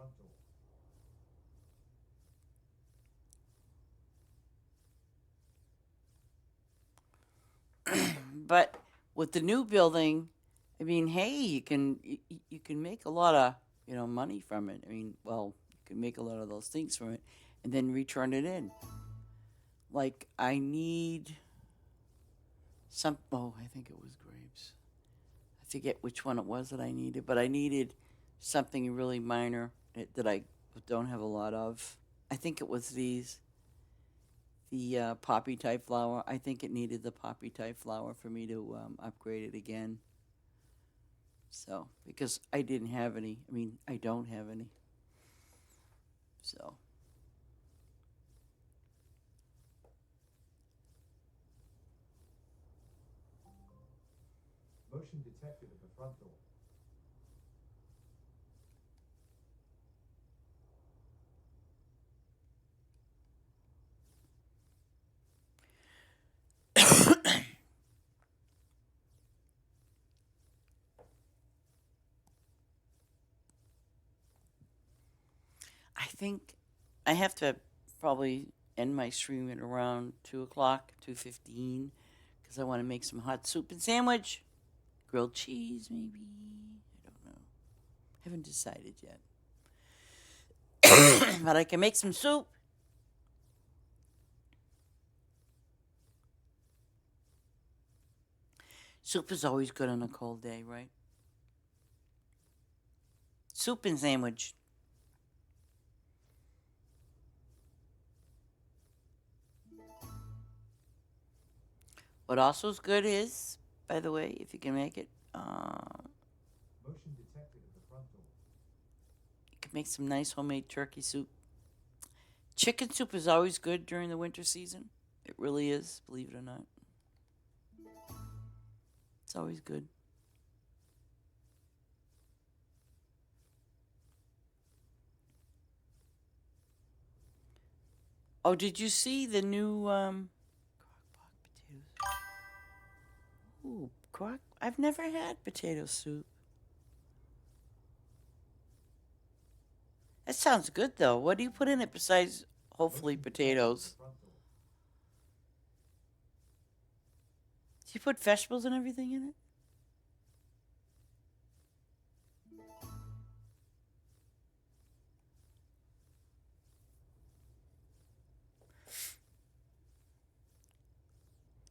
But with the new building, I mean, hey, you can make a lot of money from it. I mean, well, you can make a lot of those things from it, and then return it in. Like I need some. Oh, I think it was grapes. I forget which one it was that I needed, but I needed something really minor that I don't have a lot of. I think it was the poppy type flower. I think it needed the poppy type flower for me to upgrade it again. So, because I didn't have any. I mean, I don't have any. So, Motion detected at the front door. I think I have to probably end my stream at around 2 o'clock, 2:15, because I want to make some hot soup and sandwich, grilled cheese maybe. I don't know. Haven't decided yet. But I can make some soup. Soup is always good on a cold day, right? Soup and sandwich. What also is good is, by the way, if you can make it, Motion detected at the front door. you can make some nice homemade turkey soup. Chicken soup is always good during the winter season. It really is, believe it or not. It's always good. Oh, did you see the new crock pot potatoes? Ooh, crock. I've never had potato soup. That sounds good though. What do you put in it besides hopefully Motion detected at the potatoes? front door. Do you put vegetables and everything in it?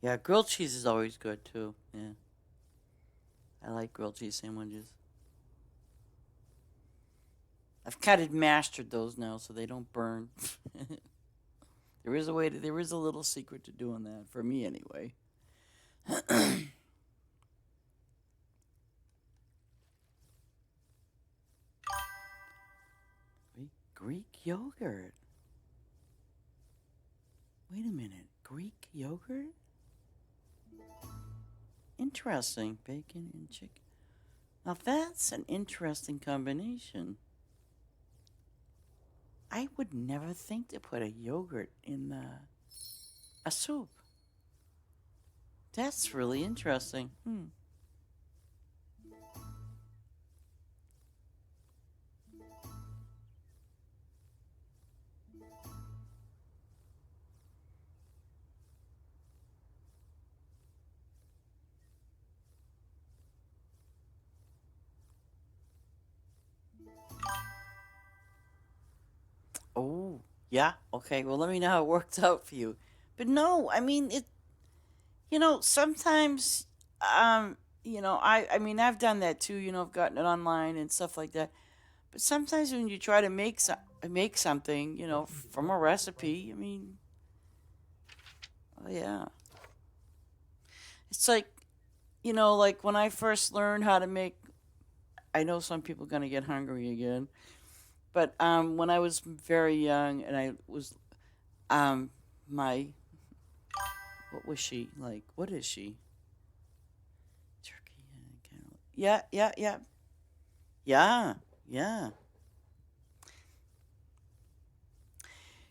Yeah, grilled cheese is always good too. Yeah. I like grilled cheese sandwiches. I've kind of mastered those now so they don't burn. There is a little secret to doing that, for me anyway. Greek yogurt. Wait a minute. Greek yogurt? Interesting. Bacon and chicken. Now that's an interesting combination. I would never think to put a yogurt in a soup. That's really interesting. Yeah. Okay. Well, let me know how it worked out for you. But no, I mean it. Sometimes, um, I mean, I've done that too. I've gotten it online and stuff like that. But sometimes when you try to make something, Looking to from a separate the front recipe, I door. mean, oh yeah, it's like like when I first learned how to make. I know some people are gonna get hungry again, but when I was very young and I was my what was she like? What is she? Turkey. Yeah, yeah, yeah, yeah, yeah.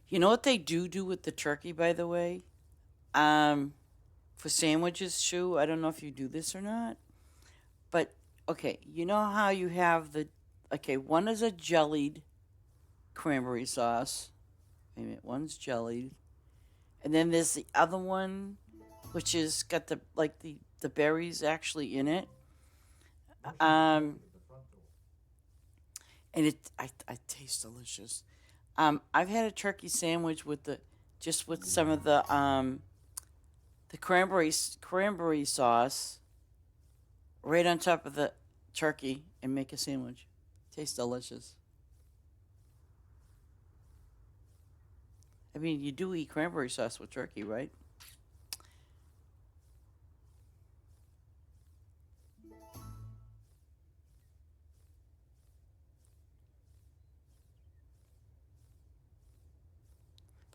You know what they do with the turkey, by the way? Um, for sandwiches, Shu. I don't know if you do this or not, but okay. You know how you have the okay. One is a jellied cranberry sauce. Wait a minute. One's jellied, and then there's the other one, which is got the berries actually in it. Motion to Um, separate the front door. and I taste delicious. I've had a turkey sandwich with the just with some of the cranberry sauce right on top of the turkey and make a sandwich. Tastes delicious. I mean, you do eat cranberry sauce with turkey, right?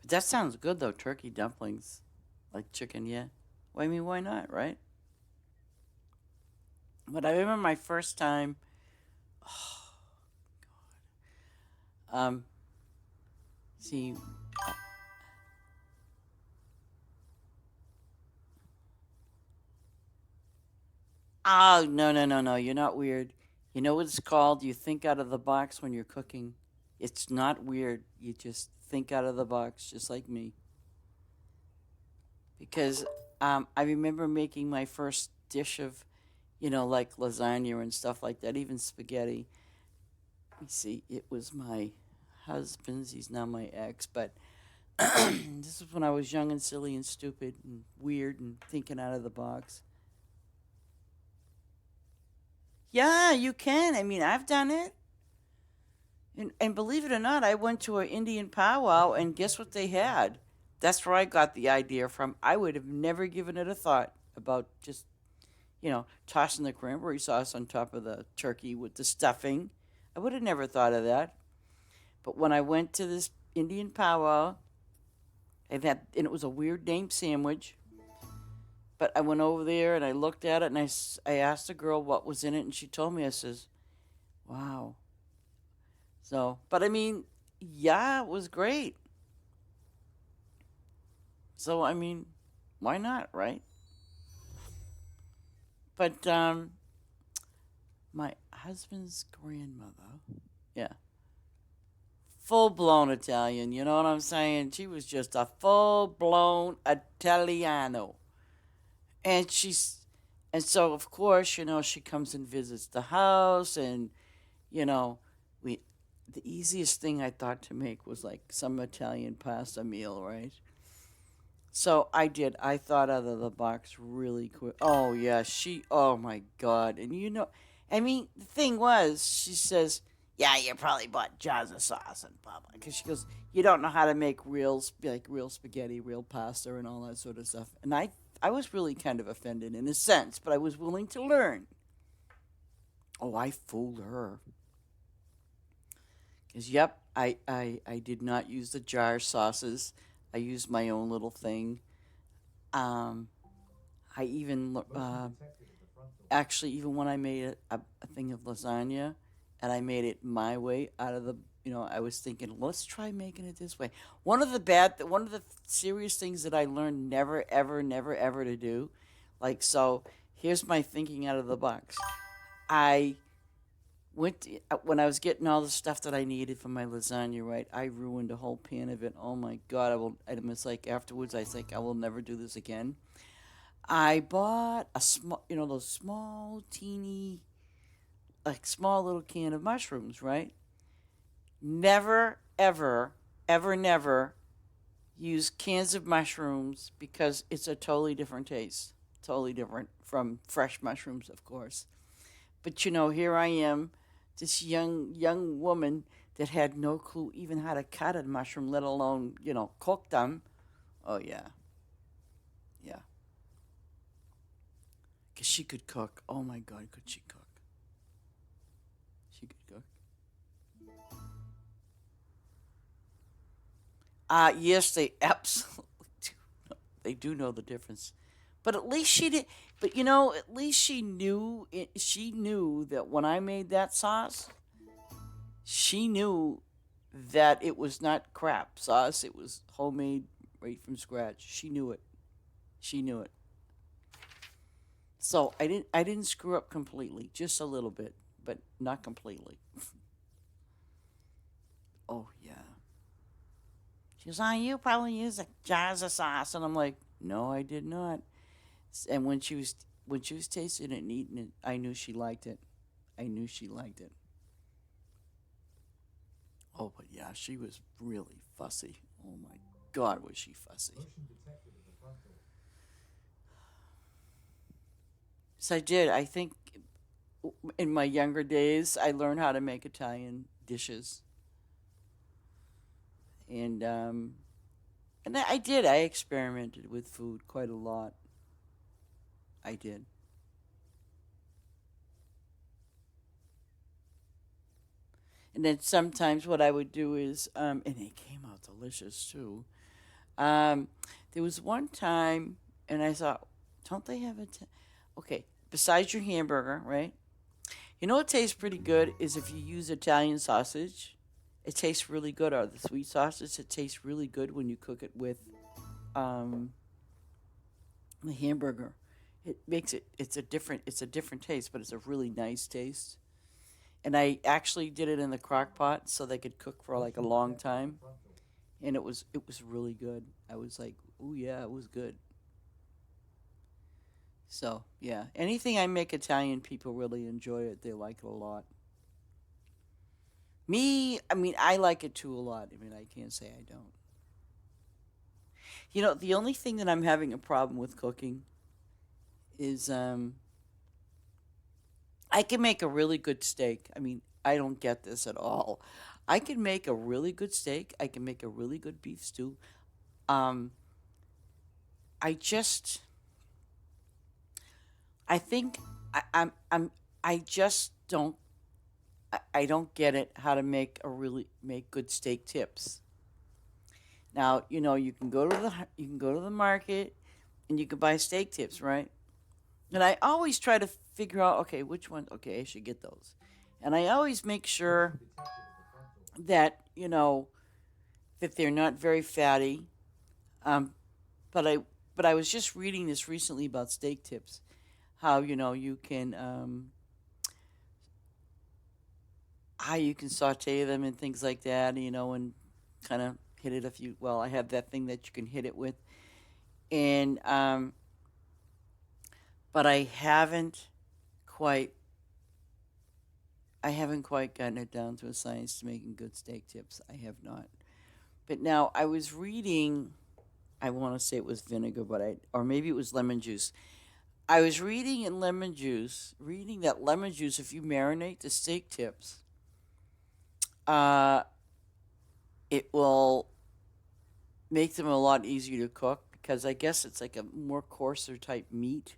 But that sounds good though, turkey dumplings, like chicken, yeah. Well, I mean, why not, right? But I remember my first time. Um, see, oh no no no no, you're not weird. You know what it's called? You think out of the box when you're cooking. It's not weird. You just think out of the box, just like me. Because I remember making my first dish of, like lasagna and stuff like that, even spaghetti. Let me see, it was my husband's. He's now my ex, but this is when I was young and silly and stupid and weird and thinking out of the box. Yeah, you can. I mean, I've done it. And believe it or not, I went to an Indian powwow, and guess what they had? That's where I got the idea from. I would have never given it a thought about just, tossing the cranberry sauce on top of the turkey with the stuffing. I would have never thought of that. But when I went to this Indian powwow, and it was a weird name sandwich, but I went over there and I looked at it and I asked the girl what was in it, and she told me. I says, wow. So, but I mean, yeah, it was great. So, I mean, why not, right? But my husband's grandmother, yeah, full blown Italian. You know what I'm saying? She was just a full blown Italiano, and and so of course, she comes and visits the house, and you know, we, the easiest thing I thought to make was like some Italian pasta meal, right? So I did. I thought out of the box really quick. Oh yeah, Oh my god! And I mean, the thing was, she says, "Yeah, you probably bought jars of sauce and blah blah." Because she goes, "You don't know how to make real spaghetti, real pasta, and all that sort of stuff." And I was really kind of offended in a sense, but I was willing to learn. Oh, I fooled her. Because yep, I did not use the jar sauces. I used my own little thing. Um, I even Motion detected at the front door. actually even when I made a thing of lasagna, and I made it my way out of the. I was thinking, let's try making it this way. One of the serious things that I learned never, ever, never, ever to do, like so. Here's my thinking out of the box. I when I was getting all the stuff that I needed for my lasagna. Right, I ruined a whole pan of it. Oh my god! I will. And it's like afterwards, I think I will never do this again. I bought a small, those small, teeny, like small little can of mushrooms, right? Never, ever ever, never use cans of mushrooms because it's a totally different taste. Totally different from fresh mushrooms, of course. But here I am, this young woman that had no clue even how to cut a mushroom, let alone, cook them. Oh yeah. Yeah. Because she could cook. Oh my God, could she cook? She could cook. Yes, they absolutely do. They do know the difference. But at least she did. But at least she knew. She knew that when I made that sauce, she knew that it was not crap sauce. It was homemade, right from scratch. She knew it. She knew it. So I didn't screw up completely, just a little bit, but not completely. Oh yeah. She goes, you probably use a jars of sauce, and I'm like, no, I did not. And when she was tasting it and eating it, I knew she liked it. I knew she liked it. Oh, but yeah, she was really fussy. Oh my God, was she fussy? Motion detected at the front door. So I did. I think in my younger days, I learned how to make Italian dishes, and I did. I experimented with food quite a lot. I did. And then sometimes what I would do is, and it came out delicious too. Um, there was one time, and I thought, don't they have it? Okay, besides your hamburger, right? You know what tastes pretty good is if you use Italian sausage. It tastes really good. Or the sweet sausage, it tastes really good when you cook it with um, the hamburger. It's a different taste, but it's a really nice taste. And I actually did it in the crock pot so they could cook for like a Motion long detected at the time, front door. and it was really good. I was like, "Ooh yeah, it was good." So yeah, anything I make Italian, people really enjoy it. They like it a lot. Me, I mean, I like it too a lot. I mean, I can't say I don't. The only thing that I'm having a problem with cooking is I can make a really good steak. I mean, I don't get this at all. I can make a really good steak. I can make a really good beef stew. Um, I just, I think I just I don't get it how to make good steak tips. Now, you can go to the market and you can buy steak tips, right? And I always try to figure out, okay, which one, okay, I should get those. And I always make Motion sure detected at the front door. that they're not very fatty. Um, but I was just reading this recently about steak tips, how you can saute them and things like that, and kind of hit it a few. Well, I have that thing that you can hit it with, and but quite I haven't quite gotten it down to a science to making good steak tips. I have not. But now I was reading. I want to say it was vinegar, or maybe it was lemon juice. I was reading that lemon juice, if you marinate the steak tips, uh, it will make them a lot easier to cook because I guess it's like a more coarser type meat,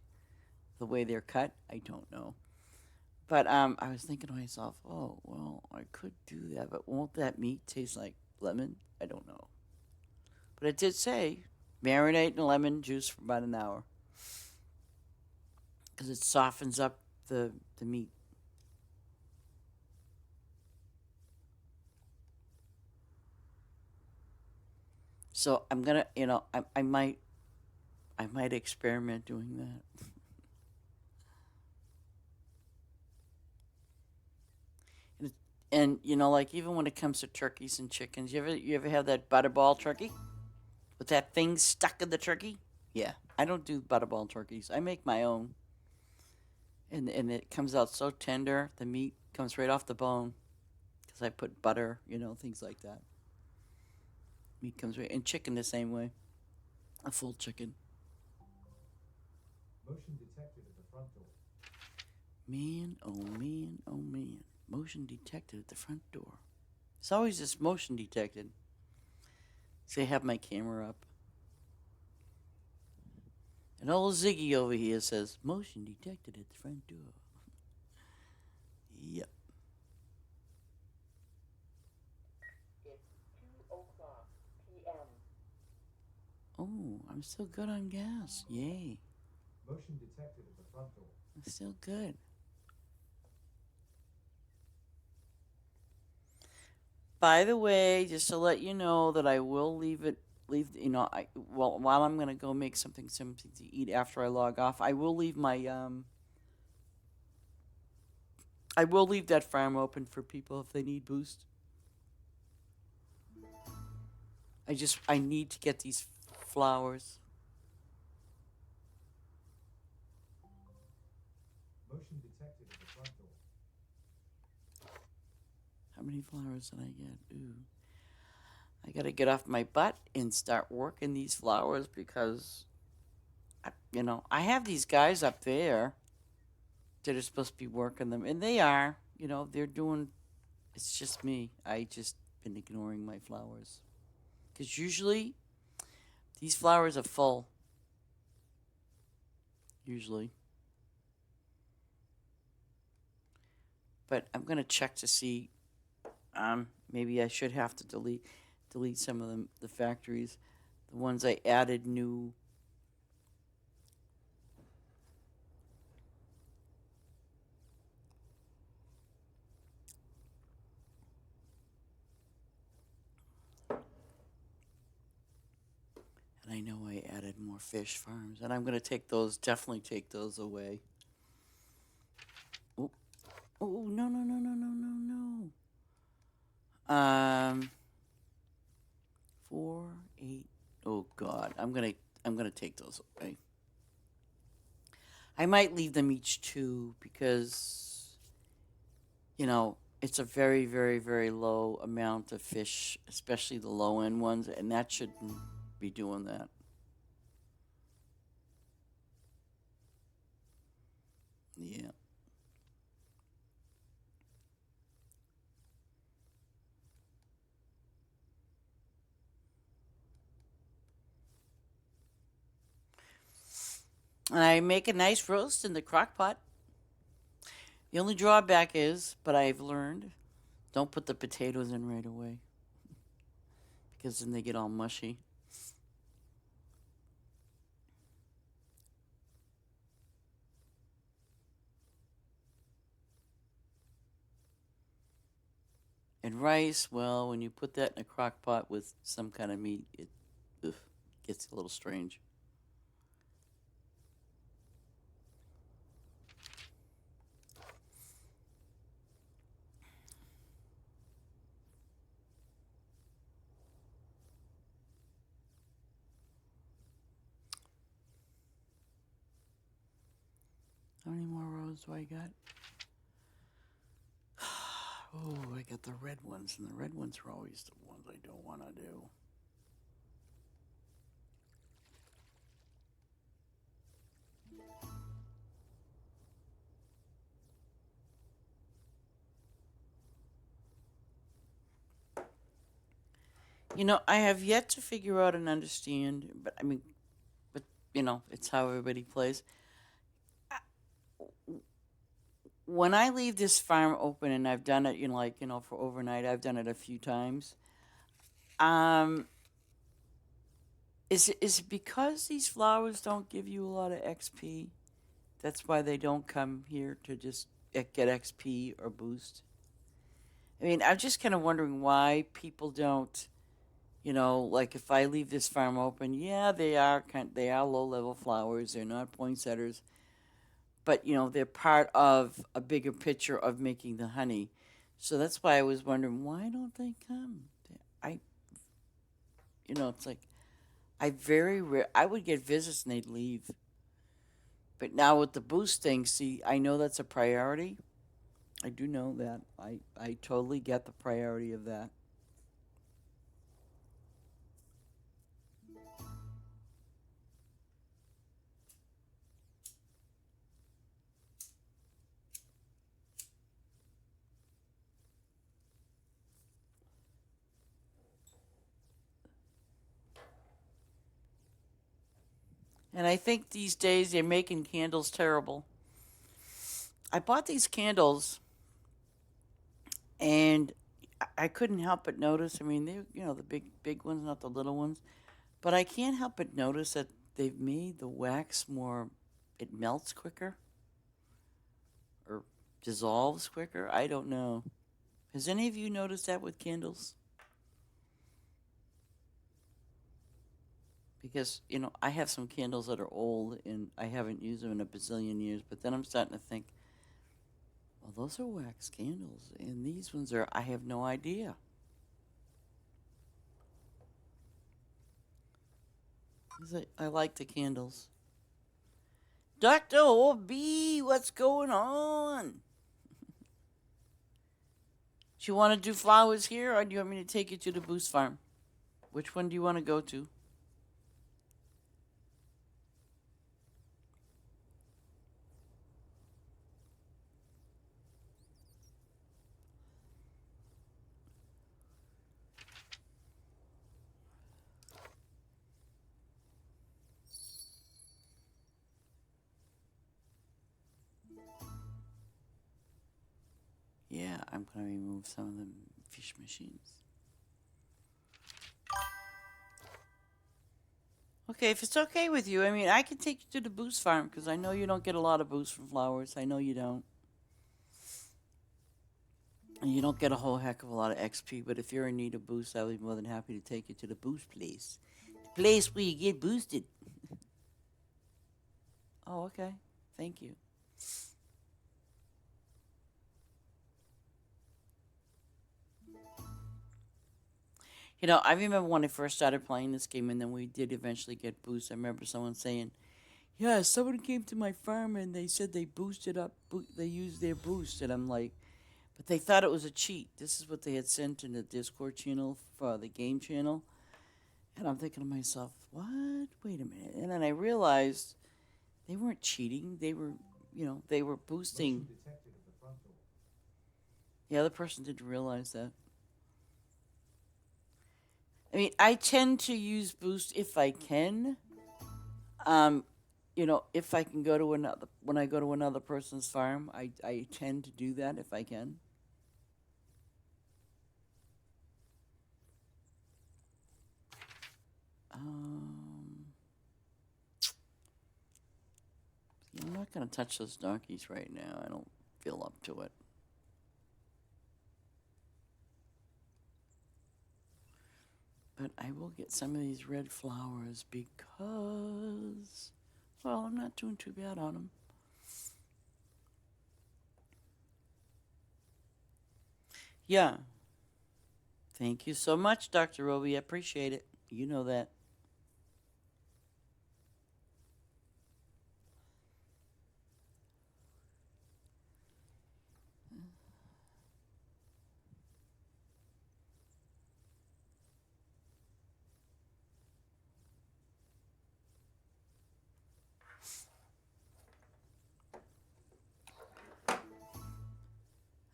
the way they're cut. I don't know. But I was thinking to myself, oh, well, I could do that, but won't that meat taste like lemon? I don't know. But it did say marinate in lemon juice for about an hour because it softens up the meat. So I'm gonna, I might experiment doing that. And, like even when it comes to turkeys and chickens, you ever have that butterball turkey with that thing stuck in the turkey? Yeah, I don't do butterball turkeys. I make my own, and it comes out so tender. The meat comes right off the bone because I put butter, things like that. Meat comes right, and chicken the same way. A full chicken. Motion detected at the front door. Man, oh man, oh man. Motion detected at the front door. It's always this motion detected. See, I have my camera up. And old Ziggy over here says, motion detected at the front door. Yep. It's 2:00 p.m. Oh, I'm still good on gas. Yay. Motion detected at the front door. I'm still good. By the way, just to let you know that I will leave, while I'm gonna go make something to eat after I log off, I will leave I will leave that farm open for people if they need boost. I need to get these flowers. Motion detected at the front door. How many flowers did I get? Ooh. I gotta get off my butt and start working these flowers because, I have these guys up there that are supposed to be working them, and they are. They're doing. It's just me. I just been ignoring my flowers because usually these flowers are full. Usually, but I'm gonna check to see. Maybe I should have to delete some of the factories, the ones I added new. And I know I added more fish farms, and I'm gonna definitely take those away. Oh, oh no no no no no no no. 4, 8. Oh God, I'm gonna take those away. I might leave them each 2 because it's a very very very low amount of fish, especially the low end ones, and that shouldn't be doing that. Yeah. And I make a nice roast in the crock pot. The only drawback is, but I've learned, don't put the potatoes in right away because then they get all mushy. And rice, well, when you put that in a crock pot with some kind of meat, it gets a little strange. How many more rows do I got? Oh, I got the red ones, and the red ones are always the ones I don't want to do. I have yet to figure out and understand, but it's how everybody plays. When I leave this farm open, and I've done it, for overnight, I've done it a few times. Is it because these flowers don't give you a lot of XP? That's why they don't come here to just get XP or boost. I mean, I'm just kind of wondering why people don't. Like if I leave this farm open, yeah, they are low level flowers. They're not poinsettias, but they're part of a bigger picture of making the honey. So that's why I was wondering why don't they come? I, it's like I would get visits and they'd leave. But now with the boost thing, see, I know that's a priority. I do know that. I totally get the priority of that. And I think these days they're making candles terrible. I bought these candles, and I couldn't help but notice. I mean, they're, the big ones, not the little ones. But I can't help but notice that they've made the wax more, it melts quicker or dissolves quicker. I don't know. Has any of you noticed that with candles? Because, I have some candles that are old and I haven't used them in a bazillion years, but then I'm starting to think, well, those are wax candles, and these ones are, I have no idea. 'Cause I like the candles. Dr. OB, what's going on? Do you want to do flowers here, or do you want me to take you to the Boost Farm? Which one do you want to go to? Yeah, I'm going to remove some of the fish machines. Okay, if it's okay with you, I mean, I can take you to the Boost Farm, because I know you don't get a lot of boost from flowers. I know you don't. And you don't get a whole heck of a lot of XP, but if you're in need of boost, I'll be more than happy to take you to the Boost place. The place where you get boosted. Oh, okay. Thank you. I remember when I first started playing this game, and then we did eventually get boosts. I remember someone saying, yeah, someone came to my farm and they said they boosted up, they used their boost. And I'm like, but they thought it was a cheat. This is what they had sent in the Discord channel for the game channel. And I'm thinking to myself, what? Wait a minute. And then I realized they weren't cheating. They were, they were boosting. Detected at the front door. The other person didn't realize that. I mean, I tend to use boost if I can. If I can go to when I go to another person's farm, I tend to do that if I can. I'm not going to touch those donkeys right now. I don't feel up to it. But I will get some of these red flowers because, well, I'm not doing too bad on them. Yeah. Thank you so much, Dr. Roby. I appreciate it. You know that.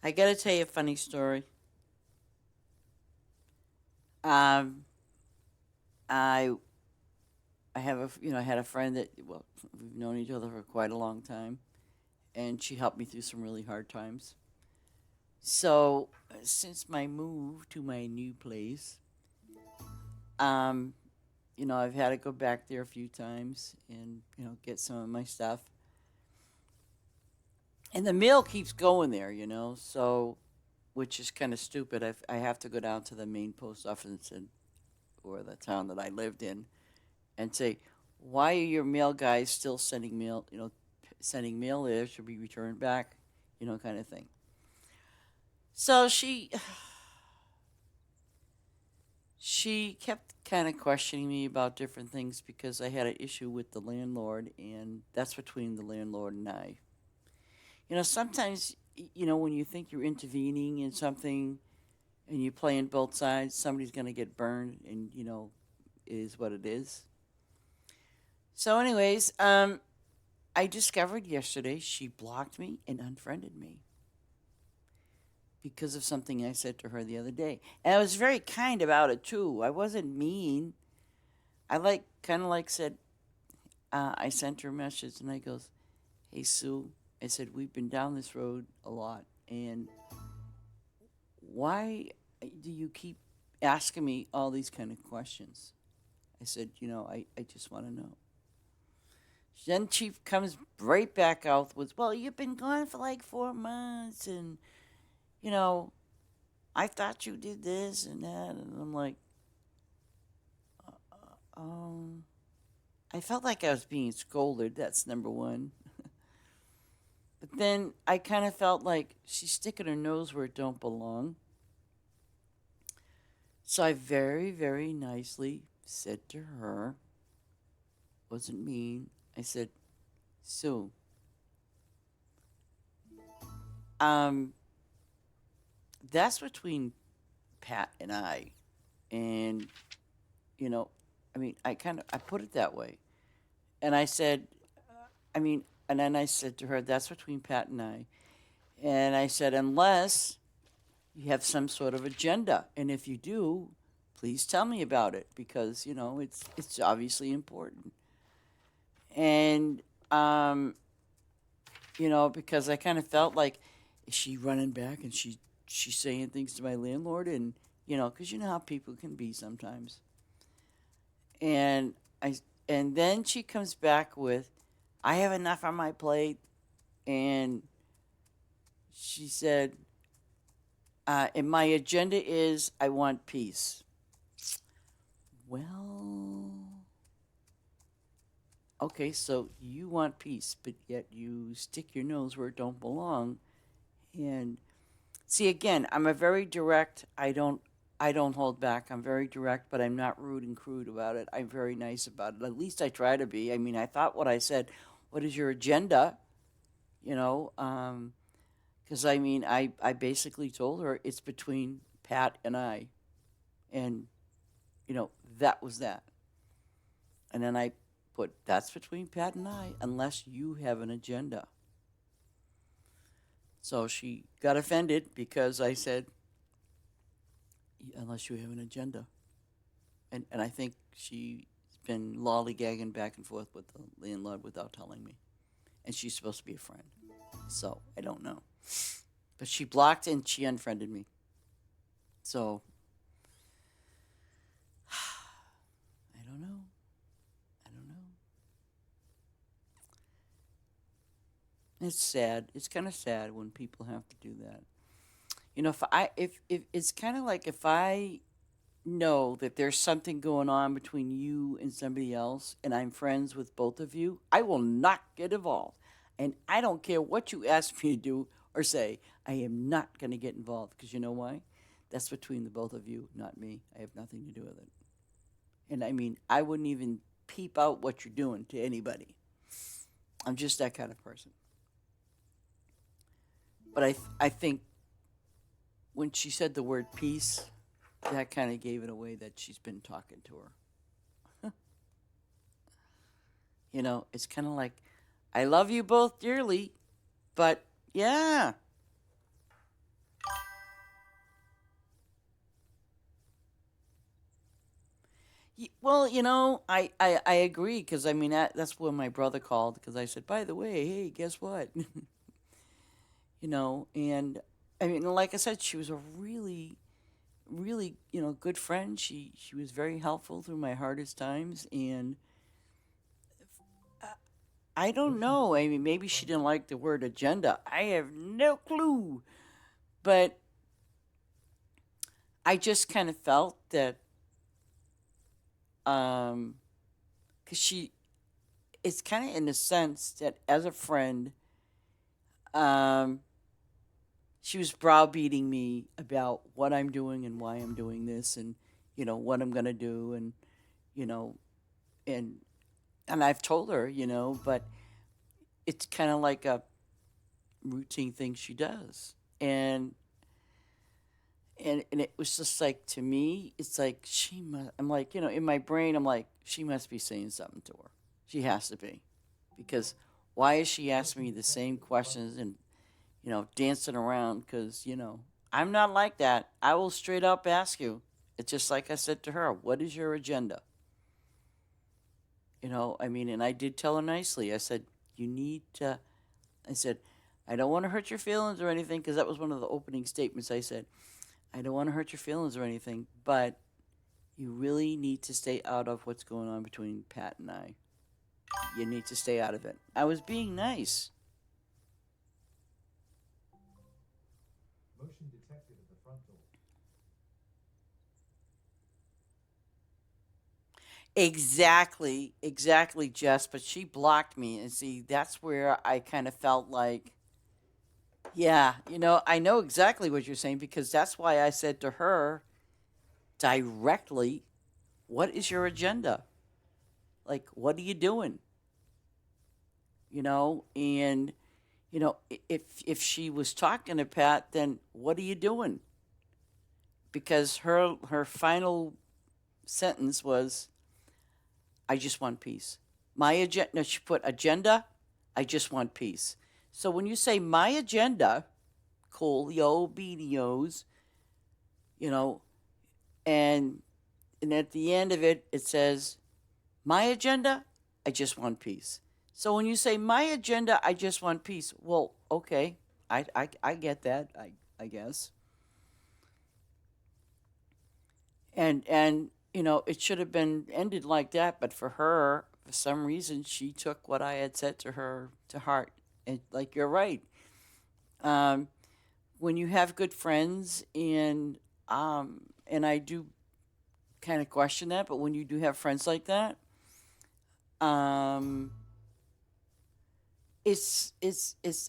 I gotta tell you a funny story. I have I had a friend that, well, we've known each other for quite a long time, and she helped me through some really hard times. So since my move to my new place, I've had to go back there a few times and get some of my stuff. And the mail keeps going there, so, which is kind of stupid. I have to go down to the main post office or the town that I lived in and say, why are your mail guys still sending mail, sending mail there? Should be returned back, kind of thing. So she kept kind of questioning me about different things because I had an issue with the landlord, and that's between the landlord and I. Sometimes, when you think you're intervening in something and you're playing both sides, somebody's going to get burned, and, it is what it is. So, anyways, I discovered yesterday she blocked me and unfriended me because of something I said to her the other day. And I was very kind about it, too. I wasn't mean. I kind of said, I sent her a message and I goes, "Hey Sue," I said, "we've been down this road a lot, and why do you keep asking me all these kind of questions?" I said, I just want to know. Then she comes right back out with, "Well, you've been gone for like 4 months, and, you know, I thought you did this and that." And I'm like, um, I felt like I was being scolded. That's number one. But then I kind of felt like she's sticking her nose where it don't belong. So I very, very nicely said to her, wasn't mean, I said, "So, um, that's between Pat and I." And, you know, I put it that way. And I said, and then I said to her, "That's between Pat and I." And I said, "Unless you have some sort of agenda. And if you do, please tell me about it, because, it's obviously important." And, because I kind of felt like, is she running back and she's saying things to my landlord? And, because you know how people can be sometimes. And and then she comes back with, "I have enough on my plate." And she said, "And my agenda is I want peace." Well, okay, so you want peace, but yet you stick your nose where it don't belong. And see, again, I'm a very direct. I don't hold back. I'm very direct, but I'm not rude and crude about it. I'm very nice about it. At least I try to be. I thought what I said. What is your agenda? You know, because I basically told her it's between Pat and I, and that was that. And then I put, "That's between Pat and I, unless you have an agenda." So she got offended because I said, "Unless you have an agenda." And I think she's been lollygagging back and forth with the landlord without telling me. And she's supposed to be a friend. So I don't know. But she blocked and she unfriended me. So I don't know. I don't know. It's sad. It's kind of sad when people have to do that. If it's kind of like, if I know that there's something going on between you and somebody else, and I'm friends with both of you, I will not get involved. And I don't care what you ask me to do or say, I am not going to get involved, because you know why? That's between the both of you, not me. I have nothing to do with it. And I wouldn't even peep out what you're doing to anybody. I'm just that kind of person. But I think when she said the word peace, that kind of gave it away that she's been talking to her. It's kind of like, I love you both dearly, but yeah. Well, I agree, because that's when my brother called, because I said, "By the way, hey, guess what?" And like I said, she was a really, really, good friend. She was very helpful through my hardest times, and I don't know. Maybe she didn't like the word agenda. I have no clue. But I just kind of felt that, because it's kind of in the sense that as a friend, um, she was browbeating me about what I'm doing and why I'm doing this, and, what I'm going to do. And, you know, and, and I've told her, but it's kind of like a routine thing she does. And it was just like, to me, it's like, she must, I'm like, in my brain, I'm like, she must be saying something to her. She has to be. Because why is she asking me the same questions and, dancing around? Because, I'm not like that. I will straight up ask you. It's just like I said to her, what is your agenda? I mean, and I did tell her nicely. I said, you need to, I said, I don't want to hurt your feelings or anything, because that was one of the opening statements. I said, I don't want to hurt your feelings or anything, but you really need to stay out of what's going on between Pat and I. You need to stay out of it. I was being nice. Motion detected at the front door. Exactly, Jess. But she blocked me, and see, that's where I kind of felt like, yeah, I know exactly what you're saying, because that's why I said to her directly, "What is your agenda? Like, what are you doing?" And if she was talking to Pat, then what are you doing? Because her final sentence was, I just want peace. My agenda, no, she put agenda, I just want peace. So when you say my agenda, Coolio, Beanios, and at the end of it, it says, my agenda, I just want peace. So when you say my agenda, I just want peace, well, okay, I get that, I guess. And it should have been ended like that, but for her, for some reason, she took what I had said to her to heart. And like, you're right. When you have good friends, and I do kind of question that, but when you do have friends like that, it's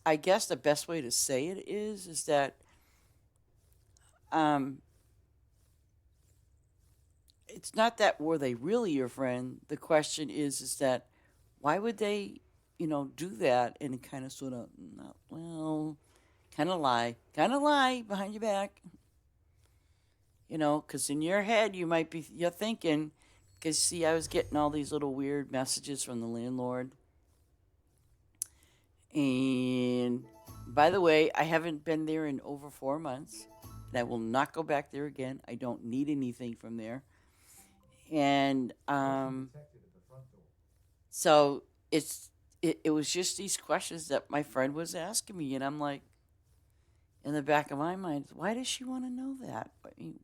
I guess the best way to say it is that um it's not that were they really your friend. The question is that why would they, do that and kind of sort of, well, kind of lie behind your back, because in your head you're thinking, because see, I was getting all these little weird messages from the landlord, and by the way, I haven't been there in over 4 months, and I will not go back there again. I don't need anything from there. And Motion detected at the front door. so it was just these questions that my friend was asking me, and I'm like, in the back of my mind, why does she want to know that? I mean,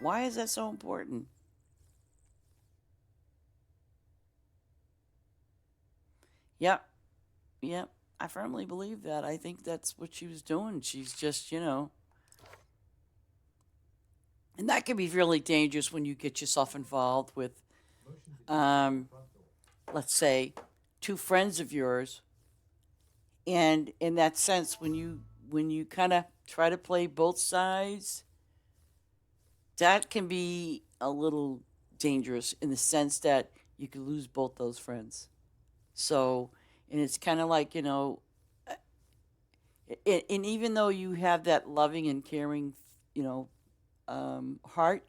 why is that so important? Yep, yep. I firmly believe that. I think that's what she was doing. She's just, and that can be really dangerous when you get yourself involved with, Motion detected at um, the front door. let's say, two friends of yours, and in that sense, when you kind of try to play both sides, that can be a little dangerous in the sense that you could lose both those friends. So, and it's kind of like, and even though you have that loving and caring, heart,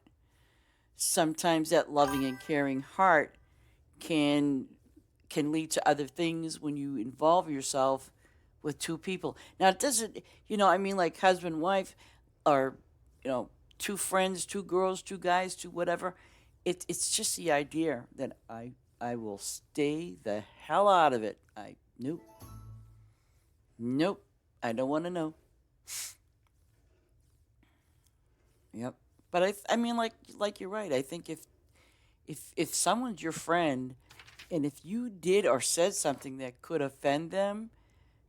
sometimes that loving and caring heart can lead to other things when you involve yourself with two people. Now, it doesn't, I mean, like husband, wife, or, two friends, two girls, two guys, two whatever. It's just the idea that I will stay the hell out of it. Nope. Nope. I don't want to know. Yep. But I mean, like you're right. I think if someone's your friend, and if you did or said something that could offend them,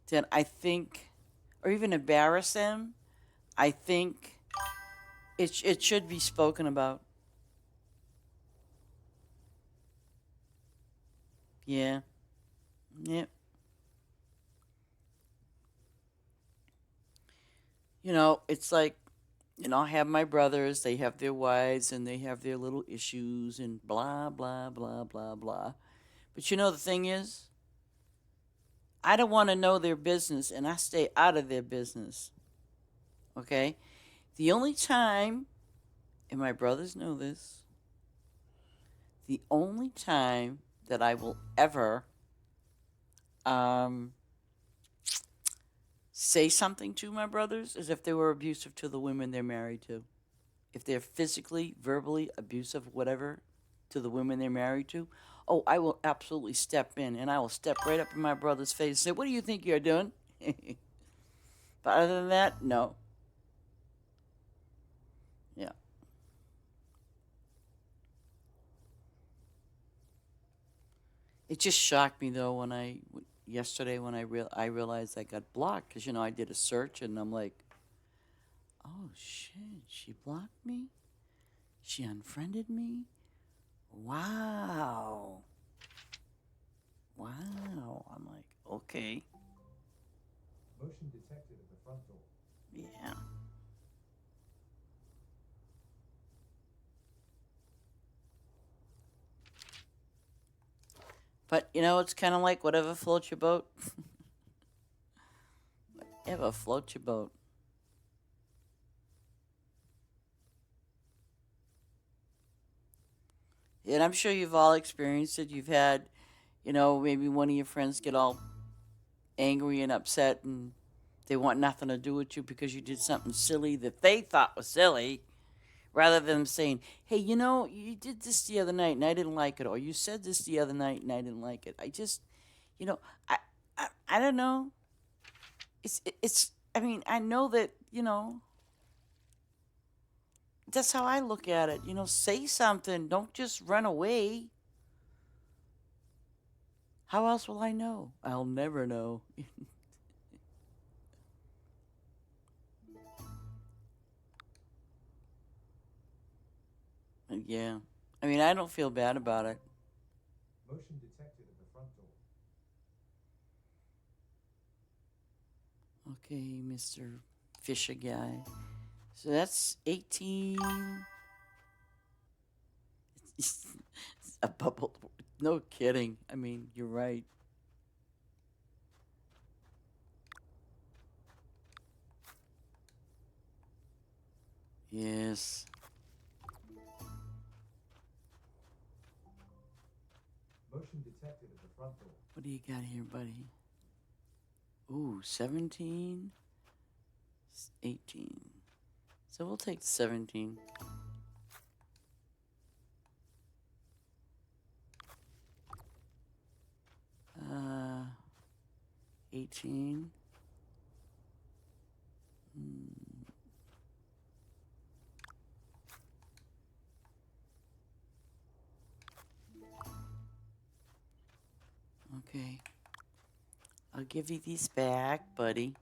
then I think, or even embarrass them, I think it should be spoken about. Yeah. Yep. It's like, I have my brothers, they have their wives, and they have their little issues, and blah, blah, blah, blah, blah. But the thing is, I don't want to know their business, and I stay out of their business. Okay? The only time, and my brothers know this, the only time that I will ever um, say something to my brothers is if they were abusive to the women they're married to. If they're physically, verbally abusive, whatever, to the women they're married to, oh, I will absolutely step in, and I will step right up in my brother's face and say, what do you think you're doing? But other than that, no. Yeah. It just shocked me, though, when yesterday when I realized I got blocked, because, I did a search, and I'm like, oh, shit, she blocked me? She unfriended me? Wow. Wow. I'm like, okay. Motion detected at the front door. Yeah. But, it's kind of like whatever floats your boat. Whatever floats your boat. And I'm sure you've all experienced it. You've had, maybe one of your friends get all angry and upset, and they want nothing to do with you because you did something silly that they thought was silly, rather than saying, hey, you did this the other night and I didn't like it, or you said this the other night and I didn't like it. I just, I, I don't know. I mean, I know that, that's how I look at it. Say something. Don't just run away. How else will I know? I'll never know. Yeah. I mean, I don't feel bad about it. Motion detected at the front door. Okay, Mr. Fisher guy. So that's 18. A bubble. No kidding. I mean, you're right. Yes. Motion detected at the front door. What do you got here, buddy? Ooh, 17. 18. So we'll take 17. 18. Okay. I'll give you these back, buddy.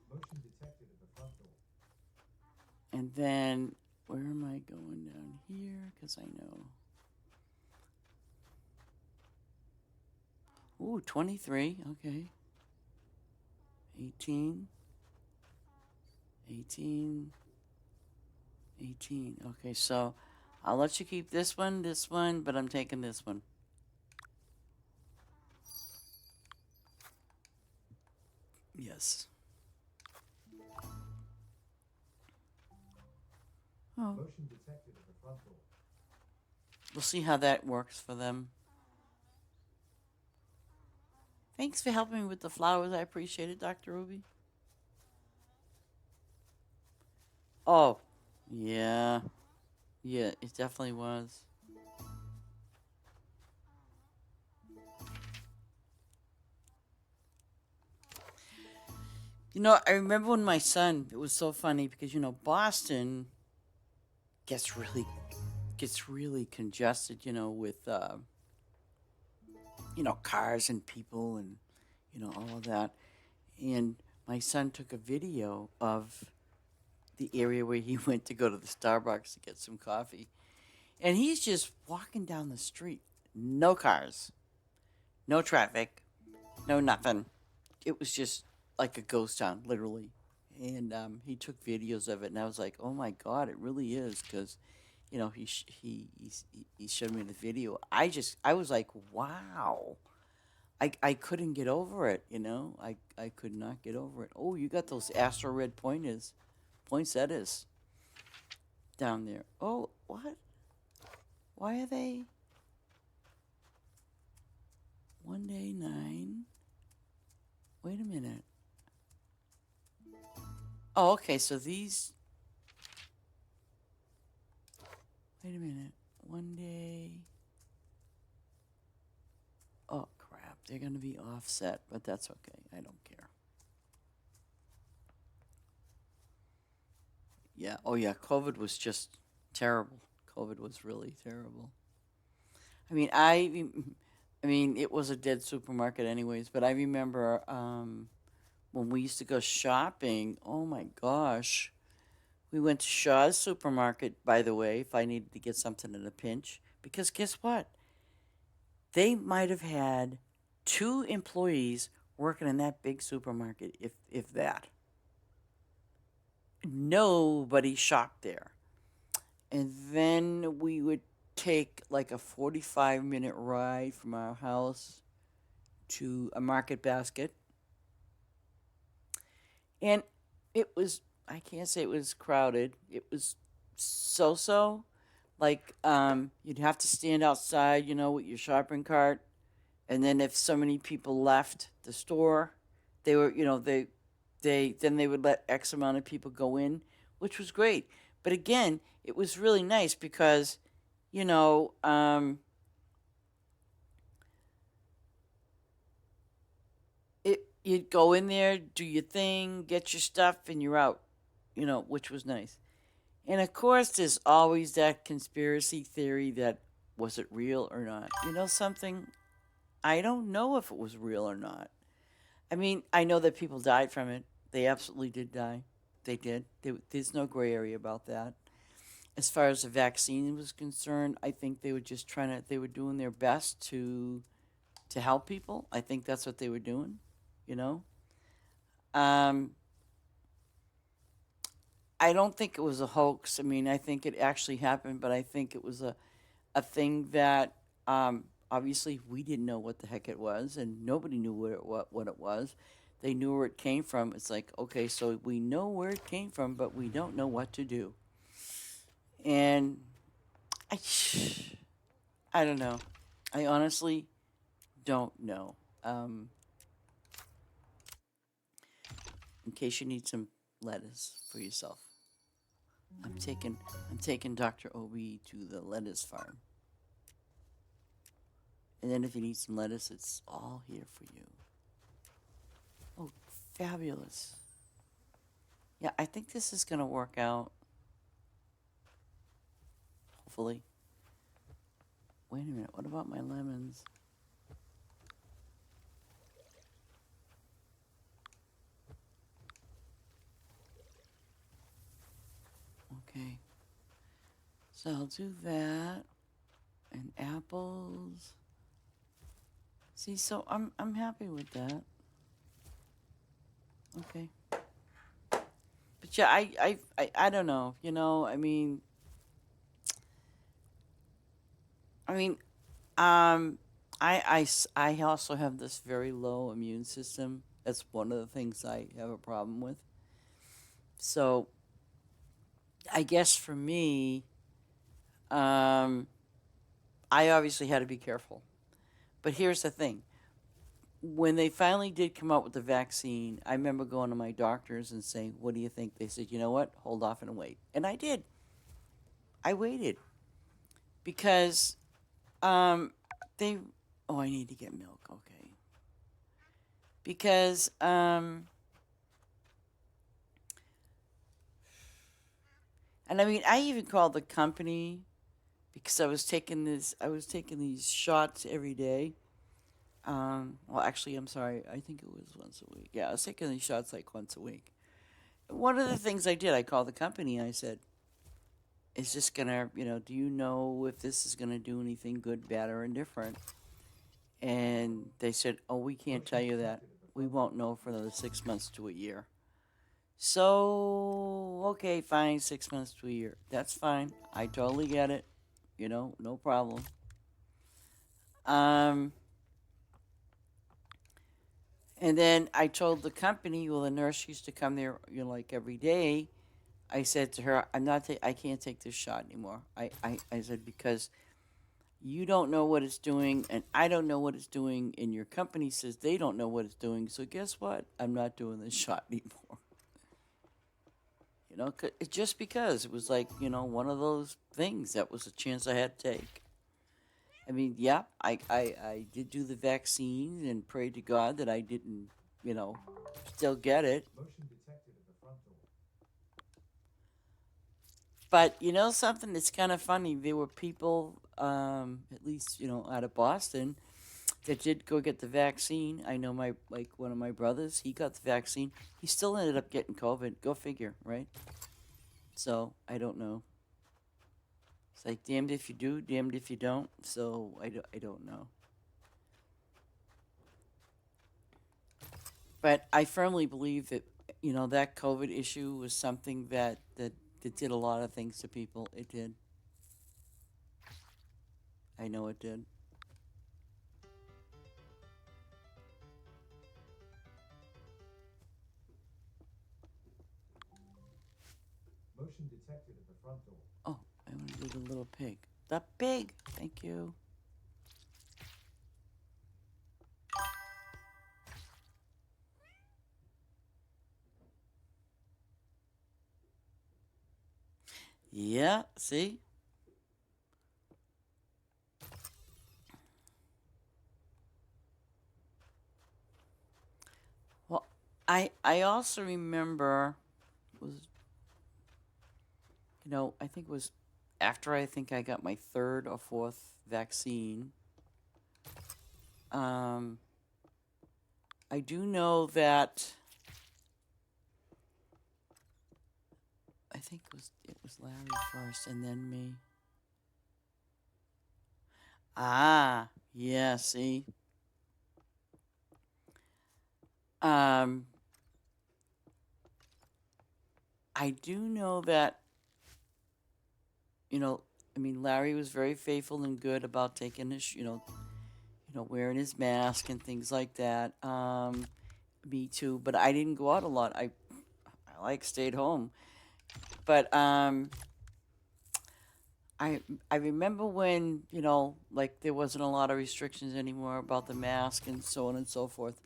Motion detected at the front door. And then, where am I going down here? Because I know. Ooh, 23. Okay. 18. 18. 18. Okay, so I'll let you keep this one, but I'm taking this one. Yes. Oh. Motion detected at the front door. We'll see how that works for them. Thanks for helping me with the flowers. I appreciate it, Dr. Ruby. Oh, yeah. Yeah, it definitely was. I remember when my son, it was so funny because, Boston gets really congested, with, cars and people and, all of that. And my son took a video of the area where he went to go to the Starbucks to get some coffee. And he's just walking down the street. No cars, no traffic, no nothing. It was just like a ghost town, literally. And he took videos of it, and I was like, "Oh my God, it really is." Because, he showed me the video. I was like, "Wow." I couldn't get over it. I could not get over it. Oh, you got those Astro Red poinsettias down there. Oh, what? Why are they 1 day 9? Wait a minute. Oh, okay, so these... Wait a minute. 1 day... They're going to be offset, but that's okay. I don't care. Yeah. Oh, yeah. COVID was just terrible. COVID was really terrible. I mean, I mean, it was a dead supermarket, anyways. But I remember when we used to go shopping. Oh my gosh, we went to Shaw's supermarket. By the way, if I needed to get something in a pinch, because guess what? They might have had 2 employees working in that big supermarket, if that. Nobody shopped there. And then we would take like a 45-minute ride from our house to a market basket. And it was, I can't say it was crowded. It was so so. Like, you'd have to stand outside, with your shopping cart. And then if so many people left the store, they were, then they would let X amount of people go in, which was great. But again, it was really nice because, you know, you'd go in there, do your thing, get your stuff, and you're out, which was nice. And of course, there's always that conspiracy theory that was it real or not? You know something? I don't know if it was real or not. I mean, I know that people died from it. They absolutely did die. They did. There's no gray area about that. As far as the vaccine was concerned, I think they were just they were doing their best to help people. I think that's what they were doing, you know. Um, I don't think it was a hoax. I mean, I think it actually happened, but I think it was a thing that obviously we didn't know what the heck it was, and nobody knew what it was. They knew where it came from. It's like, okay, so we know where it came from, but we don't know what to do. And I, I don't know. I honestly don't know. In case you need some lettuce for yourself, I'm taking Dr. Obi to the lettuce farm. And then if you need some lettuce, it's all here for you. Oh, fabulous. Yeah, I think this is going to work out. Hopefully. Wait a minute, what about my lemons? Okay. So I'll do that. And apples. See, so I'm happy with that. Okay. But yeah, I don't know. I mean, I also have this very low immune system. That's one of the things I have a problem with. So I guess for me, I obviously had to be careful. But here's the thing. When they finally did come out with the vaccine, I remember going to my doctors and saying, what do you think? They said, you know what? Hold off and wait. And I did. I waited. Because they... Oh, I need to get milk. Okay. Because... And I mean, I even called the company because I was taking these shots every day. Well, actually, I'm sorry. I think it was once a week. Yeah, I was taking these shots like once a week. One of the things I did, I called the company. I said, "Is this gonna, do you know if this is gonna do anything good, bad, or indifferent?" And they said, "Oh, we can't tell you that. We won't know for another 6 months to a year." So, okay, fine, 6 months to a year. That's fine. I totally get it. No problem. And then I told the company, well, the nurse used to come there, like every day. I said to her, I can't take this shot anymore. I said, because you don't know what it's doing, and I don't know what it's doing, and your company says they don't know what it's doing. So guess what? I'm not doing this shot anymore. Just because it was like, one of those things that was a chance I had to take. I mean, yeah, I did do the vaccine and prayed to God that I didn't, still get it. Motion detected at the front door. But you know something that's kind of funny? There were people, at least, out of Boston, that did go get the vaccine. I know one of my brothers, he got the vaccine. He still ended up getting COVID. Go figure, right? So I don't know. It's like damned if you do, damned if you don't. So I don't know. But I firmly believe that that COVID issue was something that did a lot of things to people. It did. I know it did. Motion detected at the front door. Oh, I want to do the little pig. The pig. Thank you. Yeah. See. Well, I also remember was I think it was after I think I got my third or fourth vaccine. Um, I do know that I think it was Larry first and then me. Ah, yeah. See, um, I do know that you know. I mean, Larry was very faithful and good about taking his, wearing his mask and things like that. Me too, but I didn't go out a lot. I stayed home. But I remember when like there wasn't a lot of restrictions anymore about the mask and so on and so forth.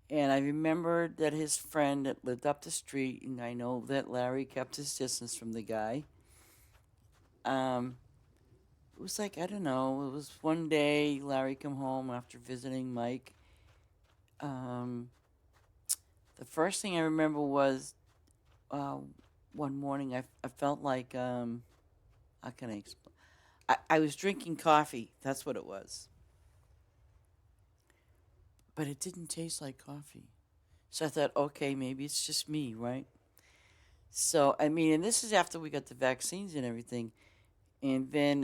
And I remember that his friend that lived up the street, and I know that Larry kept his distance from the guy. Um, it was like I don't know. It was one day Larry come home after visiting Mike. Um, the first thing I remember was uh, one morning I felt like how can I explain? I was drinking coffee. That's what it was. But it didn't taste like coffee. So I thought, okay, maybe it's just me, right? So, I mean, and this is after we got the vaccines and everything. And then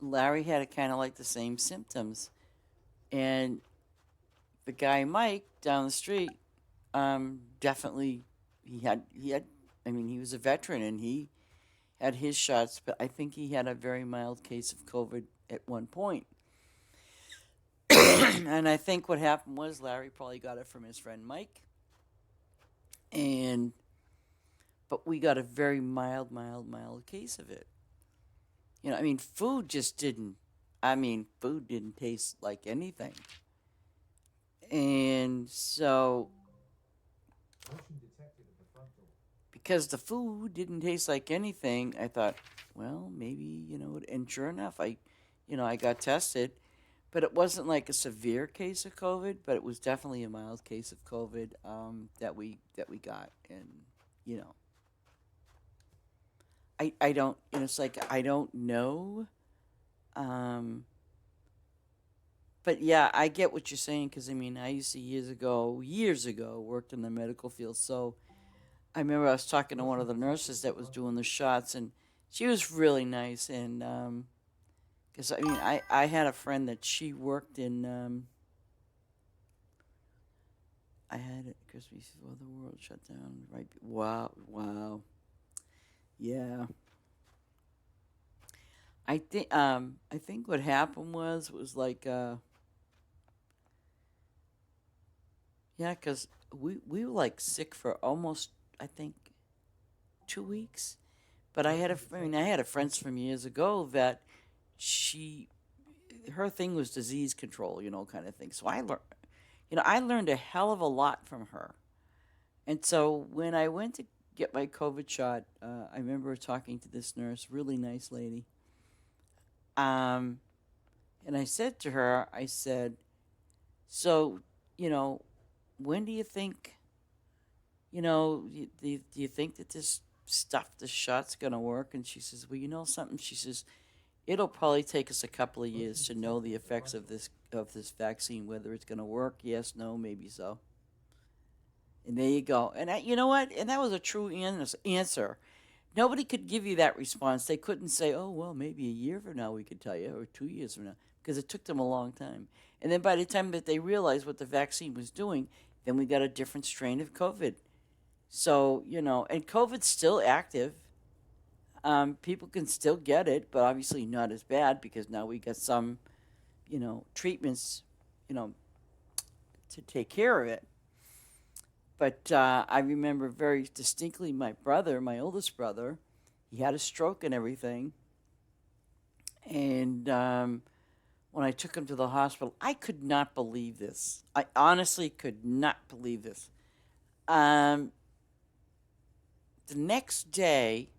Larry had kind of like the same symptoms. And the guy, Mike, down the street, definitely, I mean, he was a veteran and he had his shots, but I think he had a very mild case of COVID at one point. And I think what happened was Larry probably got it from his friend Mike, and but we got a very mild case of it. I mean, food just didn't. I mean, food didn't taste like anything, and so Motion detected at the front door. because the food didn't taste like anything, I thought, well, maybe and sure enough, I got tested. But it wasn't like a severe case of COVID, but it was definitely a mild case of COVID that we got, and you know, I don't, it's like I don't know, um, but yeah, I get what you're saying because I mean, I used to years ago, worked in the medical field, so I remember I was talking to one of the nurses that was doing the shots, and she was really nice, and because I mean, I had a friend that she worked in. I had it Christmas before the world shut down. Right? Wow. Yeah. I think what happened was like yeah, because we were like sick for almost I think 2 weeks. But I had a friend from years ago that she her thing was disease control, kind of thing. So I learned a hell of a lot from her. And so when I went to get my COVID shot, I remember talking to this nurse, really nice lady. Um, And I said to her, I said, so, you know, when do you think, do you think that this stuff, this shot's going to work? And she says, well, you know something? She says, it'll probably take us a couple of years to know the effects of this vaccine, whether it's going to work. Yes, no, maybe so. And there you go. And you know what? And that was a true answer. Nobody could give you that response. They couldn't say, oh, well, maybe a year from now we could tell you, or 2 years from now, because it took them a long time. And then by the time that they realized what the vaccine was doing, then we got a different strain of COVID. So, and COVID's still active. People can still get it, but obviously not as bad because now we got some, treatments, to take care of it. But I remember very distinctly my brother, my oldest brother, he had a stroke and everything. And when I took him to the hospital, I could not believe this. I honestly could not believe this. The next day,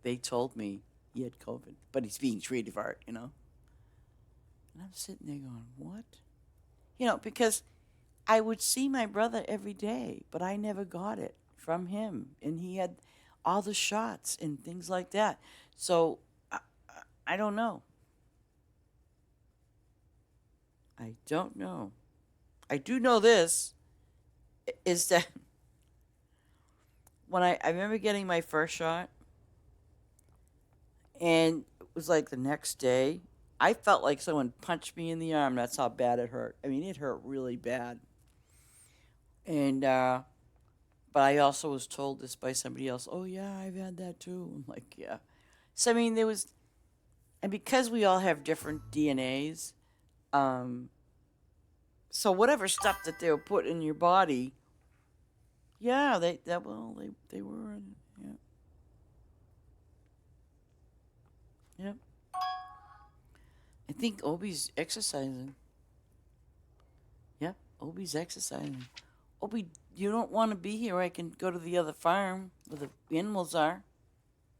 they told me he had COVID, but he's being treated for it, And I'm sitting there going, what? Because I would see my brother every day, but I never got it from him. And he had all the shots and things like that. So I don't know. I don't know. I do know this, is that when I remember getting my first shot, and it was like the next day, I felt like someone punched me in the arm. That's how bad it hurt. I mean, it hurt really bad. And, but I also was told this by somebody else. Oh, yeah, I've had that too. I'm like, yeah. So, I mean, and because we all have different DNAs, so whatever stuff that they were put in your body, yeah, they were, yeah. Yep. I think Obi's exercising. Yep, Obi's exercising. Obi, you don't want to be here. I can go to the other farm where the animals are.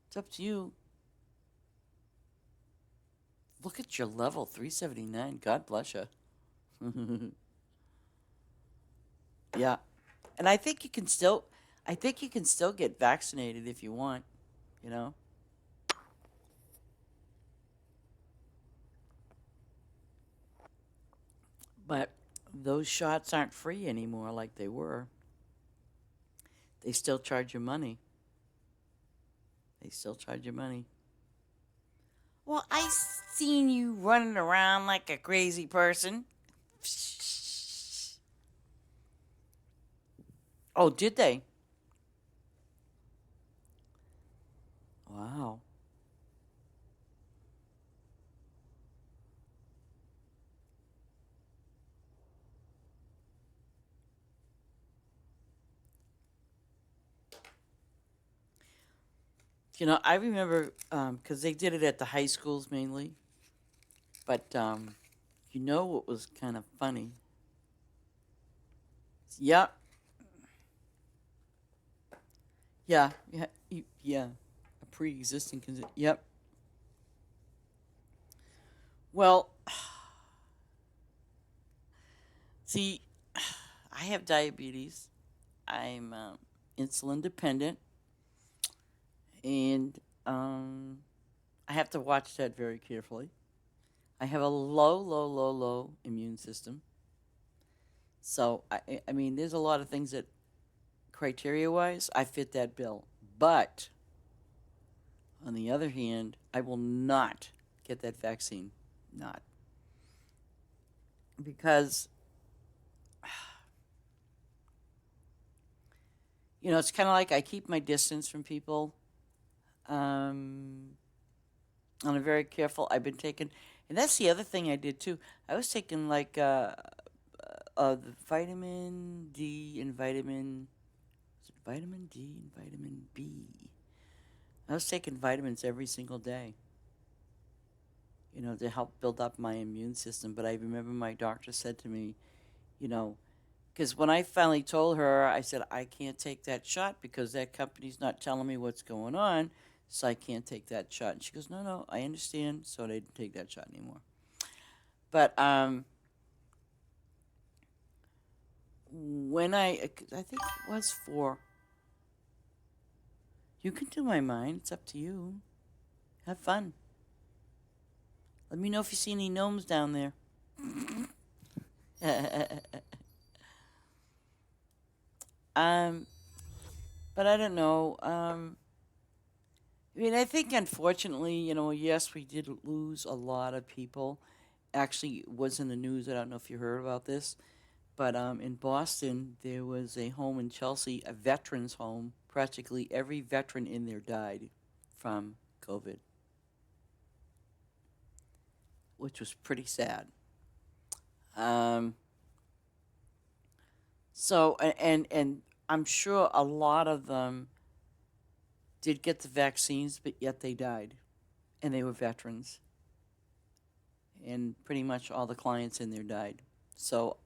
It's up to you. Look at your level, 379. God bless you. Yeah. And I think you can still get vaccinated if you want, But those shots aren't free anymore like they were. They still charge you money. Well, I seen you running around like a crazy person. Oh, did they? Wow. I remember because they did it at the high schools mainly. But what was kind of funny? Yep. Yeah. Yeah. A pre-existing condition. Yep. Well, see, I have diabetes. I'm insulin dependent, and I have to watch that very carefully. I have a low immune system. So, I mean, there's a lot of things that, criteria-wise, I fit that bill. But, on the other hand, I will not get that vaccine. Not. Because, it's kind of like I keep my distance from people. And I'm very careful. I've been taking, and that's the other thing I did too. I was taking like the vitamin D and vitamin D and vitamin B. I was taking vitamins every single day, to help build up my immune system. But I remember my doctor said to me, because when I finally told her, I said, I can't take that shot because that company's not telling me what's going on, so I can't take that shot. And she goes, no, I understand, so I didn't take that shot anymore. But when I think it was 4. You can do my mind. It's up to you. Have fun. Let me know if you see any gnomes down there. But I don't know. I mean, I think unfortunately, yes, we did lose a lot of people. Actually, it was in the news. I don't know if you heard about this, but in Boston, there was a home in Chelsea, a veterans home. Practically every veteran in there died from COVID, which was pretty sad. So, and I'm sure a lot of them did get the vaccines, but yet they died, and they were veterans, and pretty much all the clients in there died. So,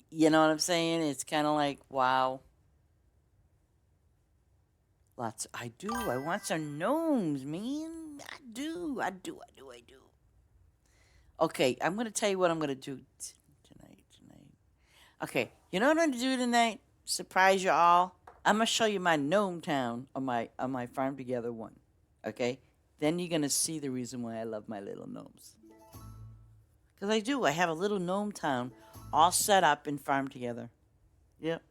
you know what I'm saying? It's kind of like, wow. Lots. I do. I want some gnomes, man. I do. Okay, I'm going to tell you what I'm going to do tonight. Okay, you know what I'm going to do tonight? Surprise you all. I'm going to show you my gnome town on my Farm Together one. Okay? Then you're going to see the reason why I love my little gnomes. Because I do. I have a little gnome town all set up in Farm Together. Yep.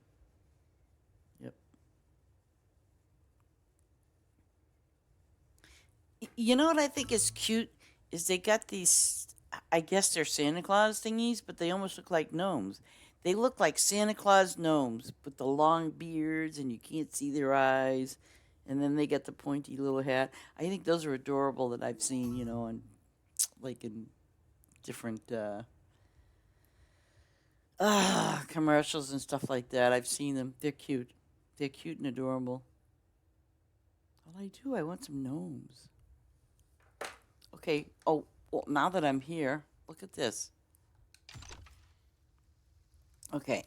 You know what I think is cute? Is they got these, I guess they're Santa Claus thingies, but they almost look like gnomes. They look like Santa Claus gnomes with the long beards and you can't see their eyes. And then they get the pointy little hat. I think those are adorable that I've seen, on, like in different commercials and stuff like that. I've seen them. They're cute. They're cute and adorable. Well, I do. I want some gnomes. Okay. Oh, well, now that I'm here, look at this. Okay.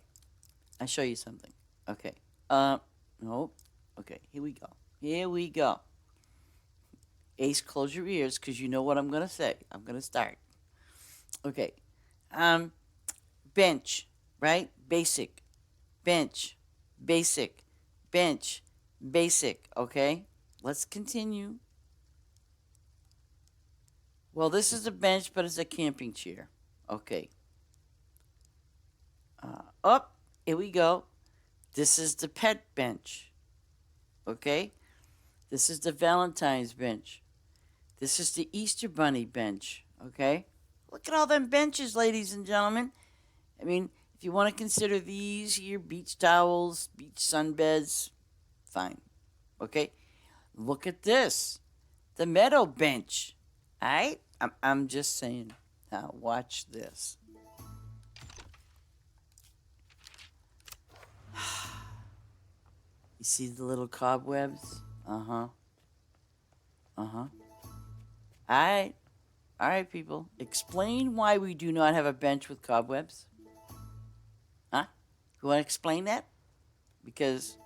I'll show you something. Okay. Nope. Okay, here we go. Ace, close your ears, because you know what I'm going to say. I'm going to start. Okay. Bench, right? Basic. Bench. Basic. Bench. Basic. Okay? Let's continue. Well, this is a bench, but it's a camping chair. Okay. Up. Here we go. This is the pet bench. Okay? This is the Valentine's bench. This is the Easter Bunny bench. Okay? Look at all them benches, ladies and gentlemen. I mean, if you want to consider these here beach towels, beach sunbeds, fine. Okay? Look at this. The meadow bench. Alright? I'm just saying. Now, watch this. You see the little cobwebs? Alright. Alright, people. Explain why we do not have a bench with cobwebs. Huh? You want to explain that? Because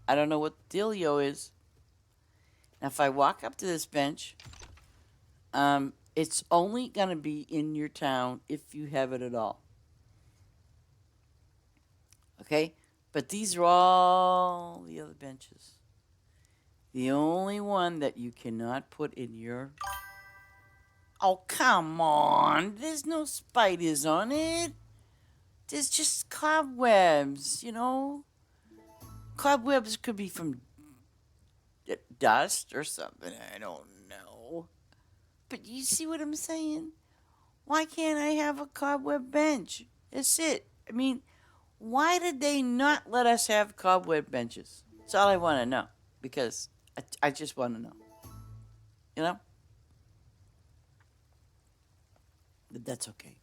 I don't know what the dealio is. Now, if I walk up to this bench, it's only going to be in your town if you have it at all. Okay? But these are all the other benches. The only one that you cannot put in your... Oh, come on. There's no spiders on it. There's just cobwebs, Cobwebs could be from dust or something. I don't know. But you see what I'm saying? Why can't I have a cobweb bench? That's it. I mean... Why did they not let us have cobweb benches? That's all I want to know. Because I just want to know. But that's okay.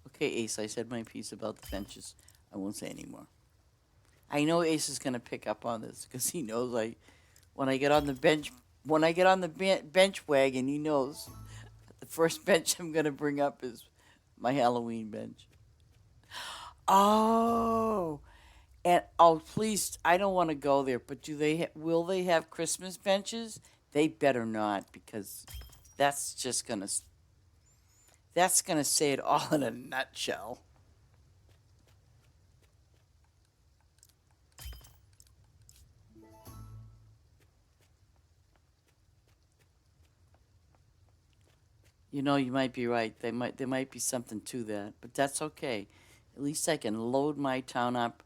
Okay, Ace, I said my piece about the benches. I won't say anymore. I know Ace is going to pick up on this because he knows when I get on the bench wagon, he knows the first bench I'm going to bring up is my Halloween bench. Oh, and please, I don't want to go there. But will they have Christmas benches? They better not, because that's That's going to say it all in a nutshell. You know, you might be right. There might be something to that, but that's okay. At least I can load my town up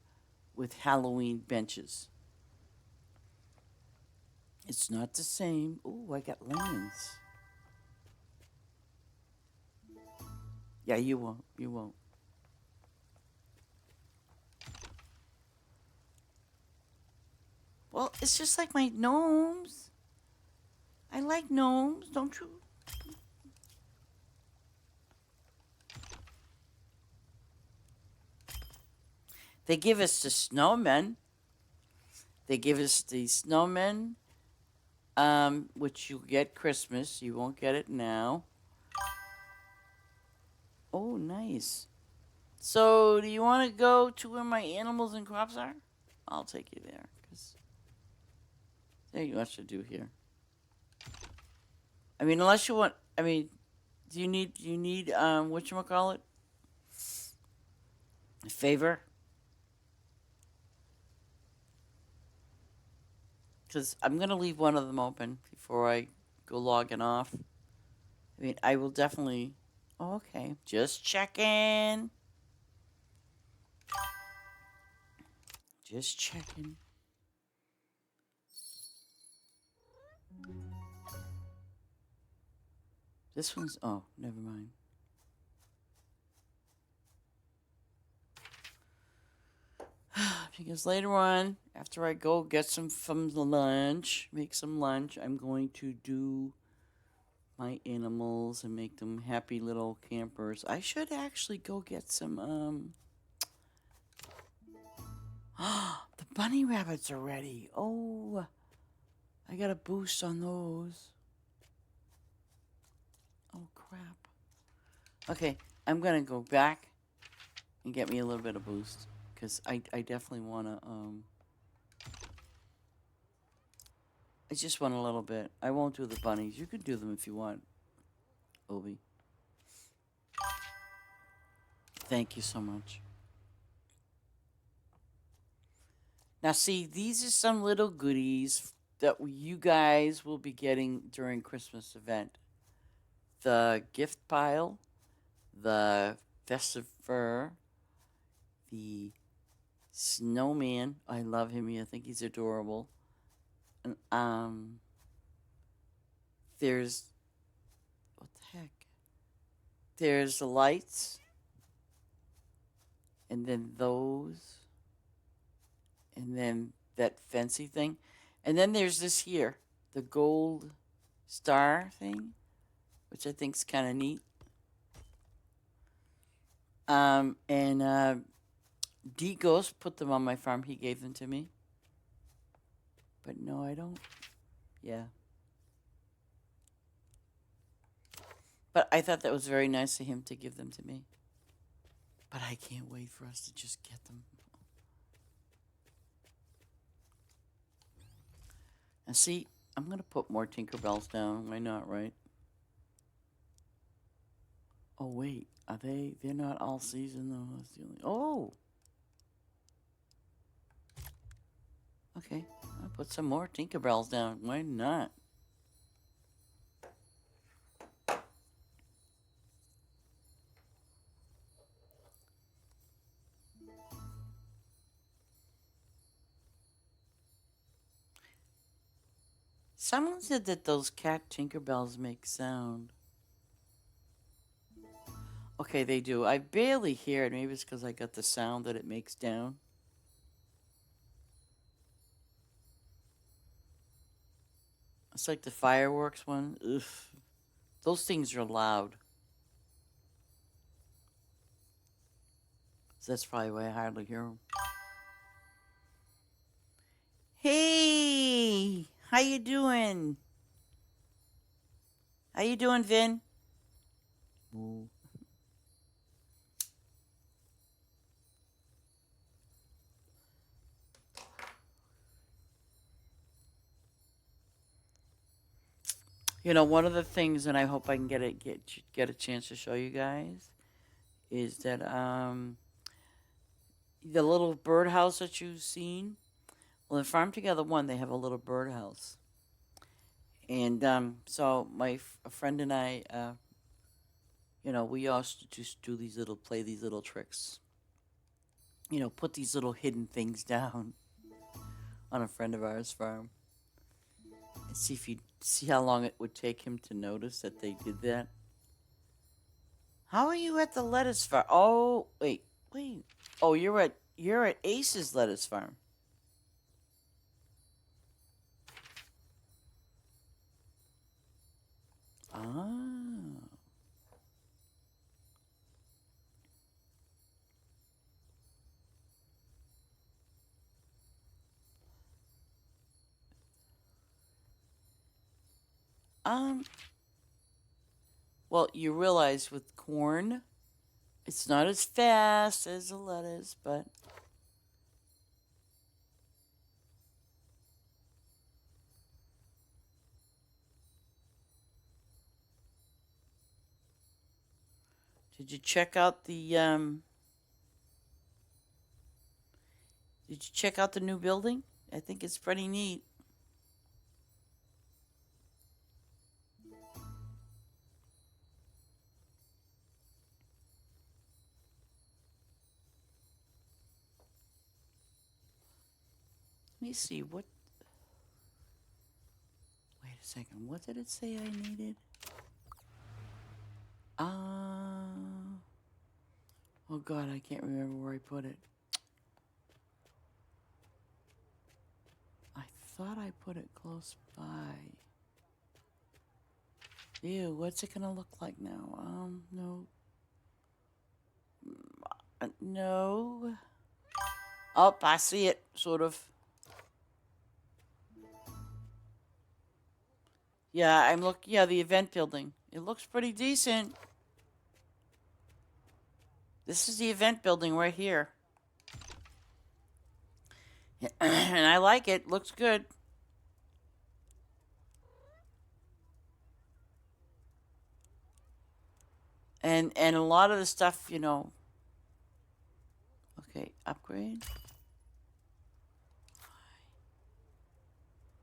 with Halloween benches. It's not the same. Ooh, I got lemons. Yeah, you won't. You won't. Well, it's just like my gnomes. I like gnomes, don't you? They give us the snowmen. They give us the snowmen, which you get Christmas. You won't get it now. Oh, nice. So, do you want to go to where my animals and crops are? I'll take you there, because there ain't much to do here. I mean, unless you want, I mean, do you need, whatchamacallit? A favor? Because I'm going to leave one of them open before I go logging off. I mean, I will definitely, oh, okay, just checking. Just checking. This one's, oh, never mind. Because later on, after I go get some from the lunch, make some lunch, I'm going to do my animals and make them happy little campers. I should actually go get some, the bunny rabbits are ready. Oh, I got a boost on those. Oh, crap. Okay, I'm going to go back and get me a little bit of boost. Because I definitely want to, I just want a little bit. I won't do the bunnies. You can do them if you want, Obi. Thank you so much. Now, see, these are some little goodies that you guys will be getting during Christmas event. The gift pile, the festive fur, the snowman. I love him. I think he's adorable. And, there's, what the heck? There's the lights. And then those. And then that fancy thing. And then there's this here. The gold star thing. Which I think's kind of neat. D Ghost put them on my farm. He gave them to me. But no, I don't. Yeah. But I thought that was very nice of him to give them to me. But I can't wait for us to just get them. And see, I'm going to put more Tinkerbells down. Why not, right? Oh, wait. Are they? They're not all season, though. That's the only... Oh! Okay. I'll put some more Tinkerbells down. Why not? Someone said that those cat Tinkerbells make sound. Okay, they do. I barely hear it. Maybe it's because I got the sound that it makes down. It's like the fireworks one. Ugh. Those things are loud. So that's probably why I hardly hear them. Hey! How you doing? How you doing, Vin? Ooh. You know, one of the things, and I hope I can get a chance to show you guys, is that the little birdhouse that you've seen. Well, in Farm Together 1, they have a little birdhouse. And so a friend and I, you know, we also just play these little tricks. You know, put these little hidden things down on a friend of ours' farm. And see how long it would take him to notice that they did that. How are you at the lettuce farm? Oh, wait. Oh, you're at Ace's lettuce farm. Ah. Um. Well, you realize with corn, it's not as fast as the lettuce, but did you check out the Did you check out the new building? I think it's pretty neat. Let me see what. Wait a second. What did it say I needed? Oh God, I can't remember where I put it. I thought I put it close by. Ew, what's it gonna look like now? No. No. Oh, I see it, sort of. Yeah, yeah, the event building. It looks pretty decent. This is the event building right here. And I like it. Looks good. And a lot of the stuff, you know. Okay, upgrade.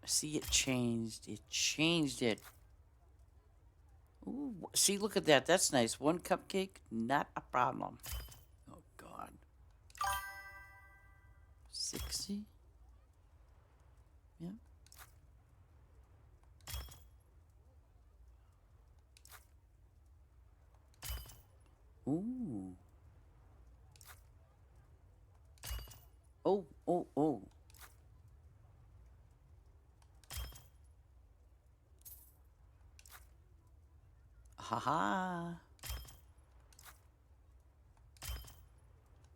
See, it changed. It changed it. Ooh, see, look at that. That's nice. One cupcake, not a problem. Oh, God. 60? Yeah. Ooh. Oh. Haha.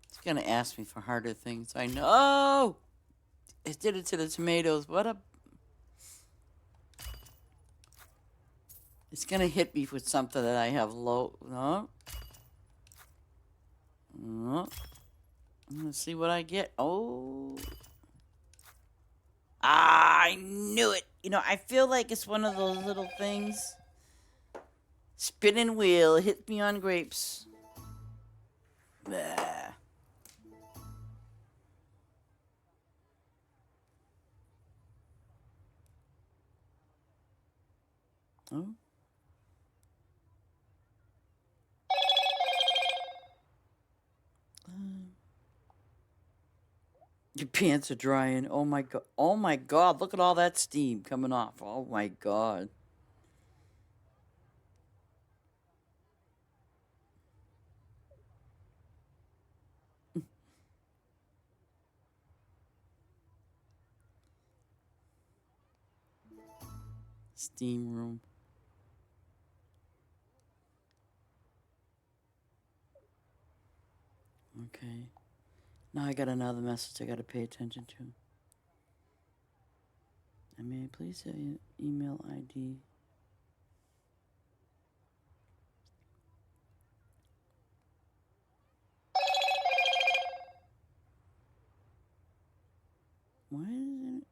It's gonna ask me for harder things. I know. It did it to the tomatoes. What a. It's gonna hit me with something that I have low. No. No. I'm gonna see what I get. Oh. Ah, I knew it. You know, I feel like it's one of those little things. Spinning wheel hit me on grapes. Bah. Oh. Your pants are drying. Oh my god. Oh my god. Look at all that steam coming off. Oh my god. Steam room. Okay. Now I got another message I gotta pay attention to. And may I please have your email ID? Why isn't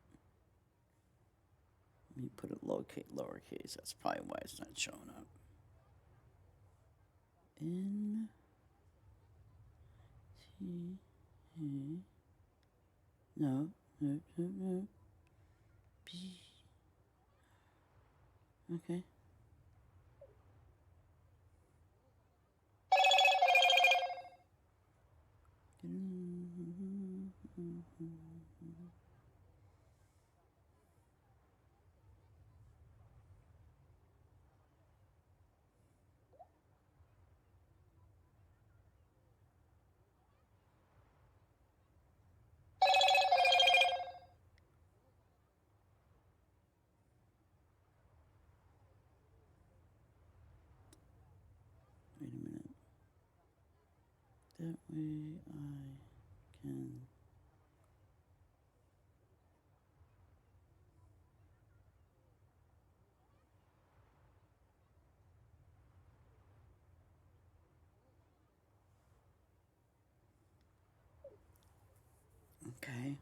it? me put it lowercase. That's probably why it's not showing up. N T A. No. B. Okay. Wait a minute. That way I can. Okay.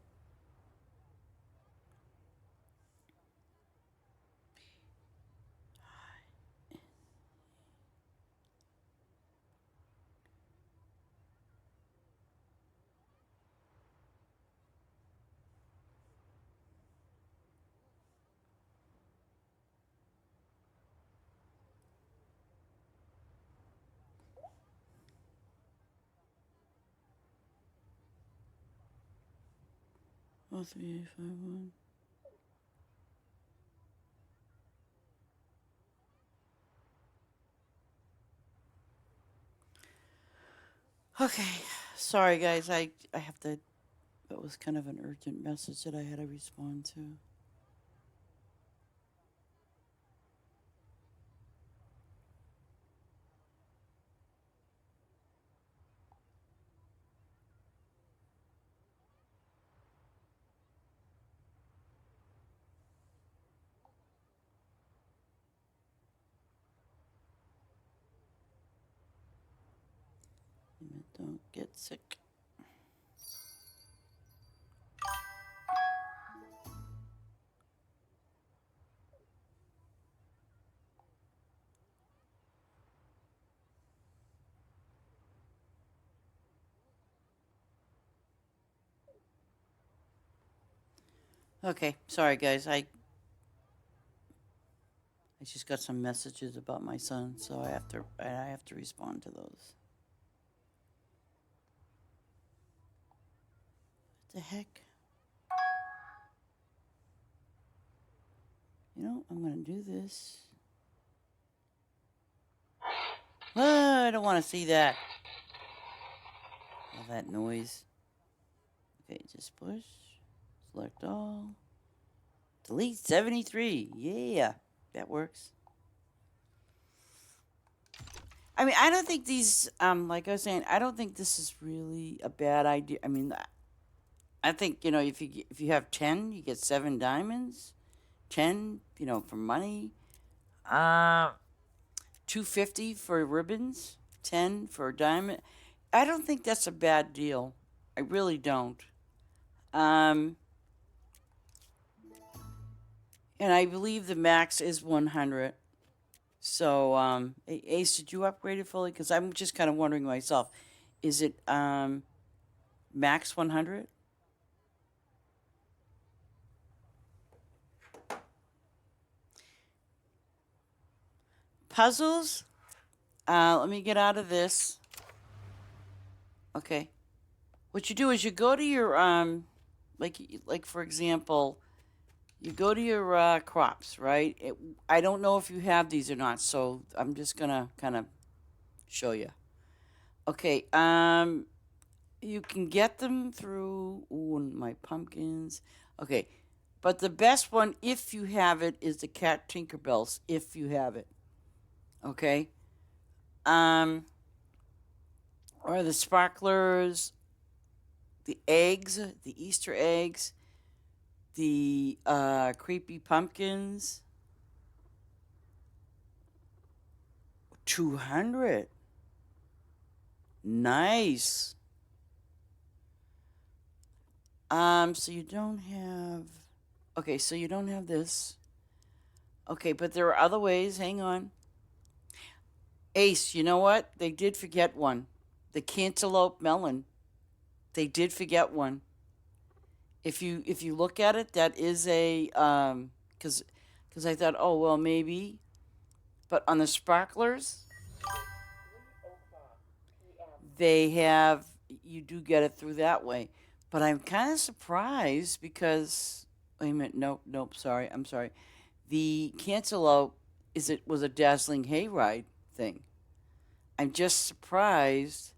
Oh, 3851. Okay. Sorry, guys. I have to. That was kind of an urgent message that I had to respond to. Don't get sick. Okay, sorry guys. I just got some messages about my son, so I have to respond to those. What the heck? You know, I'm gonna do this. Ah, I don't want to see that. All that noise. Okay, just push. Select all. Delete 73. Yeah, that works. I mean, I don't think these, like I was saying, I don't think this is really a bad idea. I mean, I think, you know, if you have 10, you get 7 diamonds. 10, you know, for money. 250 for ribbons. 10 for a diamond. I don't think that's a bad deal. I really don't. And I believe the max is 100. So, Ace, did you upgrade it fully? Because I'm just kind of wondering myself. Is it max 100? Puzzles? Let me get out of this. Okay. What you do is you go to your, like for example, you go to your crops, right? I don't know if you have these or not, so I'm just going to kind of show you. Okay, you can get them through, my pumpkins. Okay, but the best one, if you have it, is the Cat Tinkerbells, if you have it. Okay? Or the sparklers, the eggs, the Easter eggs, the creepy pumpkins. 200. Nice. So you don't have... Okay, so you don't have this. Okay, but there are other ways. Hang on. Ace, you know what? They did forget one. The cantaloupe melon. They did forget one. If you look at it, that is a because I thought, oh well, maybe, but on the sparklers, 3:00 p.m. they have you do get it through that way. But I'm kind of surprised because wait a minute, nope, sorry, I'm sorry. The cantaloupe was a dazzling hayride thing. I'm just surprised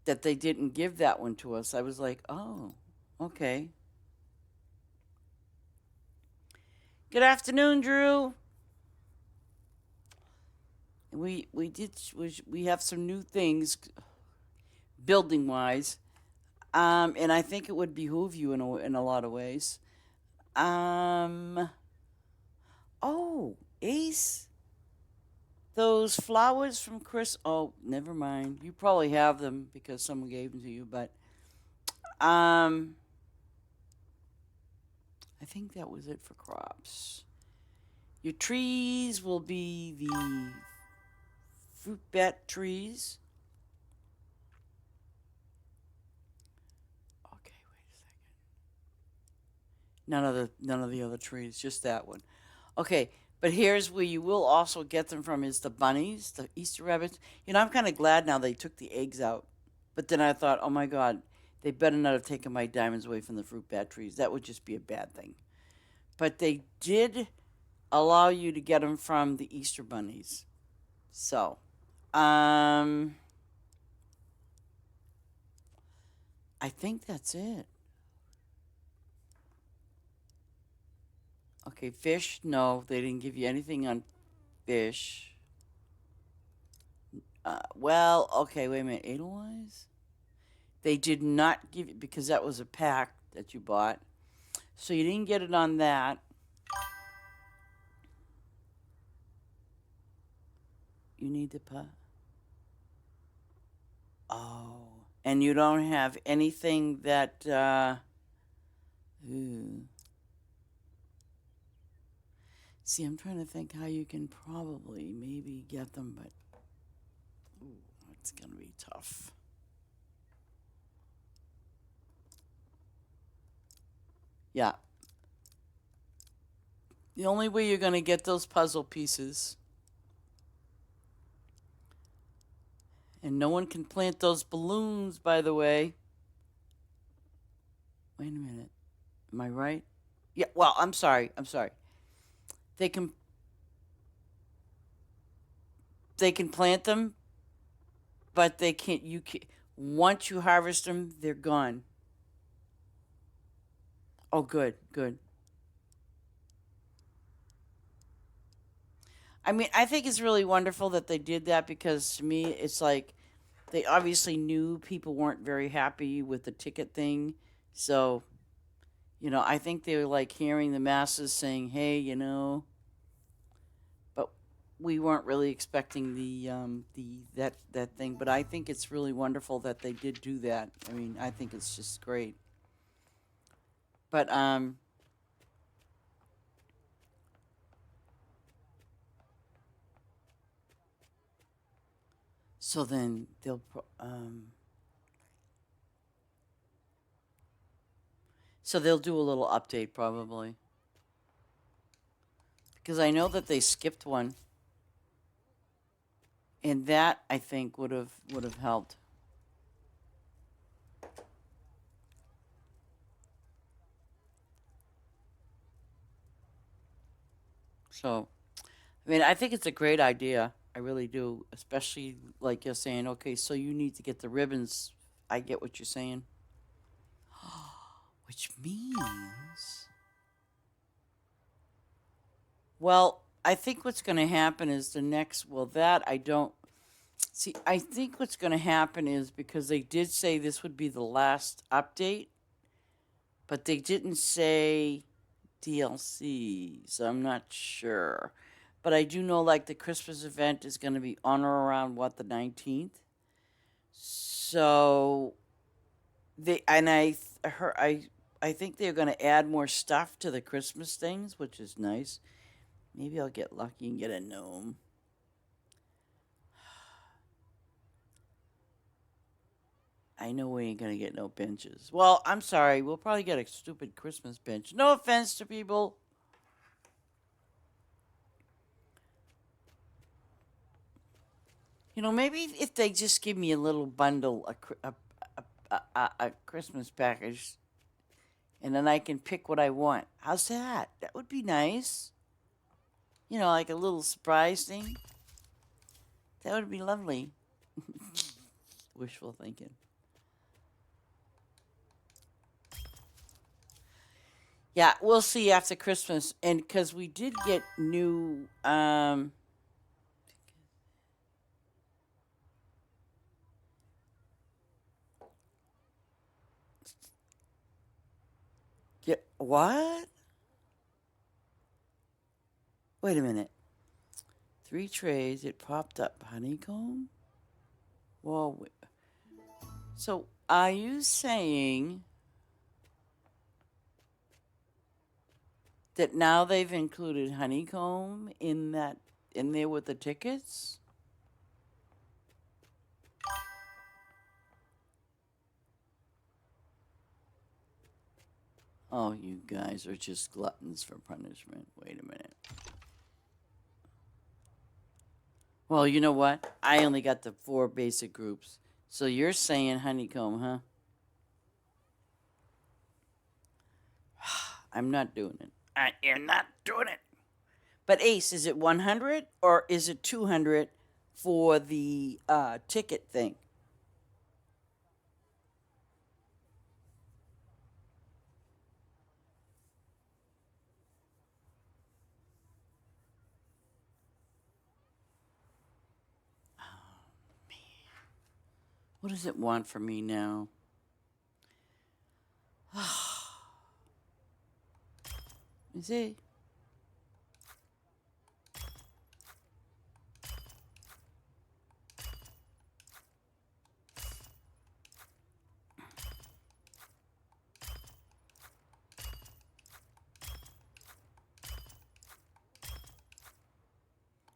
that they didn't give that one to us. I was like, oh, okay. Good afternoon, Drew. We have some new things building wise, and I think it would behoove you in a lot of ways. Oh, Ace, those flowers from Chris. Oh, never mind. You probably have them because someone gave them to you, but I think that was it for crops. Your trees will be the fruit bat trees. Okay, wait a second. None of the other trees, just that one. Okay, but here's where you will also get them from is the bunnies, the Easter rabbits. You know, I'm kind of glad now they took the eggs out. But then I thought, oh my God, they better not have taken my diamonds away from the fruit bat trees. That would just be a bad thing. But they did allow you to get them from the Easter bunnies. So, I think that's it. Okay, fish, no, they didn't give you anything on fish. Well, okay, wait a minute. Edelweiss? They did not give you, because that was a pack that you bought. So you didn't get it on that. You need the Oh. And you don't have anything that, ooh. See, I'm trying to think how you can probably maybe get them, but ooh, it's going to be tough. Yeah. The only way you're going to get those puzzle pieces, and no one can plant those balloons, by the way. Wait a minute. Am I right? Yeah, well, I'm sorry. They can plant them, but they can't once you harvest them, they're gone. Oh, good. I mean, I think it's really wonderful that they did that because to me, it's like they obviously knew people weren't very happy with the ticket thing. So, I think they were like hearing the masses saying, hey, but we weren't really expecting that thing. But I think it's really wonderful that they did do that. I mean, I think it's just great. But, so then they'll do a little update probably. Because I know that they skipped one. And that I think would have helped. So, I mean, I think it's a great idea. I really do, especially like you're saying, okay, so you need to get the ribbons. I get what you're saying. Which means, well, I think what's going to happen is that I don't see. I think what's going to happen is because they did say this would be the last update, but they didn't say DLC, so I'm not sure. But I do know like the Christmas event is going to be on or around the 19th. So I think they're going to add more stuff to the Christmas things, which is nice. Maybe I'll get lucky and get a gnome. I know we ain't gonna get no benches. Well, I'm sorry. We'll probably get a stupid Christmas bench. No offense to people. You know, maybe if they just give me a little bundle, a Christmas package, and then I can pick what I want. How's that? That would be nice. You know, like a little surprise thing. That would be lovely. Wishful thinking. Yeah, we'll see after Christmas, and because we did get new. Get what? Wait a minute. 3 trays. It popped up. Honeycomb? Well, so are you saying that now they've included honeycomb in there with the tickets? Oh, you guys are just gluttons for punishment. Wait a minute. Well, you know what? I only got the 4 basic groups. So you're saying honeycomb, huh? I'm not doing it. I am not doing it. But Ace, is it 100 or is it 200 for the ticket thing? What does it want from me now? Is it?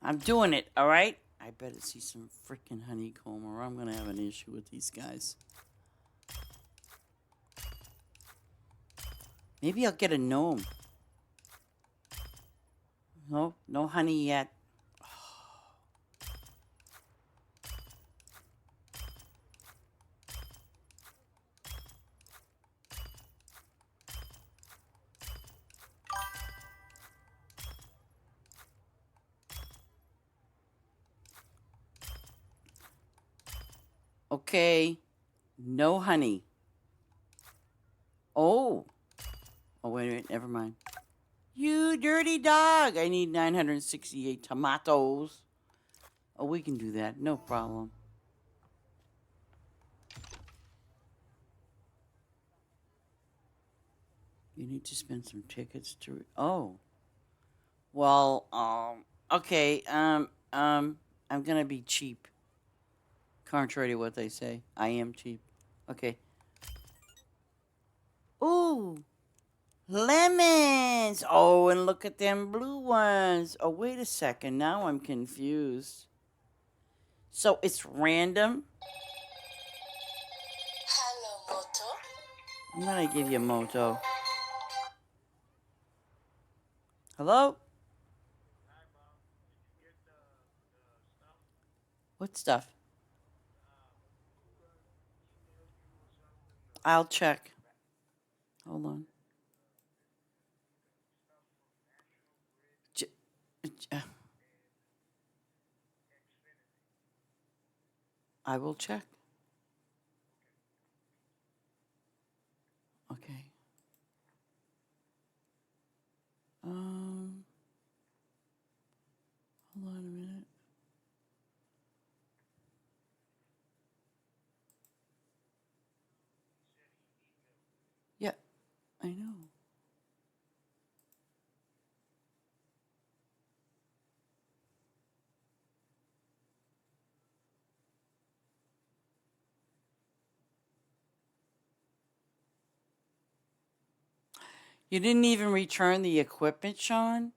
I'm doing it, all right? I better see some freaking honeycomb or I'm going to have an issue with these guys. Maybe I'll get a gnome. No, no honey yet. Okay, no honey. Oh. Oh, wait a minute, never mind. You dirty dog. I need 968 tomatoes. Oh, we can do that. No problem. You need to spend some tickets to... Oh. Well, okay, I'm gonna be cheap. Contrary to what they say. I am cheap. Okay. Ooh. Lemons. Oh, and look at them blue ones. Oh, wait a second. Now I'm confused. So it's random? Hello, Moto. I'm gonna give you Moto. Hello? What stuff? I'll check. Hold on. I will check. Okay. Hold on a minute. Yeah, I know. You didn't even return the equipment, Sean?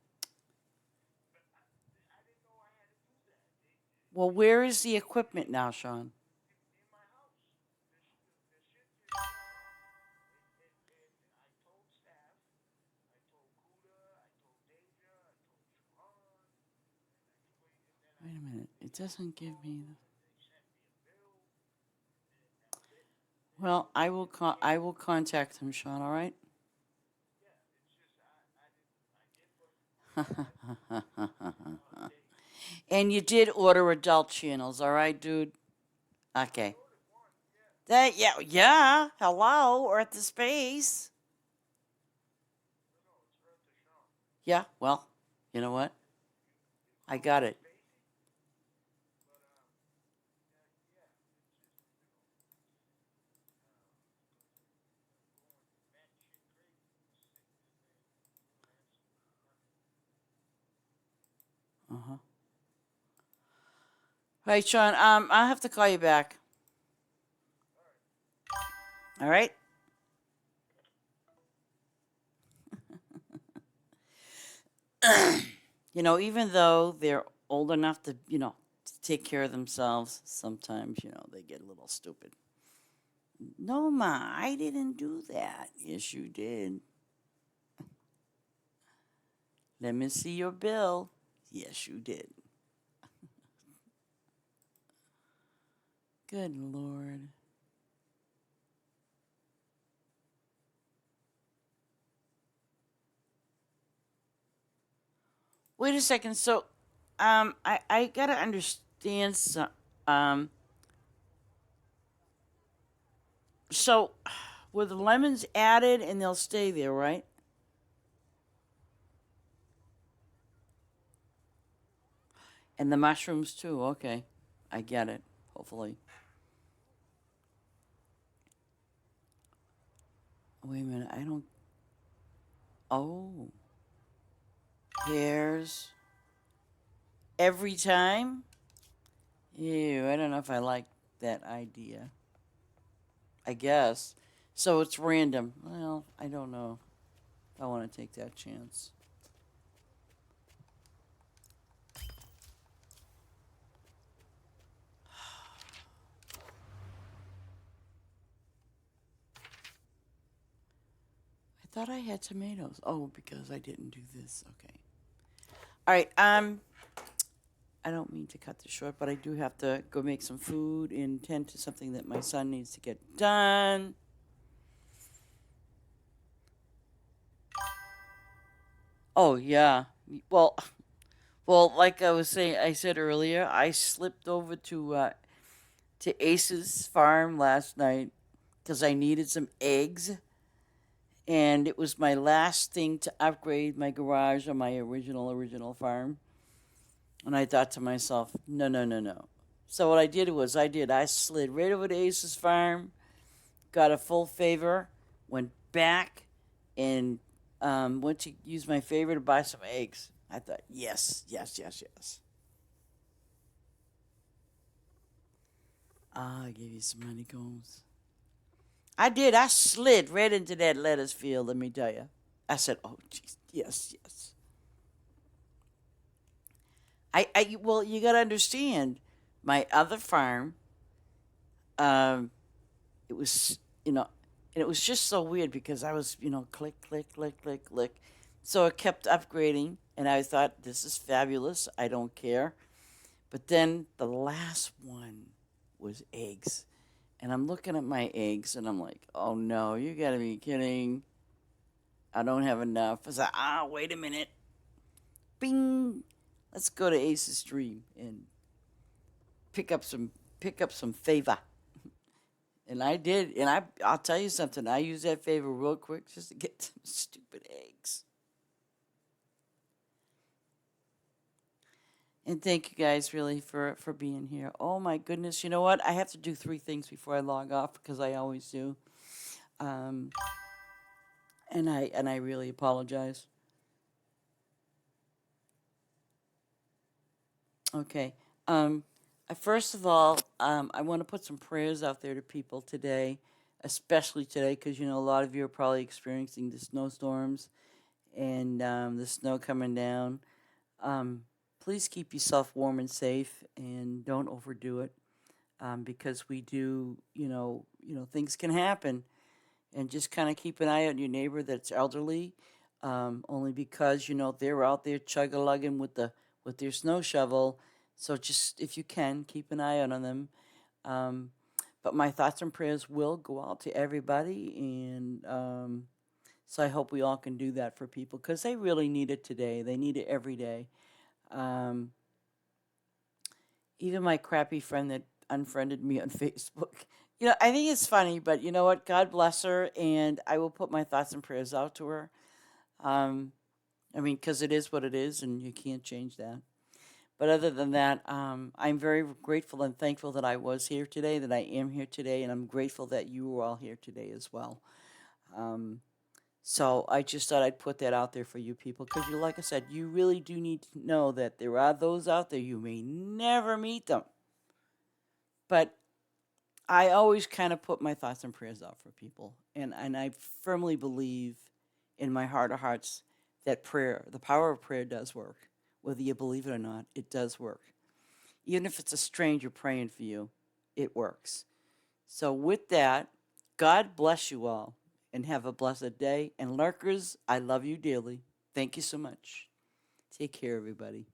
Well, where is the equipment now, Sean? Wait a minute. It doesn't give me the... Well, I will contact him, Sean, all right? And you did order adult channels, all right, dude? Okay. That yeah. Hello, Earth to space. Yeah. Well, you know what? I got it. Uh-huh. All right, Sean. I'll have to call you back. All right. You know, even though they're old enough to, to take care of themselves, sometimes, they get a little stupid. No, Ma, I didn't do that. Yes, you did. Let me see your bill. Yes, you did. Good Lord. Wait a second. So, I gotta understand some. Um, so, were the lemons added and they'll stay there, right? And the mushrooms too. Okay, I get it. Hopefully. Wait a minute. I don't. Oh, pears every time. Ew. I don't know if I like that idea. I guess. So it's random. Well, I don't know if I want to take that chance. I thought I had tomatoes. Oh, because I didn't do this. Okay. All right. I don't mean to cut this short, but I do have to go make some food and tend to something that my son needs to get done. Oh yeah. Well, like I said earlier, I slipped over to Ace's farm last night because I needed some eggs, and it was my last thing to upgrade my garage on my original farm. And I thought to myself, no, no, no, no. So what I did was I slid right over to Ace's farm, got a full favor, went back, and went to use my favor to buy some eggs. I thought, yes, yes, yes, yes. Ah, I gave you some honeycombs. I did. I slid right into that lettuce field, let me tell you. I said, oh, jeez, yes, yes. Well, you got to understand, my other farm, um, it was, and it was just so weird because I was, click, click, click, click, click. So it kept upgrading, and I thought, this is fabulous. I don't care. But then the last one was eggs. And I'm looking at my eggs, and I'm like, oh no, you gotta be kidding. I don't have enough. I said, wait a minute. Bing. Let's go to Ace's Dream and pick up some favor. And I did, and I'll tell you something. I used that favor real quick just to get some stupid eggs. And thank you guys really for being here. Oh my goodness. You know what? I have to do 3 things before I log off because I always do. Um, and I really apologize. Okay. First of all, I want to put some prayers out there to people today, especially today, because a lot of you are probably experiencing the snowstorms and the snow coming down. Um, please keep yourself warm and safe, and don't overdo it, because we do, things can happen, and just kind of keep an eye on your neighbor that's elderly, only because they're out there chug-a-lugging with their snow shovel. So just if you can, keep an eye on them. Um, but my thoughts and prayers will go out to everybody, and so I hope we all can do that for people because they really need it today. They need it every day. Um, Even my crappy friend that unfriended me on Facebook. I think it's funny, but you know what? God bless her, and I will put my thoughts and prayers out to her. Um, I mean, because it is what it is, and you can't change that. But other than that, I'm very grateful and thankful that I was here today, that I am here today, and I'm grateful that you were all here today as well. Um, so I just thought I'd put that out there for you people, because like I said, you really do need to know that there are those out there, you may never meet them. But I always kind of put my thoughts and prayers out for people. And I firmly believe in my heart of hearts that prayer, the power of prayer does work. Whether you believe it or not, it does work. Even if it's a stranger praying for you, it works. So with that, God bless you all and have a blessed day. And lurkers, I love you dearly. Thank you so much. Take care, everybody.